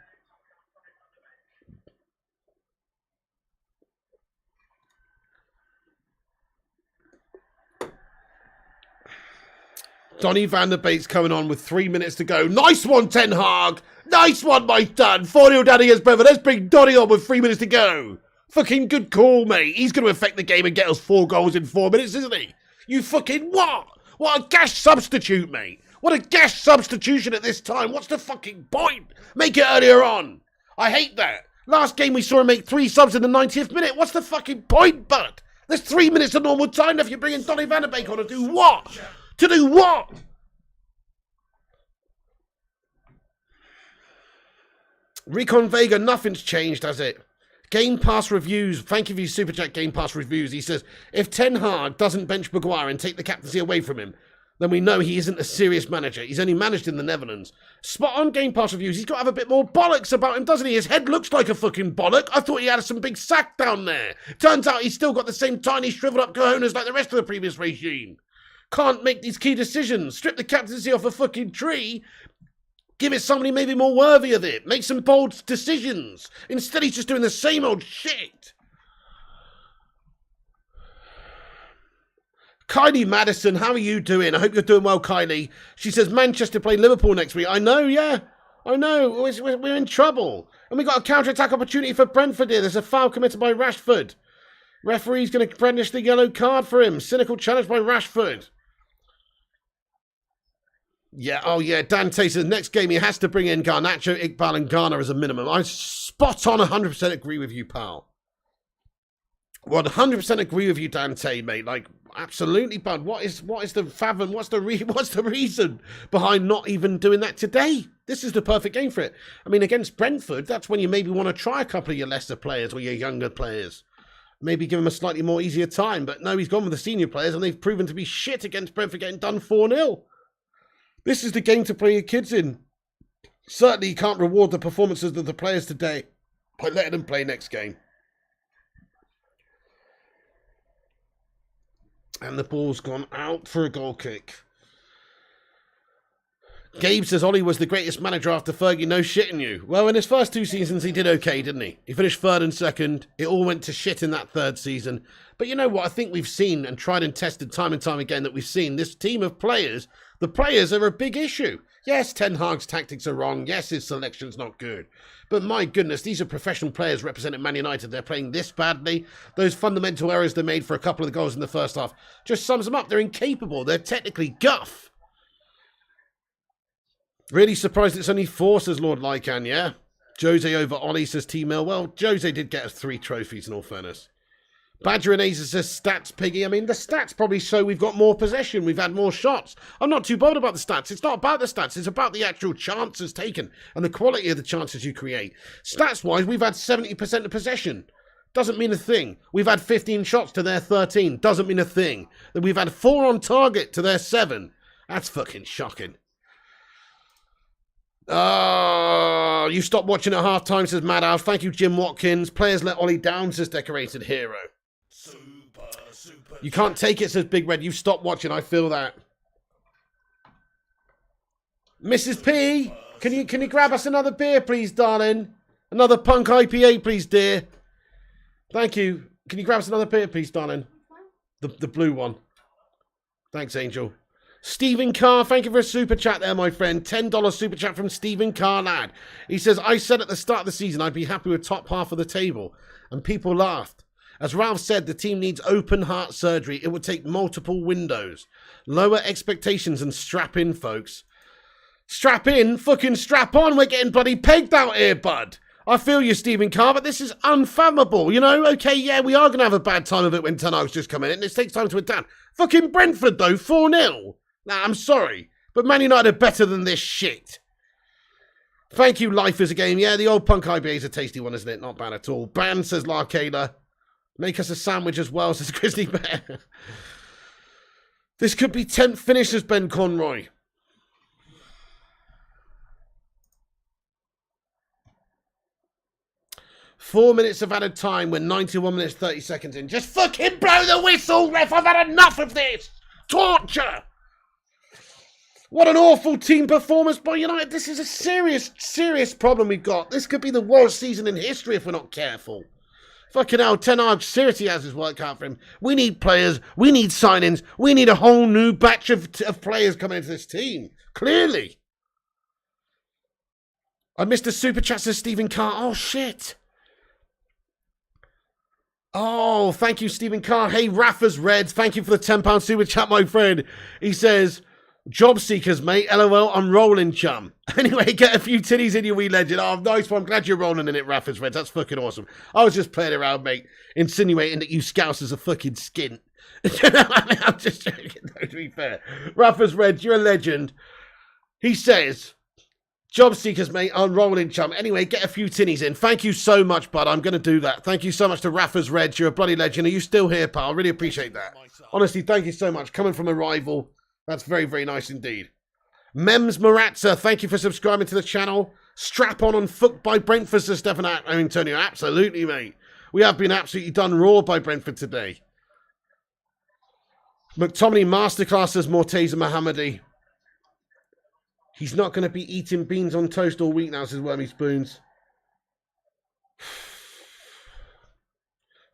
Donny van der Beek's coming on with 3 minutes to go. Nice one, Ten Hag. Nice one, my son. 4-0 down against Brentford. Let's bring Donny on with 3 minutes to go. Fucking good call, mate. He's going to affect the game and get us 4 goals in 4 minutes, isn't he? You fucking what? What a gas substitute, mate. What a gas substitution at this time. What's the fucking point? Make it earlier on. I hate that. Last game we saw him make 3 subs in the 90th minute. What's the fucking point, bud? There's 3 minutes of normal time if you're bringing Donny van der Beek on to do what? To do what? Recon Vega, nothing's changed, has it? Game Pass Reviews, thank you for your Super Chat Game Pass Reviews. He says, if Ten Hag doesn't bench Maguire and take the captaincy away from him, then we know he isn't a serious manager. He's only managed in the Netherlands. Spot on Game Pass Reviews. He's got to have a bit more bollocks about him, doesn't he? His head looks like a fucking bollock. I thought he had some big sack down there. Turns out he's still got the same tiny shriveled up cojones like the rest of the previous regime. Can't make these key decisions. Strip the captaincy off a fucking tree. Give it somebody maybe more worthy of it. Make some bold decisions. Instead, he's just doing the same old shit. Kylie Madison, how are you doing? I hope you're doing well, Kylie. She says, Manchester play Liverpool next week. I know, yeah. I know. We're in trouble. And we got a counter-attack opportunity for Brentford here. There's a foul committed by Rashford. Referee's going to brandish the yellow card for him. Cynical challenge by Rashford. Yeah, oh yeah, Dante says next game he has to bring in Garnacho, Iqbal and Ghana as a minimum. I spot on 100% agree with you, pal. 100% agree with you, Dante, mate. Like, absolutely, bud. What is the fathom? What's the reason behind not even doing that today? This is the perfect game for it. I mean, against Brentford, that's when you maybe want to try a couple of your lesser players or your younger players. Maybe give them a slightly more easier time. But no, he's gone with the senior players, and they've proven to be shit against Brentford, getting done 4-0. This is the game to play your kids in. Certainly you can't reward the performances of the players today by letting them play next game. And the ball's gone out for a goal kick. Gabe says Ollie was the greatest manager after Fergie, no shitting you. Well, in his first 2 seasons, he did okay, didn't he? He finished 3rd and 2nd. It all went to shit in that 3rd season. But you know what? I think we've seen and tried and tested time and time again that we've seen this team of players. The players are a big issue. Yes, Ten Hag's tactics are wrong. Yes, his selection's not good. But my goodness, these are professional players representing Man United. They're playing this badly. Those fundamental errors they made for a couple of the goals in the first half just sums them up. They're incapable. They're technically guff. Really surprised it's only 4, says Lord Lycan, yeah? Jose over Ollie, says T-Mill. Well, Jose did get us 3 trophies, in all fairness. Badger and Aza says stats, Piggy. I mean, the stats probably show we've got more possession. We've had more shots. I'm not too bothered about the stats. It's not about the stats. It's about the actual chances taken and the quality of the chances you create. Stats-wise, we've had 70% of possession. Doesn't mean a thing. We've had 15 shots to their 13. Doesn't mean a thing. That we've had 4 on target to their 7. That's fucking shocking. Oh, you stopped watching at half-time, says Madhouse. Thank you, Jim Watkins. Players let Ollie down, says Decorated Hero. You can't take it, says Big Red. You've stopped watching. I feel that. Mrs. P, can you grab us another beer, please, darling? Another punk IPA, please, dear. Thank you. Can you grab us another beer, please, darling? The blue one. Thanks, Angel. Stephen Carr, thank you for a super chat there, my friend. $10 super chat from Stephen Carr, lad. He says, I said at the start of the season I'd be happy with top half of the table, and people laughed. As Ralph said, the team needs open heart surgery. It would take multiple windows. Lower expectations and strap in, folks. Strap in? Fucking strap on. We're getting bloody pegged out here, bud. I feel you, Stephen Carr, but this is unfathomable, you know? Okay, yeah, we are going to have a bad time of it when Ten Hag's just come in, and it takes time to adapt. Fucking Brentford, though, 4-0. Nah, I'm sorry, but Man United are better than this shit. Thank you, Life is a Game. Yeah, the old Punk IBA is a tasty one, isn't it? Not bad at all. Ban, says Larkada. Make us a sandwich as well, says Grizzly Bear. This could be 10th finish, says Ben Conroy. Four minutes of added time. We're 91 minutes, 30 seconds in. Just fucking blow the whistle, ref. I've had enough of this. Torture. What an awful team performance by United. This is a serious, serious problem we've got. This could be the worst season in history if we're not careful. Fucking hell, Ten Hag seriously has his work out for him. We need players. We need signings. We need a whole new batch of players coming into this team. Clearly. I missed a super chat, says Stephen Carr. Oh, shit. Oh, thank you, Stephen Carr. Hey, Raffers Reds, thank you for the £10 super chat, my friend. He says, job seekers, mate. LOL, I'm rolling, chum. Anyway, get a few titties in your wee legend. Oh, nice one. I'm glad you're rolling in it, Raffers Reds. That's fucking awesome. I was just playing around, mate, insinuating that you scousers are fucking skint. I'm just joking, though, to be fair. Raffers Reds, you're a legend. He says... job seekers, mate. I'm rolling, chum. Anyway, get a few tinnies in. Thank you so much, bud. I'm going to do that. Thank you so much to Raffers Reg. You're a bloody legend. Are you still here, pal? I really appreciate that. Honestly, thank you so much. Coming from a rival. That's very, very nice indeed. Mems Maratza, thank you for subscribing to the channel. Strap on and fucked by Brentford, says Stefan Antonio. Absolutely, mate. We have been absolutely done raw by Brentford today. McTominay Masterclass, says Morteza Mohammadi. He's not going to be eating beans on toast all week now, says Wormy Spoons.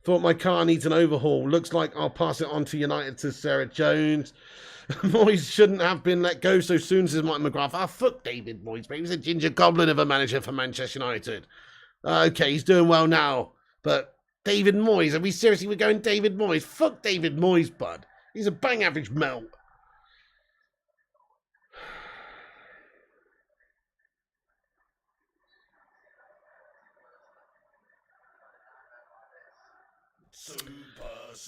Thought my car needs an overhaul. Looks like I'll pass it on to United, says Sarah Jones. Moyes shouldn't have been let go so soon, says Mike McGrath. Ah, fuck David Moyes, mate. He was a ginger goblin of a manager for Manchester United. Okay, he's doing well now. But David Moyes, are we seriously we're going David Moyes? Fuck David Moyes, bud. He's a bang average melt.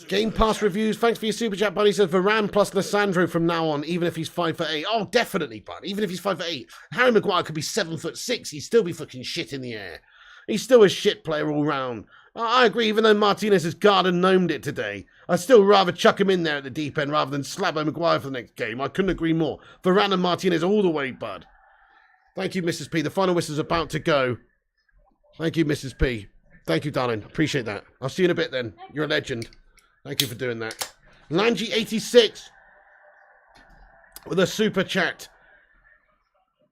Game Pass reviews. Thanks for your super chat, buddy. Says Varane plus Lissandro from now on, even if he's 5'8". Oh, definitely, bud. Even if he's 5'8". Harry Maguire could be 7'6". He'd still be fucking shit in the air. He's still a shit player all round. I agree, even though Martinez has garden gnomed it today. I'd still rather chuck him in there at the deep end rather than Slabo Maguire for the next game. I couldn't agree more. Varane and Martinez all the way, bud. Thank you, Mrs. P. The final whistle's about to go. Thank you, Mrs. P. Thank you, darling. Appreciate that. I'll see you in a bit then. You're a legend. Thank you for doing that. Langy86 with a super chat.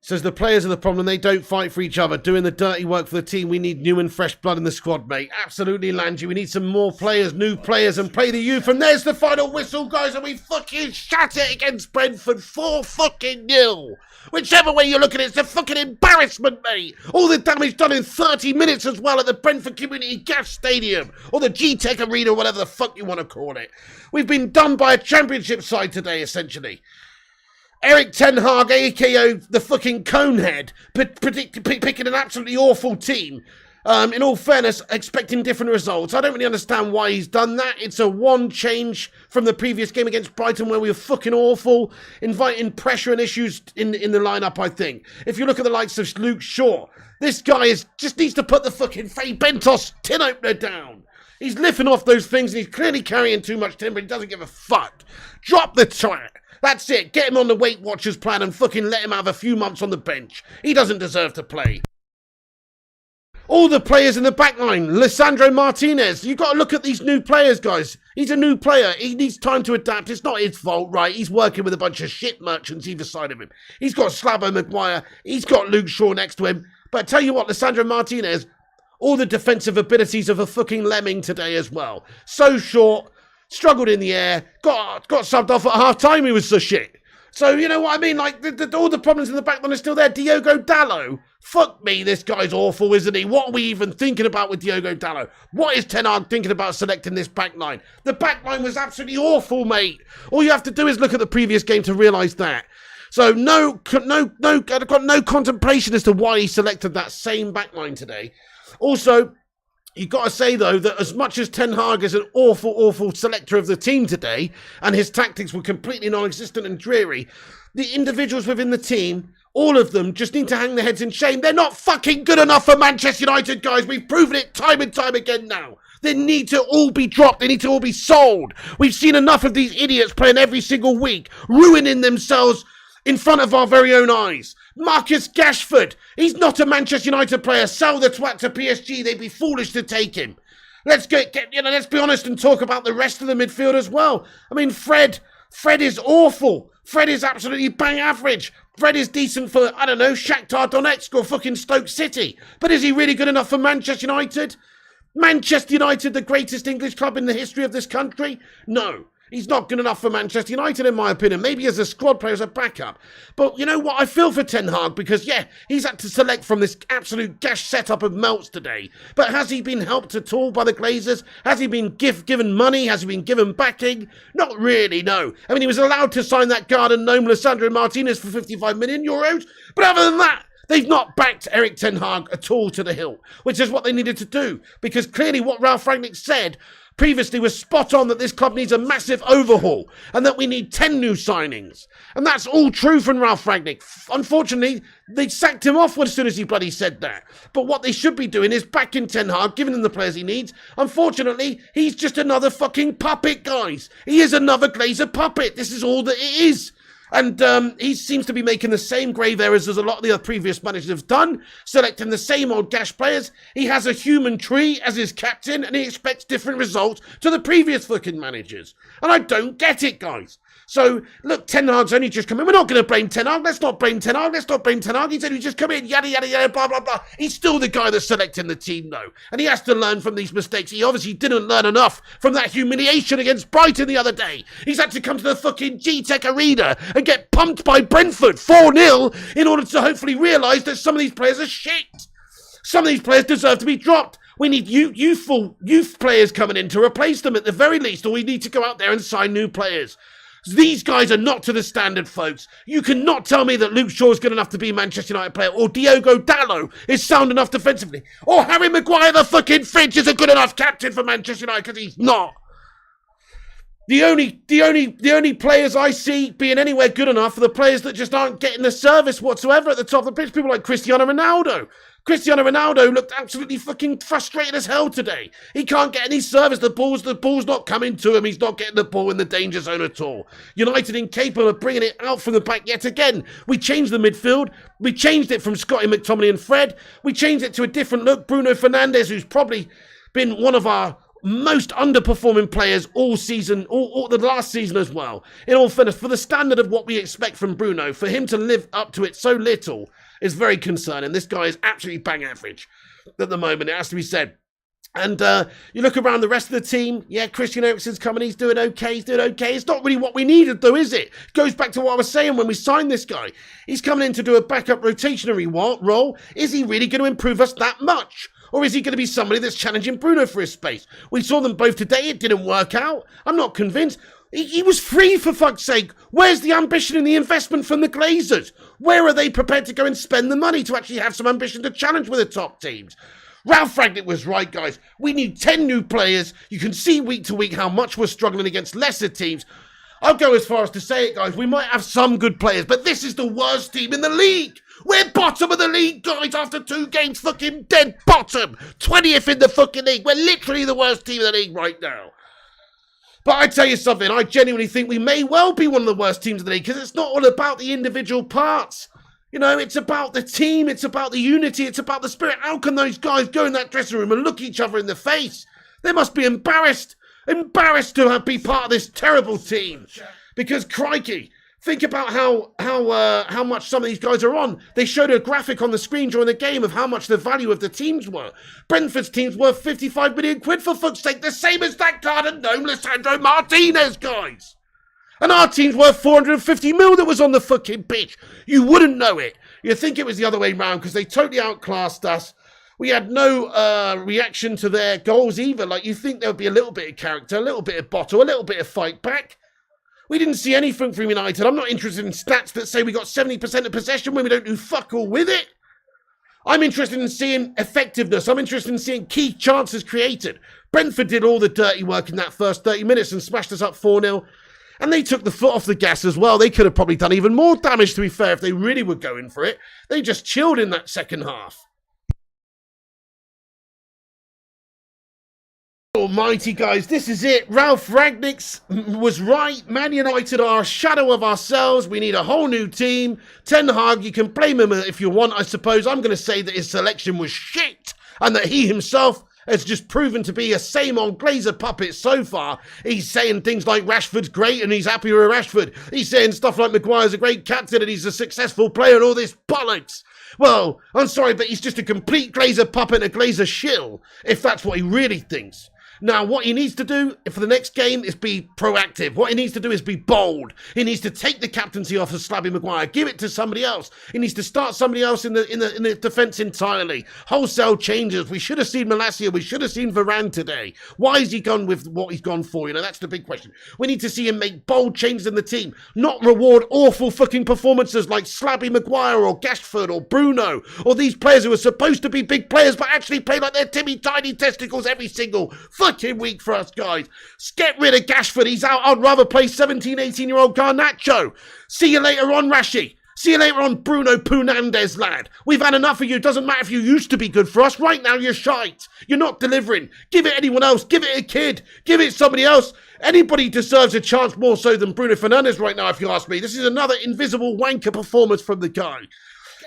Says the players are the problem. They don't fight for each other. Doing the dirty work for the team. We need new and fresh blood in the squad, mate. Absolutely, Langy. We need some more players, new players, and play the youth. And there's the final whistle, guys. And we fucking shut it against Brentford 4-0. Whichever way you look at it, it's a fucking embarrassment, mate. All the damage done in 30 minutes as well at the Brentford Community Gas Stadium. Or the G-Tech Arena, or whatever the fuck you want to call it. We've been done by a championship side today, essentially. Eric Ten Hag, a.k.a. the fucking Conehead, picking an absolutely awful team. In all fairness, expecting different results. I don't really understand why he's done that. It's a one change from the previous game against Brighton where we were fucking awful, inviting pressure and issues in the lineup, I think. If you look at the likes of Luke Shaw, this guy just needs to put the fucking Fey Bentos tin opener down. He's lifting off those things and he's clearly carrying too much timber. He doesn't give a fuck. Drop the twat. That's it. Get him on the Weight Watchers plan and fucking let him have a few months on the bench. He doesn't deserve to play. All the players in the back line. Lissandro Martinez. You've got to look at these new players, guys. He's a new player. He needs time to adapt. It's not his fault, right? He's working with a bunch of shit merchants either side of him. He's got Slabo Maguire. He's got Luke Shaw next to him. But I tell you what, Lissandro Martinez, all the defensive abilities of a fucking lemming today as well. So short, struggled in the air, got subbed off at half-time, he was so shit. So, you know what I mean? Like, all the problems in the back line are still there. Diogo Dalot. Fuck me, this guy's awful, isn't he? What are we even thinking about with Diogo Dalot? What is Ten Hag thinking about selecting this back line? The back line was absolutely awful, mate. All you have to do is look at the previous game to realise that. So, I've got no contemplation as to why he selected that same back line today. Also, you've got to say, though, that as much as Ten Hag is an awful, awful selector of the team today, and his tactics were completely non-existent and dreary, the individuals within the team, all of them, just need to hang their heads in shame. They're not fucking good enough for Manchester United, guys. We've proven it time and time again now. They need to all be dropped. They need to all be sold. We've seen enough of these idiots playing every single week, ruining themselves in front of our very own eyes. Marcus Rashford, he's not a Manchester United player. Sell the twat to PSG. They'd be foolish to take him. Let's let's be honest and talk about the rest of the midfield as well. I mean, Fred is awful. Fred is absolutely bang average. Fred is decent for, I don't know, Shakhtar Donetsk or fucking Stoke City. But is he really good enough for Manchester United? Manchester United, the greatest English club in the history of this country? No. He's not good enough for Manchester United, in my opinion. Maybe as a squad player, as a backup. But you know what? I feel for Ten Hag because, yeah, he's had to select from this absolute gash setup of melts today. But has he been helped at all by the Glazers? Has he been given money? Has he been given backing? Not really, no. I mean, he was allowed to sign that Garden gnome Lissandro Martinez for 55 million euros. But other than that, they've not backed Erik Ten Hag at all to the hilt, which is what they needed to do. Because clearly what Ralf Rangnick said previously was spot on, that this club needs a massive overhaul and that we need 10 new signings. And that's all true from Ralf Rangnick. Unfortunately, they sacked him off as soon as he bloody said that. But what they should be doing is backing Ten Hag, giving him the players he needs. Unfortunately, he's just another fucking puppet, guys. He is another Glazer puppet. This is all that it is. And he seems to be making the same grave errors as a lot of the other previous managers have done, selecting the same old gash players. He has a human tree as his captain, and he expects different results to the previous fucking managers. And I don't get it, guys. So, look, Ten Hag's only just come in. We're not going to blame Ten Hag. Let's not blame Ten Hag. Let's not blame Ten Hag. He's only just come in, yada, yada, yada, blah, blah, blah. He's still the guy that's selecting the team, though. And he has to learn from these mistakes. He obviously didn't learn enough from that humiliation against Brighton the other day. He's had to come to the fucking G-Tech Arena and get pumped by Brentford 4-0 in order to hopefully realise that some of these players are shit. Some of these players deserve to be dropped. We need youth players coming in to replace them at the very least, or we need to go out there and sign new players. These guys are not to the standard, folks. You cannot tell me that Luke Shaw's good enough to be a Manchester United player, or Diogo Dalot is sound enough defensively, or Harry Maguire the fucking Finch is a good enough captain for Manchester United, because he's not. The only players I see being anywhere good enough are the players that just aren't getting the service whatsoever at the top of the pitch. People like Cristiano Ronaldo. Cristiano Ronaldo looked absolutely fucking frustrated as hell today. He can't get any service. The ball's not coming to him. He's not getting the ball in the danger zone at all. United incapable of bringing it out from the back yet again. We changed the midfield. We changed it from Scotty McTominay and Fred. We changed it to a different look. Bruno Fernandes, who's probably been one of our most underperforming players all season, all the last season as well. In all fairness, for the standard of what we expect from Bruno, for him to live up to it so little is very concerning. This guy is absolutely bang average at the moment, it has to be said. And you look around the rest of the team, yeah, Christian Eriksen's coming, he's doing okay. It's not really what we needed though, is it? Goes back to what I was saying when we signed this guy. He's coming in to do a backup rotationary role. Is he really going to improve us that much? Or is he going to be somebody that's challenging Bruno for his space? We saw them both today, it didn't work out. I'm not convinced. He was free, for fuck's sake. Where's the ambition and the investment from the Glazers? Where are they prepared to go and spend the money to actually have some ambition to challenge with the top teams? Ralf Rangnick was right, guys. We need 10 new players. You can see week to week how much we're struggling against lesser teams. I'll go as far as to say it, guys. We might have some good players, but this is the worst team in the league. We're bottom of the league, guys, after 2 games. Fucking dead bottom. 20th in the fucking league. We're literally the worst team in the league right now. But I tell you something, I genuinely think we may well be one of the worst teams in the league, because it's not all about the individual parts. You know, it's about the team, it's about the unity, it's about the spirit. How can those guys go in that dressing room and look each other in the face? They must be embarrassed to be part of this terrible team. Because, crikey, Think about how much some of these guys are on. They showed a graphic on the screen during the game of how much the value of the teams were. Brentford's team's worth 55 million quid, for fuck's sake, the same as that Garden Gnome Lisandro Martinez, guys. And our team's worth 450 mil that was on the fucking pitch. You wouldn't know it. You'd think it was the other way round because they totally outclassed us. We had no reaction to their goals either. Like, you think there would be a little bit of character, a little bit of bottle, a little bit of fight back. We didn't see anything from United. I'm not interested in stats that say we got 70% of possession when we don't do fuck all with it. I'm interested in seeing effectiveness. I'm interested in seeing key chances created. Brentford did all the dirty work in that first 30 minutes and smashed us up 4-0. And they took the foot off the gas as well. They could have probably done even more damage, to be fair, if they really were going for it. They just chilled in that second half. Almighty, guys, this is it. Ralph Rangnick was right. Man United are a shadow of ourselves. We need a whole new team. Ten Hag, you can blame him if you want, I suppose. I'm going to say that his selection was shit and that he himself has just proven to be a same old Glazer puppet so far. He's saying things like Rashford's great and he's happy with Rashford. He's saying stuff like Maguire's a great captain and he's a successful player and all this bollocks. Well, I'm sorry, but he's just a complete Glazer puppet and a Glazer shill, if that's what he really thinks. Now, what he needs to do for the next game is be proactive. What he needs to do is be bold. He needs to take the captaincy off of Slabby Maguire, give it to somebody else. He needs to start somebody else in the defence entirely. Wholesale changes. We should have seen Malacia. We should have seen Varane today. Why has he gone with what he's gone for? You know, that's the big question. We need to see him make bold changes in the team, not reward awful fucking performances like Slabby Maguire or Gashford or Bruno or these players who are supposed to be big players but actually play like they're Timmy Tiny Testicles every single fucking week for us, guys. Get rid of Gashford. He's out. I'd rather play 17, 18-year-old Garnacho. See you later on, Rashi. See you later on, Bruno Punandes, lad. We've had enough of you. Doesn't matter if you used to be good for us. Right now, you're shite. You're not delivering. Give it anyone else. Give it a kid. Give it somebody else. Anybody deserves a chance more so than Bruno Fernandes right now, if you ask me. This is another invisible wanker performance from the guy.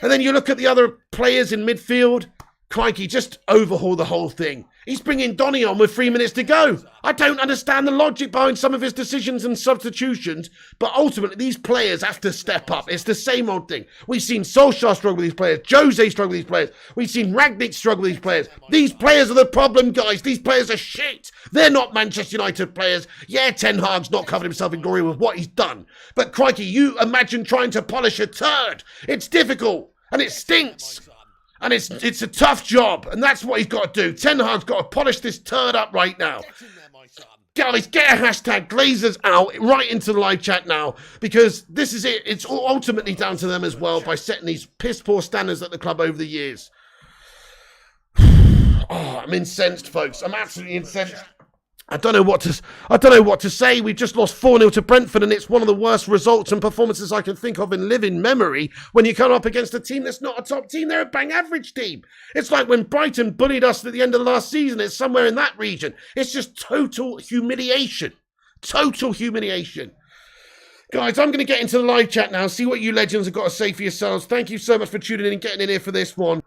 And then you look at the other players in midfield. Crikey, just overhaul the whole thing. He's bringing Donny on with 3 minutes to go. I don't understand the logic behind some of his decisions and substitutions, but ultimately these players have to step up. It's the same old thing. We've seen Solskjaer struggle with these players. Jose struggle with these players. We've seen Rangnick struggle with these players. These players are the problem, guys. These players are shit. They're not Manchester United players. Yeah, Ten Hag's not covered himself in glory with what he's done. But crikey, you imagine trying to polish a turd. It's difficult and it stinks. And it's a tough job, and that's what he's got to do. Ten Hag's got to polish this turd up right now. Guys, get a hashtag Glazers out right into the live chat now, because this is it. It's ultimately down to them as well by setting these piss-poor standards at the club over the years. Oh, I'm incensed, folks. I'm absolutely incensed. I don't know what to say. We just lost 4-0 to Brentford, and it's one of the worst results and performances I can think of in living memory when you come up against a team that's not a top team. They're a bang average team. It's like when Brighton bullied us at the end of the last season. It's somewhere in that region. It's just total humiliation. Total humiliation. Guys, I'm going to get into the live chat now, see what you legends have got to say for yourselves. Thank you so much for tuning in and getting in here for this one.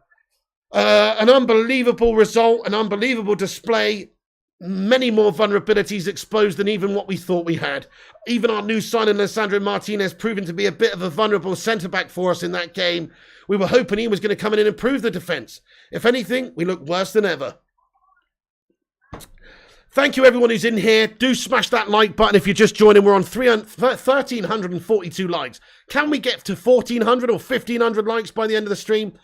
An unbelievable result, an unbelievable display. Many more vulnerabilities exposed than even what we thought we had. Even our new signing, Lisandro Martinez, proving to be a bit of a vulnerable centre-back for us in that game. We were hoping he was going to come in and improve the defence. If anything, we look worse than ever. Thank you, everyone who's in here. Do smash that like button if you're just joining. We're on 1,342 likes. Can we get to 1,400 or 1,500 likes by the end of the stream?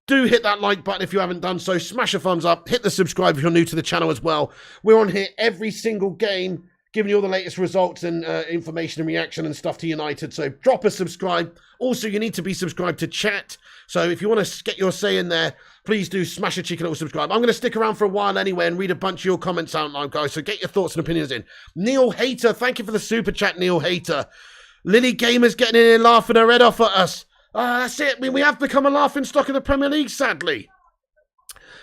Do hit that like button if you haven't done so. Smash a thumbs up. Hit the subscribe if you're new to the channel as well. We're on here every single game, giving you all the latest results and information and reaction and stuff to United. So drop a subscribe. Also, you need to be subscribed to chat. So if you want to get your say in there, please do smash a cheeky little subscribe. I'm going to stick around for a while anyway and read a bunch of your comments out now, guys. So get your thoughts and opinions in. Neil Hater, thank you for the super chat, Neil Hater. Lily Gamer's getting in here laughing her head off at us. That's it. I mean, we have become a laughing stock of the Premier League, sadly.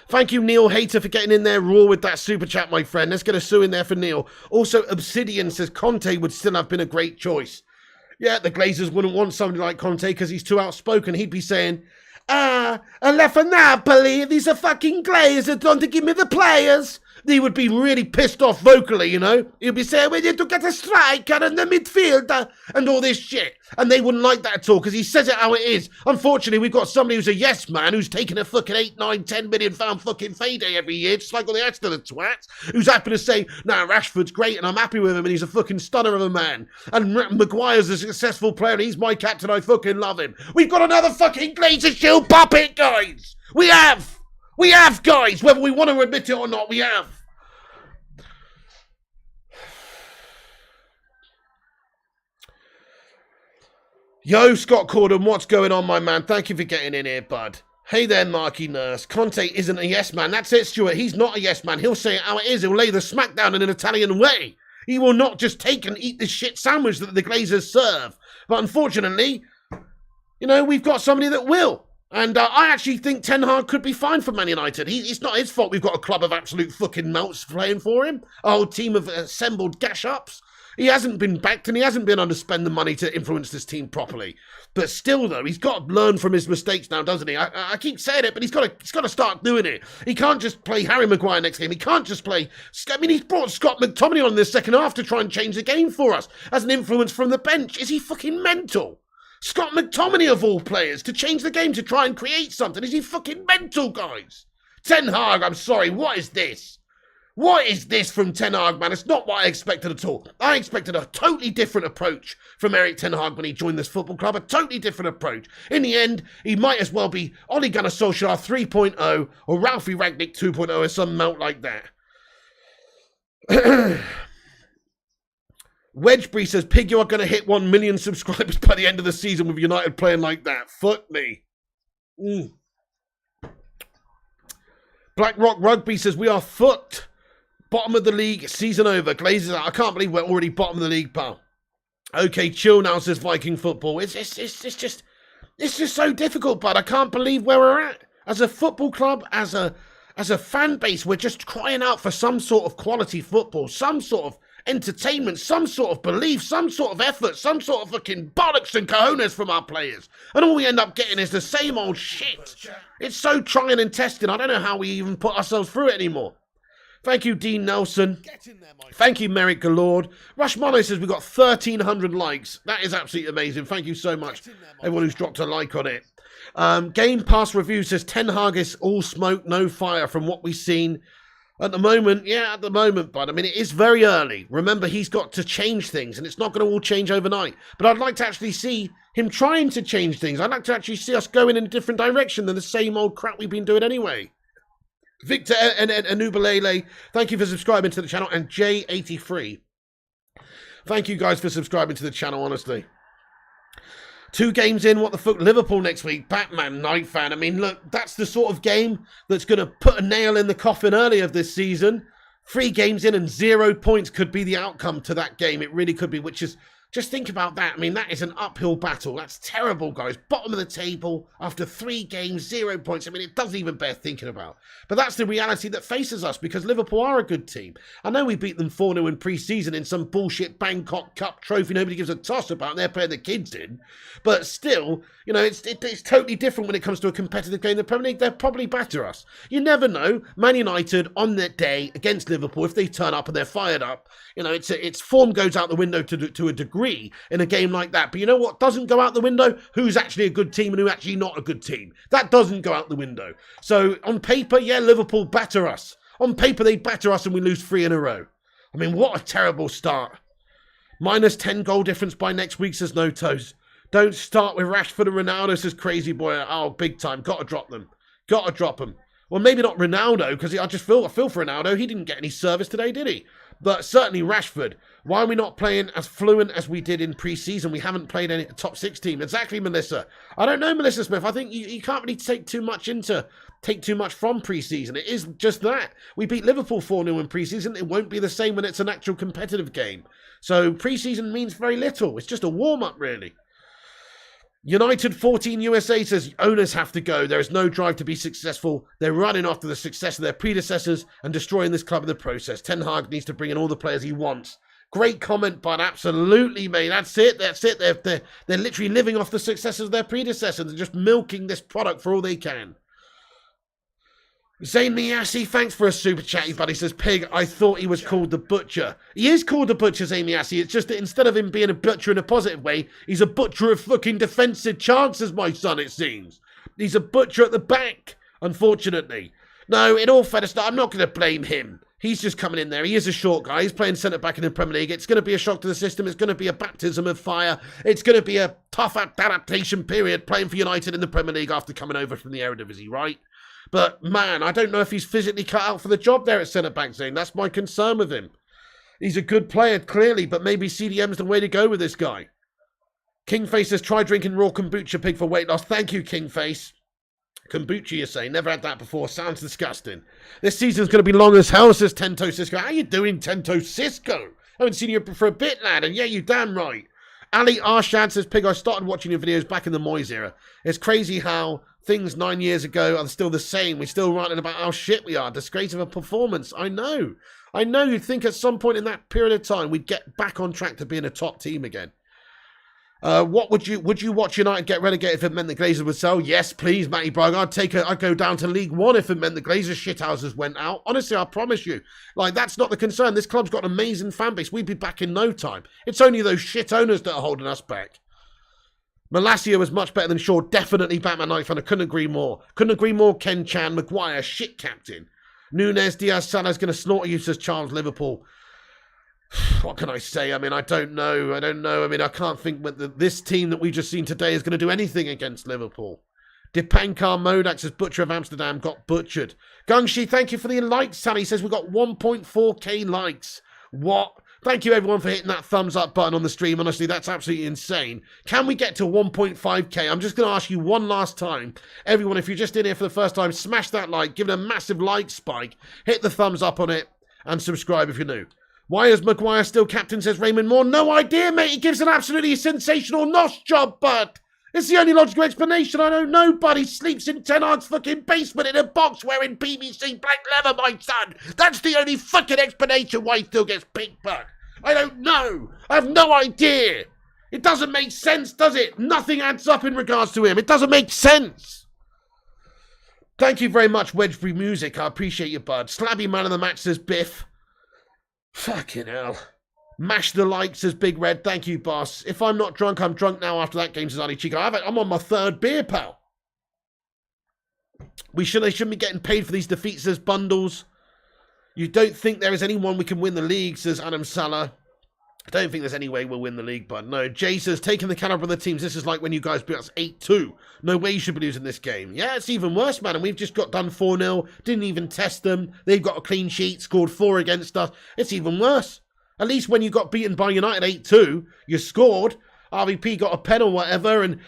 Thank you, Neil Hater, for getting in there raw with that super chat, my friend. Let's get a sue in there for Neil. Also, Obsidian says Conte would still have been a great choice. Yeah, the Glazers wouldn't want somebody like Conte because he's too outspoken. He'd be saying, I left for Napoli. These are fucking Glazers. Don't give me the players. he would be really pissed off vocally, you know. He'd be saying, we need to get a striker in the midfield and all this shit. And they wouldn't like that at all because he says it how it is. Unfortunately, we've got somebody who's a yes man who's taking a fucking 8, 9, 10 million pound fucking payday every year, just like all the rest of the twats, who's happy to say, nah, Rashford's great and I'm happy with him and he's a fucking stunner of a man. And Maguire's a successful player and he's my captain, I fucking love him. We've got another fucking Glazer shield puppet, guys. We have, guys, whether we want to admit it or not, we have. Yo, Scott Corden, what's going on, my man? Thank you for getting in here, bud. Hey there, Marky Nurse. Conte isn't a yes man. That's it, Stuart. He's not a yes man. He'll say it how it is. He'll lay the smack down in an Italian way. He will not just take and eat this shit sandwich that the Glazers serve. But unfortunately, you know, we've got somebody that will. And I actually think Ten Hag could be fine for Man United. It's not his fault we've got a club of absolute fucking melts playing for him. A whole team of assembled gash-ups. He hasn't been backed and he hasn't been able to spend the money to influence this team properly. But still, though, he's got to learn from his mistakes now, doesn't he? I keep saying it, but he's got to start doing it. He can't just play Harry Maguire next game. He can't just play... I mean, he's brought Scott McTominay on in the second half to try and change the game for us as an influence from the bench. Is he fucking mental? Scott McTominay, of all players, to change the game to try and create something. Is he fucking mental, guys? Ten Hag, I'm sorry, what is this? What is this from Ten Hag, man? It's not what I expected at all. I expected a totally different approach from Eric Ten Hag when he joined this football club. A totally different approach. In the end, he might as well be Ole Gunnar Solskjaer 3.0 or Ralphie Ragnick 2.0 or some mount like that. Wedgebury says, Pig, you are going to hit 1 million subscribers by the end of the season with United playing like that. Fuck me. Black Rock Rugby says, we are foot. Bottom of the league, season over. Glazers out. I can't believe we're already bottom of the league, pal. Okay, chill now, says Viking Football. It's just so difficult, bud. I can't believe where we're at. As a football club, as a fan base, we're just crying out for some sort of quality football, some sort of entertainment, some sort of belief, some sort of effort, some sort of fucking bollocks and cojones from our players. And all we end up getting is the same old shit. It's so trying and testing. I don't know how we even put ourselves through it anymore. Thank you, Dean Nelson. Thank you, Merrick Galord. Rush Mono says we've got 1,300 likes. That is absolutely amazing. Thank you so much, everyone who's dropped a like on it. Game Pass Review says Ten Hag is all smoke, no fire from what we've seen. At the moment, yeah, at the moment, bud. I mean, it is very early. Remember, he's got to change things, and it's not going to all change overnight. But I'd like to actually see him trying to change things. I'd like to actually see us going in a different direction than the same old crap we've been doing anyway. Victor and Anubalele, thank you for subscribing to the channel. And J83, thank you guys for subscribing to the channel, honestly. 2 games in, what the fuck? Liverpool next week, Batman Night Fan. I mean, look, that's the sort of game that's going to put a nail in the coffin early of this season. 3 games in and 0 points could be the outcome to that game. It really could be, which is, just think about that. I mean, that is an uphill battle. That's terrible, guys. Bottom of the table after 3 games, 0 points. I mean, it doesn't even bear thinking about. But that's the reality that faces us because Liverpool are a good team. I know we beat them 4-0 in pre-season in some bullshit Bangkok Cup trophy nobody gives a toss about and they're playing the kids in. But still, you know, it's totally different when it comes to a competitive game in the Premier League. They'll probably batter us. You never know. Man United on that day against Liverpool, if they turn up and they're fired up, you know, its form goes out the window to a degree in a game like that. But you know what doesn't go out the window? Who's actually a good team and who's actually not a good team. That doesn't go out the window. So on paper, yeah, Liverpool batter us. On paper, they batter us and we lose 3 in a row. I mean, what a terrible start. Minus 10 goal difference by next week, says No Toes. Don't start with Rashford and Ronaldo, says Crazy Boy. Oh, big time. Got to drop them. Got to drop them. Well, maybe not Ronaldo, because I feel for Ronaldo. He didn't get any service today, did he? But certainly Rashford. Why are we not playing as fluent as we did in pre-season? We haven't played any top 6 team. Exactly, Melissa. I don't know, Melissa Smith. I think you can't really take too much from pre-season. It is just that. We beat Liverpool 4-0 in pre-season. It won't be the same when it's an actual competitive game. So pre-season means very little. It's just a warm-up, really. United 14 USA says owners have to go. There is no drive to be successful. They're running after the success of their predecessors and destroying this club in the process. Ten Hag needs to bring in all the players he wants. Great comment, bud. Absolutely, mate. That's it. They're literally living off the successes of their predecessors. They're just milking this product for all they can. Zayn Miyasi, thanks for a super chat, buddy. Says, Pig, I thought he was called the Butcher. He is called the Butcher, Zayn Miyasi. It's just that instead of him being a butcher in a positive way, he's a butcher of fucking defensive chances, my son, it seems. He's a butcher at the back, unfortunately. No, in all fairness, I'm not going to blame him. He's just coming in there. He is a short guy. He's playing centre-back in the Premier League. It's going to be a shock to the system. It's going to be a baptism of fire. It's going to be a tough adaptation period playing for United in the Premier League after coming over from the Eredivisie, right? But, man, I don't know if he's physically cut out for the job there at centre-back, Zane. That's my concern with him. He's a good player, clearly, but maybe CDM's the way to go with this guy. Kingface says, try drinking raw kombucha, Pig, for weight loss. Thank you, Kingface. Kombucha, you say? Never had that before. Sounds disgusting. This season's going to be long as hell, says Tento Cisco. How you doing, Tento Cisco? I haven't seen you for a bit, lad, and yeah, you damn right. Ali Arshad says, Pig, I started watching your videos back in the Moyes era. It's crazy how things 9 years ago are still the same. We're still writing about how shit we are. Disgrace of a performance. I know. You'd think at some point in that period of time we'd get back on track to being a top team again. What would you watch United get relegated if it meant the Glazers would sell? Yes, please, Matty Bragg. I'd go down to League One if it meant the Glazers shithouses went out. Honestly, I promise you. Like, that's not the concern. This club's got an amazing fan base. We'd be back in no time. It's only those shit owners that are holding us back. Malacia was much better than Shaw. Definitely Batman Knife, and I couldn't agree more. Ken Chan, Maguire, shit captain. Nunes, Diaz, Salah's going to slaughter you, says Charles Liverpool. What can I say? I mean, I don't know. I mean, I can't think that this team that we've just seen today is going to do anything against Liverpool. Dipankar Modak says Butcher of Amsterdam got butchered. Gungshi, thank you for the likes, Sally. He says we've got 1.4k likes. What? Thank you, everyone, for hitting that thumbs up button on the stream. Honestly, that's absolutely insane. Can we get to 1.5k? I'm just going to ask you one last time. Everyone, if you're just in here for the first time, smash that like, give it a massive like spike, hit the thumbs up on it, and subscribe if you're new. Why is Maguire still captain, says Raymond Moore? No idea, mate. He gives an absolutely sensational NOS job, bud. It's the only logical explanation. I don't know, bud. He sleeps in Ten Hag's fucking basement in a box wearing PVC black leather, my son. That's the only fucking explanation why he still gets picked, bud. I don't know. I have no idea. It doesn't make sense, does it? Nothing adds up in regards to him. It doesn't make sense. Thank you very much, Wedgbury Music. I appreciate you, bud. Slabby man of the match, says Biff. Fucking hell. Mash the like, says Big Red. Thank you, boss. If I'm not drunk, I'm drunk now after that game, says Ali Chico. I'm on my third beer, pal. They shouldn't be getting paid for these defeats, says Bundles. You don't think there is anyone we can win the league, says Adam Salah. I don't think there's any way we'll win the league, bud. No, Jay says, taking the caliber of the teams, this is like when you guys beat us 8-2. No way you should be losing this game. Yeah, it's even worse, man. And we've just got done 4-0. Didn't even test them. They've got a clean sheet, scored 4 against us. It's even worse. At least when you got beaten by United 8-2, you scored. RVP got a pen or whatever, and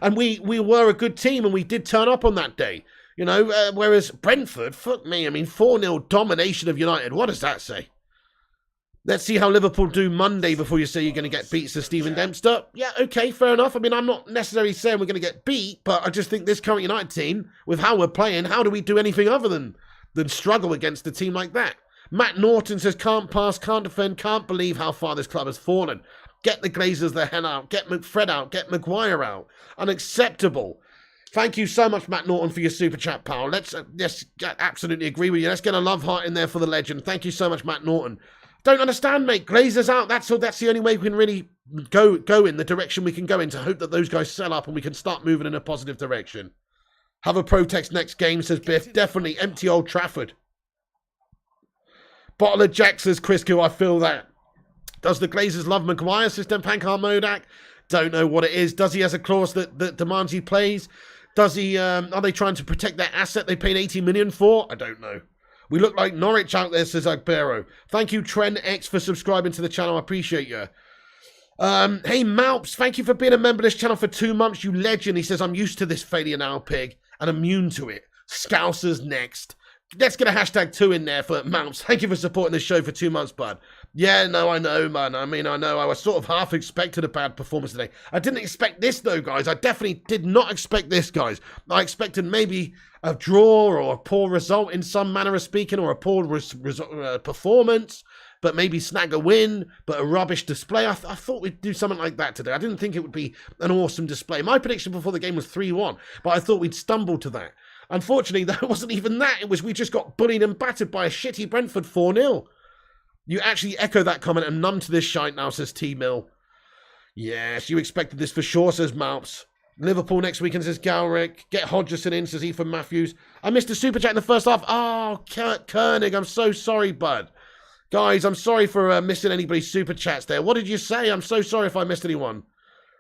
and we were a good team, and we did turn up on that day. Whereas Brentford, fuck me, I mean, 4-0 domination of United. What does that say? Let's see how Liverpool do Monday before you say you're going to get beat, says Stephen Dempster. Yeah, okay, fair enough. I mean, I'm not necessarily saying we're going to get beat, but I just think this current United team, with how we're playing, how do we do anything other than struggle against a team like that? Matt Norton says, can't pass, can't defend, can't believe how far this club has fallen. Get the Glazers the hell out. Get McFred out. Get Maguire out. Unacceptable. Thank you so much, Matt Norton, for your super chat, pal. Let's absolutely agree with you. Let's get a love heart in there for the legend. Thank you so much, Matt Norton. Don't understand, mate. Glazers out. That's the only way we can really go in the direction we can go in to hope that those guys sell up and we can start moving in a positive direction. Have a protest next game, says Biff. Definitely empty Old Trafford. Bottle of Jack, says Chris Kill. I feel that. Does the Glazers love Maguire, says Pankar Modak? Don't know what it is. Does he has a clause that demands he plays? Does he? Are they trying to protect their asset they paid 80 million for? I don't know. We look like Norwich out there, says Agbero. Thank you, Trent X, for subscribing to the channel. I appreciate you. Hey, Malps, thank you for being a member of this channel for 2 months, you legend. He says, I'm used to this failure now, Pig, and immune to it. Scousers next. Let's get a #2 in there for Malps. Thank you for supporting the show for 2 months, bud. Yeah, no, I know, man. I mean, I know. I was sort of half expected a bad performance today. I didn't expect this, though, guys. I definitely did not expect this, guys. I expected maybe a draw or a poor result in some manner of speaking, or a poor performance, but maybe snag a win, but a rubbish display. I thought we'd do something like that today. I didn't think it would be an awesome display. My prediction before the game was 3-1, but I thought we'd stumble to that. Unfortunately, that wasn't even that. It was we just got bullied and battered by a shitty Brentford 4-0. You actually echo that comment and numb to this shite now, says T-Mill. Yes, you expected this for sure, says Malps. Liverpool next weekend, says Galric. Get Hodgson in, says Ethan Matthews. I missed a super chat in the first half. Oh, Kurt Koenig, I'm so sorry, bud. Guys, I'm sorry for missing anybody's super chats there. What did you say? I'm so sorry if I missed anyone.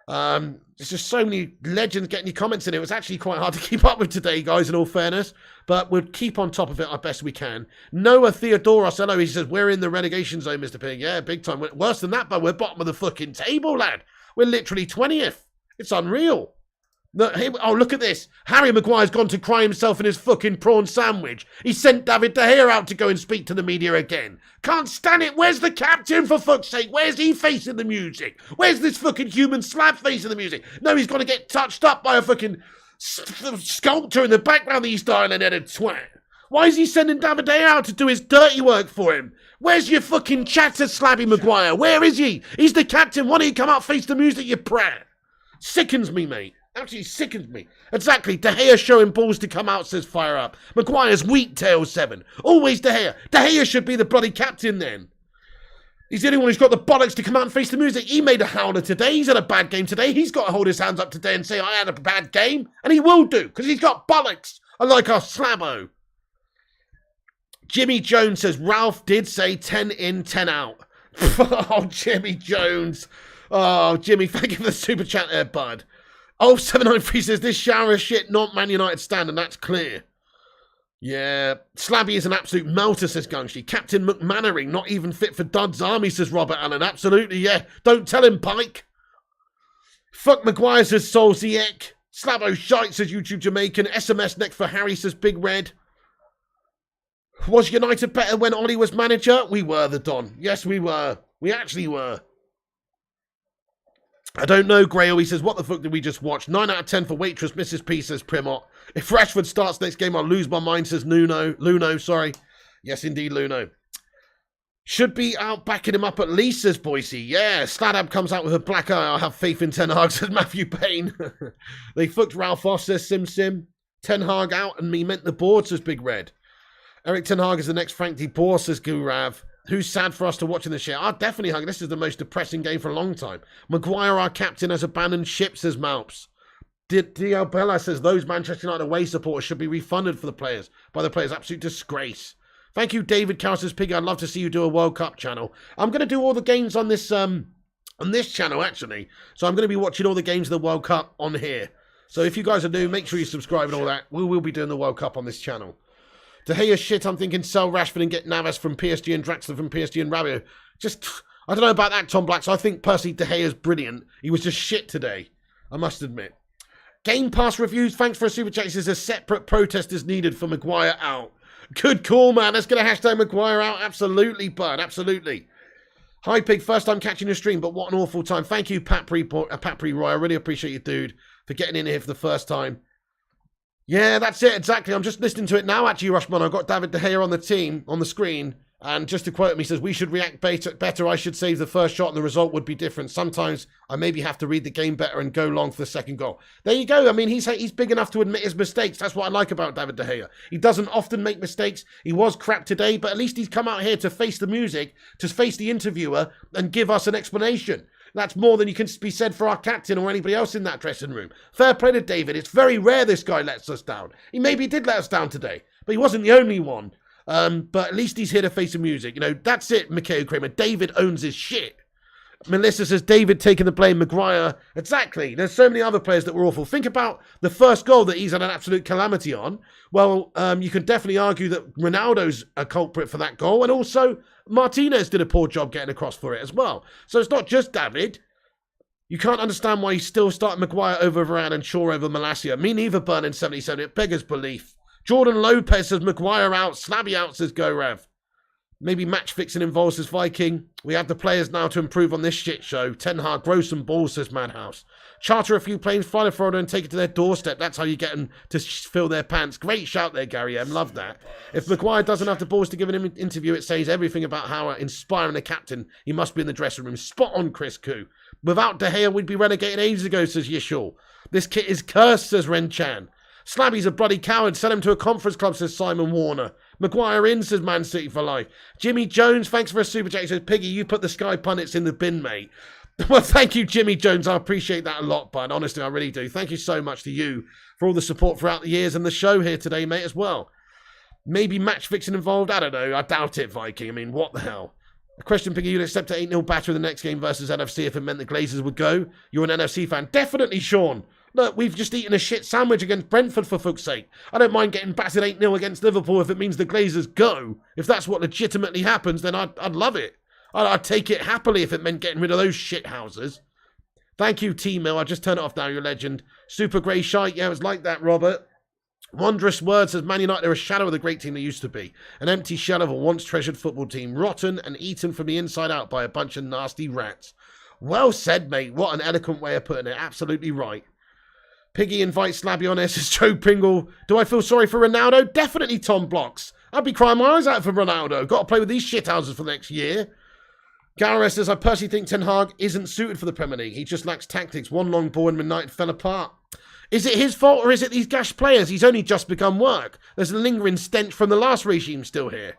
There's just so many legends getting your comments in. It was actually quite hard to keep up with today, guys, in all fairness. But we'll keep on top of it as best we can. Noah Theodoros, hello, he says, we're in the relegation zone, Mr. Pig. Yeah, big time. Worse than that, but we're bottom of the fucking table, lad. We're literally 20th. It's unreal. Look at this. Harry Maguire's gone to cry himself in his fucking prawn sandwich. He sent David De Gea out to go and speak to the media again. Can't stand it. Where's the captain, for fuck's sake? Where's he facing the music? Where's this fucking human slab facing the music? No, he's got to get touched up by a fucking sculptor in the background, the East Island-headed twat. Why is he sending David De Gea out to do his dirty work for him? Where's your fucking chatter, Slabby Maguire? Where is he? He's the captain. Why don't you come out, face the music, you prat? Sickens me, mate. Actually sickens me. Exactly. De Gea showing balls to come out, says Fire Up. Maguire's weak tail 7. Always De Gea. De Gea should be the bloody captain then. He's the only one who's got the bollocks to come out and face the music. He made a howler today. He's had a bad game today. He's got to hold his hands up today and say, I had a bad game. And he will do, because he's got bollocks. Unlike our Slabbo. Jimmy Jones says, Ralph did say 10 in, 10 out. Oh, Jimmy Jones. Oh, Jimmy, thank you for the super chat there, bud. Oh, 793 says, this shower is shit, not Man United stand, and that's clear. Yeah, Slabby is an absolute melter, says Gungshi. Captain McMannering, not even fit for Dud's army, says Robert Allen. Absolutely, yeah. Don't tell him, Pike. Fuck Maguire, says Sol Ziek. Slabo shite, says YouTube Jamaican. SMS next for Harry, says Big Red. Was United better when Ollie was manager? We were, the Don. Yes, we were. We actually were. I don't know, Grayo. He says, what the fuck did we just watch? 9 out of 10 for Waitress, Mrs. P, says Primot. If Rashford starts next game, I'll lose my mind, says Luno, sorry. Yes, indeed, Luno. Should be out backing him up at least, says Boise. Yeah, Sladab comes out with a black eye. I'll have faith in Ten Hag, says Matthew Payne. They fucked Ralph off, says Sim. Ten Hag out and me meant the board, says Big Red. Eric Ten Hag is the next Frank de Boer, says Gurav. Who's sad for us to watch in the shit? Definitely, Hug. This is the most depressing game for a long time. Maguire, our captain, has abandoned ship, says Malps. D.L. Bella says those Manchester United away supporters should be refunded for the players. By the players, absolute disgrace. Thank you, David Carroll, says Piggy. I'd love to see you do a World Cup channel. I'm going to do all the games on this channel, actually. So I'm going to be watching all the games of the World Cup on here. So if you guys are new, make sure you subscribe and all that. We will be doing the World Cup on this channel. De Gea shit, I'm thinking sell Rashford and get Navas from PSG and Draxler from PSG and Rabiot. I don't know about that, Tom Black. So I think personally De Gea's brilliant. He was just shit today, I must admit. Game Pass reviews, thanks for a super chat. He says a separate protest is needed for Maguire out. Good call, man. Let's get a hashtag Maguire out. Absolutely, bud. Absolutely. Hi, Pig. First time catching your stream, but what an awful time. Thank you, Pat Roy. I really appreciate you, dude, for getting in here for the first time. Yeah, that's it, exactly. I'm just listening to it now, actually, Rushman. I've got David De Gea on the team, on the screen, and just to quote him, he says, we should react better. I should save the first shot and the result would be different. Sometimes I maybe have to read the game better and go long for the second goal. There you go. I mean, he's big enough to admit his mistakes. That's what I like about David De Gea. He doesn't often make mistakes. He was crap today, but at least he's come out here to face the music, to face the interviewer, and give us an explanation. That's more than you can be said for our captain or anybody else in that dressing room. Fair play to David. It's very rare this guy lets us down. He maybe did let us down today, but he wasn't the only one. But at least he's here to face the music. You know, that's it, Mikhail Kramer. David owns his shit. Melissa says, David taking the blame, Maguire. Exactly. There's so many other players that were awful. Think about the first goal that he's had an absolute calamity on. Well, you can definitely argue that Ronaldo's a culprit for that goal. And also, Martinez did a poor job getting across for it as well. So it's not just David. You can't understand why he's still starting Maguire over Varane and Shaw over Malacia. Me neither, Burn in 77. It beggars belief. Jordan Lopez says Maguire out. Slabby out, says Gorev. Maybe match fixing involves his Viking. We have the players now to improve on this shit show. Ten Hag, grow some balls, says Madhouse. Charter a few planes, fly to Florida and take it to their doorstep. That's how you get them to fill their pants. Great shout there, Gary M. Love that. If Maguire doesn't have the balls to give an interview, it says everything about how inspiring a captain he must be in the dressing room. Spot on, Chris Koo. Without De Gea, we'd be relegated ages ago, says Yishul. This kit is cursed, says Ren Chan. Slabby's a bloody coward. Sell him to a conference club, says Simon Warner. Maguire in, says Man City for life. Jimmy Jones, thanks for a super chat. He says, Piggy, you put the Sky pundits in the bin, mate. Well, thank you, Jimmy Jones. I appreciate that a lot, bud. Honestly, I really do. Thank you so much to you for all the support throughout the years and the show here today, mate, as well. Maybe match fixing involved? I don't know. I doubt it, Viking. I mean, what the hell? A question, Piggy, you'd accept an 8-0 batter in the next game versus NFC if it meant the Glazers would go? You're an NFC fan. Definitely, Sean. Look, we've just eaten a shit sandwich against Brentford, for fuck's sake. I don't mind getting battered 8-0 against Liverpool if it means the Glazers go. If that's what legitimately happens, then I'd love it. I'd take it happily if it meant getting rid of those shithouses. Thank you, T-Mill. I just turn it off now, you're a legend. Super grey shite. Yeah, it was like that, Robert. Wondrous Word says, Man United are a shadow of the great team they used to be. An empty shell of a once-treasured football team. Rotten and eaten from the inside out by a bunch of nasty rats. Well said, mate. What an eloquent way of putting it. Absolutely right. Piggy invites Slabby on there, says Joe Pringle. Do I feel sorry for Ronaldo? Definitely, Tom Blocks. I'd be crying my eyes out for Ronaldo. Got to play with these shithouses for the next year. Gareth says, I personally think Ten Hag isn't suited for the Premier League. He just lacks tactics. One long ball and United fell apart. Is it his fault or is it these gash players? He's only just begun work. There's a lingering stench from the last regime still here.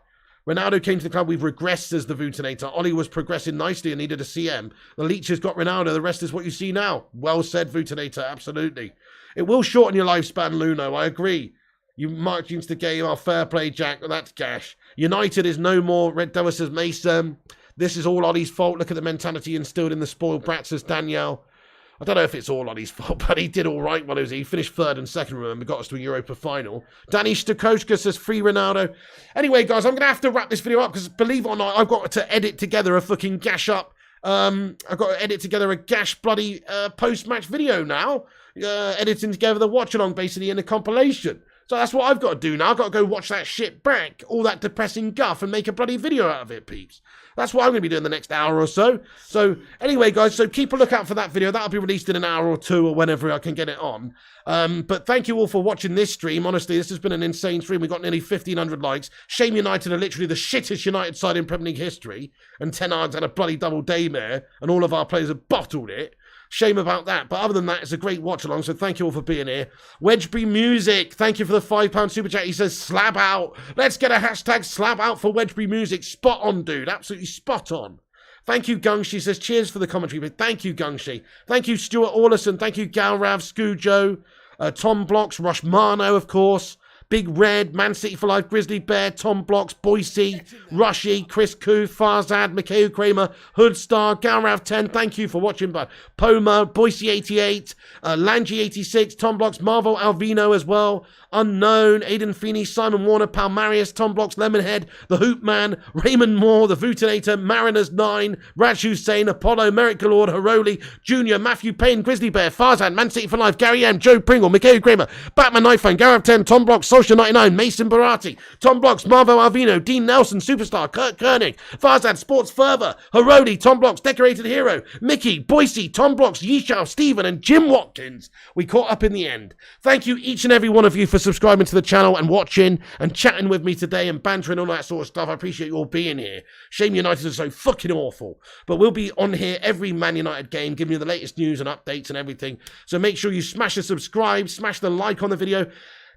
Ronaldo came to the club. We've regressed, says the Vutinator. Ollie was progressing nicely and needed a CM. The Leeches got Ronaldo. The rest is what you see now. Well said, Vutinator. Absolutely. It will shorten your lifespan, Luno. I agree. You marched into the game. Oh, fair play, Jack. That's gash. United is no more. Red Devil says Mason. This is all Ollie's fault. Look at the mentality instilled in the spoiled brats, says Danielle. I don't know if it's all Ollie's fault, but he did all right while he finished third and second, remember, got us to a Europa final. Danny Stukowska says, free Ronaldo. Anyway, guys, I'm going to have to wrap this video up because, believe it or not, I've got to edit together a fucking gash up. I've got to edit together a gash bloody post-match video now. Editing together the watch-along, basically, in a compilation. So that's what I've got to do now. I've got to go watch that shit back, all that depressing guff, and make a bloody video out of it, peeps. That's what I'm going to be doing the next hour or so. So anyway, guys, so keep a lookout for that video. That'll be released in an hour or two or whenever I can get it on. But thank you all for watching this stream. Honestly, this has been an insane stream. We got nearly 1,500 likes. Shame United are literally the shittest United side in Premier League history. And Ten Hag's had a bloody double daymare, and all of our players have bottled it. Shame about that. But other than that, it's a great watch along. So thank you all for being here. Wedgbury Music, thank you for the £5 super chat. He says, slab out. Let's get a hashtag slab out for Wedgbury Music. Spot on, dude. Absolutely spot on. Thank you, Gungshi. Says, cheers for the commentary. But thank you, Gungshi. Thank you, Stuart Orlison. Thank you, Galrav, Scoojo, Tom Blocks, Rushmano, of course. Big Red, Man City for Life, Grizzly Bear, Tom Blocks, Boise, Rushy, Chris Koo, Farzad, Mikhail Kramer, Hoodstar, Galrav 10, thank you for watching, bud. Poma, Boise 88, Langy 86, Tom Blocks, Marvel Alvino as well, Unknown, Aidan Feeney, Simon Warner, Palmarius, Tom Blocks, Lemonhead, The Hoop Man, Raymond Moore, The Vutinator, Mariners 9, Raj Hussein, Apollo, Merrick Galord, Haroli, Junior, Matthew Payne, Grizzly Bear, Farzad, Man City for Life, Gary M, Joe Pringle, Mikhail Kramer, Batman Knifephone, Gareth 10, Tom Blocks, Social 99, Mason Barati, Tom Blocks, Marvo Alvino, Dean Nelson, Superstar, Kurt Koenig, Farzad, Sports Fervor, Haroli, Tom Blocks, Decorated Hero, Mickey, Boise, Tom Blocks, Yishaw, Stephen, and Jim Watkins. We caught up in the end. Thank you, each and every one of you, for subscribing to the channel and watching and chatting with me today and bantering all that sort of stuff. I appreciate you all being here. Shame United are so fucking awful. But we'll be on here every Man United game, giving you the latest news and updates and everything. So make sure you smash the subscribe, smash the like on the video.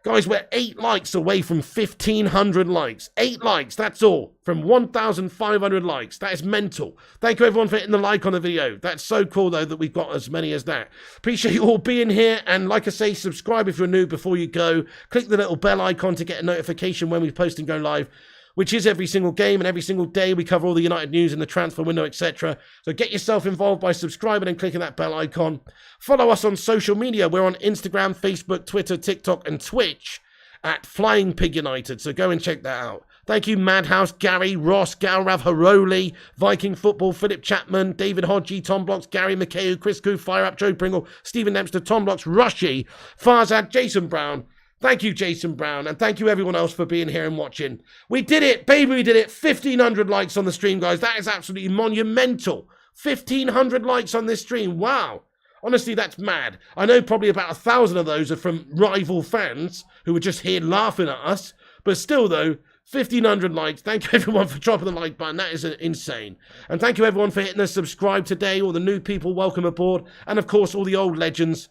Guys, we're 8 likes away from 1,500 likes. 8 likes, that's all. From 1,500 likes. That is mental. Thank you, everyone, for hitting the like on the video. That's so cool, though, that we've got as many as that. Appreciate you all being here. And like I say, subscribe if you're new before you go. Click the little bell icon to get a notification when we post and go live, which is every single game and every single day. We cover all the United news in the transfer window, etc. So get yourself involved by subscribing and clicking that bell icon. Follow us on social media. We're on Instagram, Facebook, Twitter, TikTok, and Twitch at Flying Pig United. So go and check that out. Thank you, Madhouse, Gary, Ross, Galrav, Haroli, Viking Football, Philip Chapman, David Hodgie, Tom Blocks, Gary McKay, Chris Koo, Fire Up, Joe Pringle, Stephen Dempster, Tom Blocks, Rushy, Farzad, Jason Brown. Thank you, Jason Brown, and thank you everyone else for being here and watching. We did it, baby, we did it. 1,500 likes on the stream, guys. That is absolutely monumental. 1,500 likes on this stream. Wow. Honestly, that's mad. I know probably about 1,000 of those are from rival fans who were just here laughing at us. But still, though, 1,500 likes. Thank you, everyone, for dropping the like button. That is insane. And thank you, everyone, for hitting the subscribe today. All the new people, welcome aboard. And, of course, all the old legends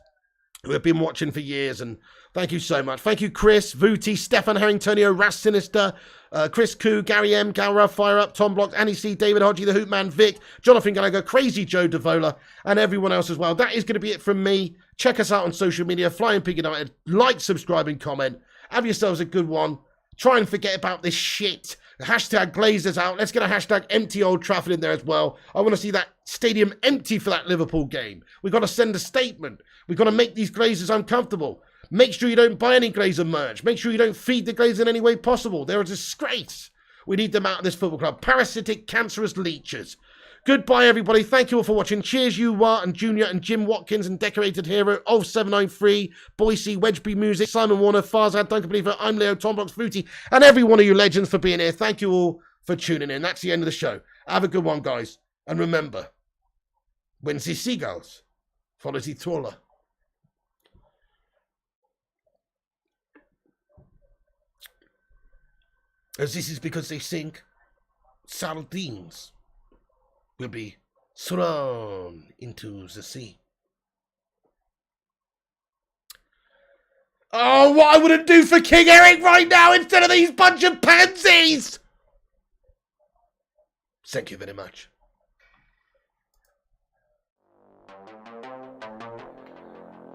who have been watching for years and Thank you so much. Thank you, Chris, Vooty, Stefan Harringtonio, Ras Sinister, Chris Koo, Gary M, Galra, Fire Up, Tom Block, Annie C, David Hodgie, The Hoopman, Vic, Jonathan Gallagher, Crazy Joe Devola, and everyone else as well. That is going to be it from me. Check us out on social media, Flying Pig United. Like, subscribe, and comment. Have yourselves a good one. Try and forget about this shit. Hashtag Glazers out. Let's get a hashtag empty Old Trafford in there as well. I want to see that stadium empty for that Liverpool game. We've got to send a statement. We've got to make these Glazers uncomfortable. Make sure you don't buy any Glazer merch. Make sure you don't feed the Glazer in any way possible. They're a disgrace. We need them out of this football club. Parasitic, cancerous leeches. Goodbye, everybody. Thank you all for watching. Cheers, you, Wart, and Junior, and Jim Watkins, and Decorated Hero, of 793, Boise, Wedgeby Music, Simon Warner, Farzad, Duncan Believer, I'm Leo, Tom Blocks, Fruity, and every one of you legends for being here. Thank you all for tuning in. That's the end of the show. Have a good one, guys. And remember, when the seagulls follow the trawler, as this is because they think sardines will be thrown into the sea. Oh, what I wouldn't do for King Eric right now instead of these bunch of pansies! Thank you very much.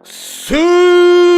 Soon!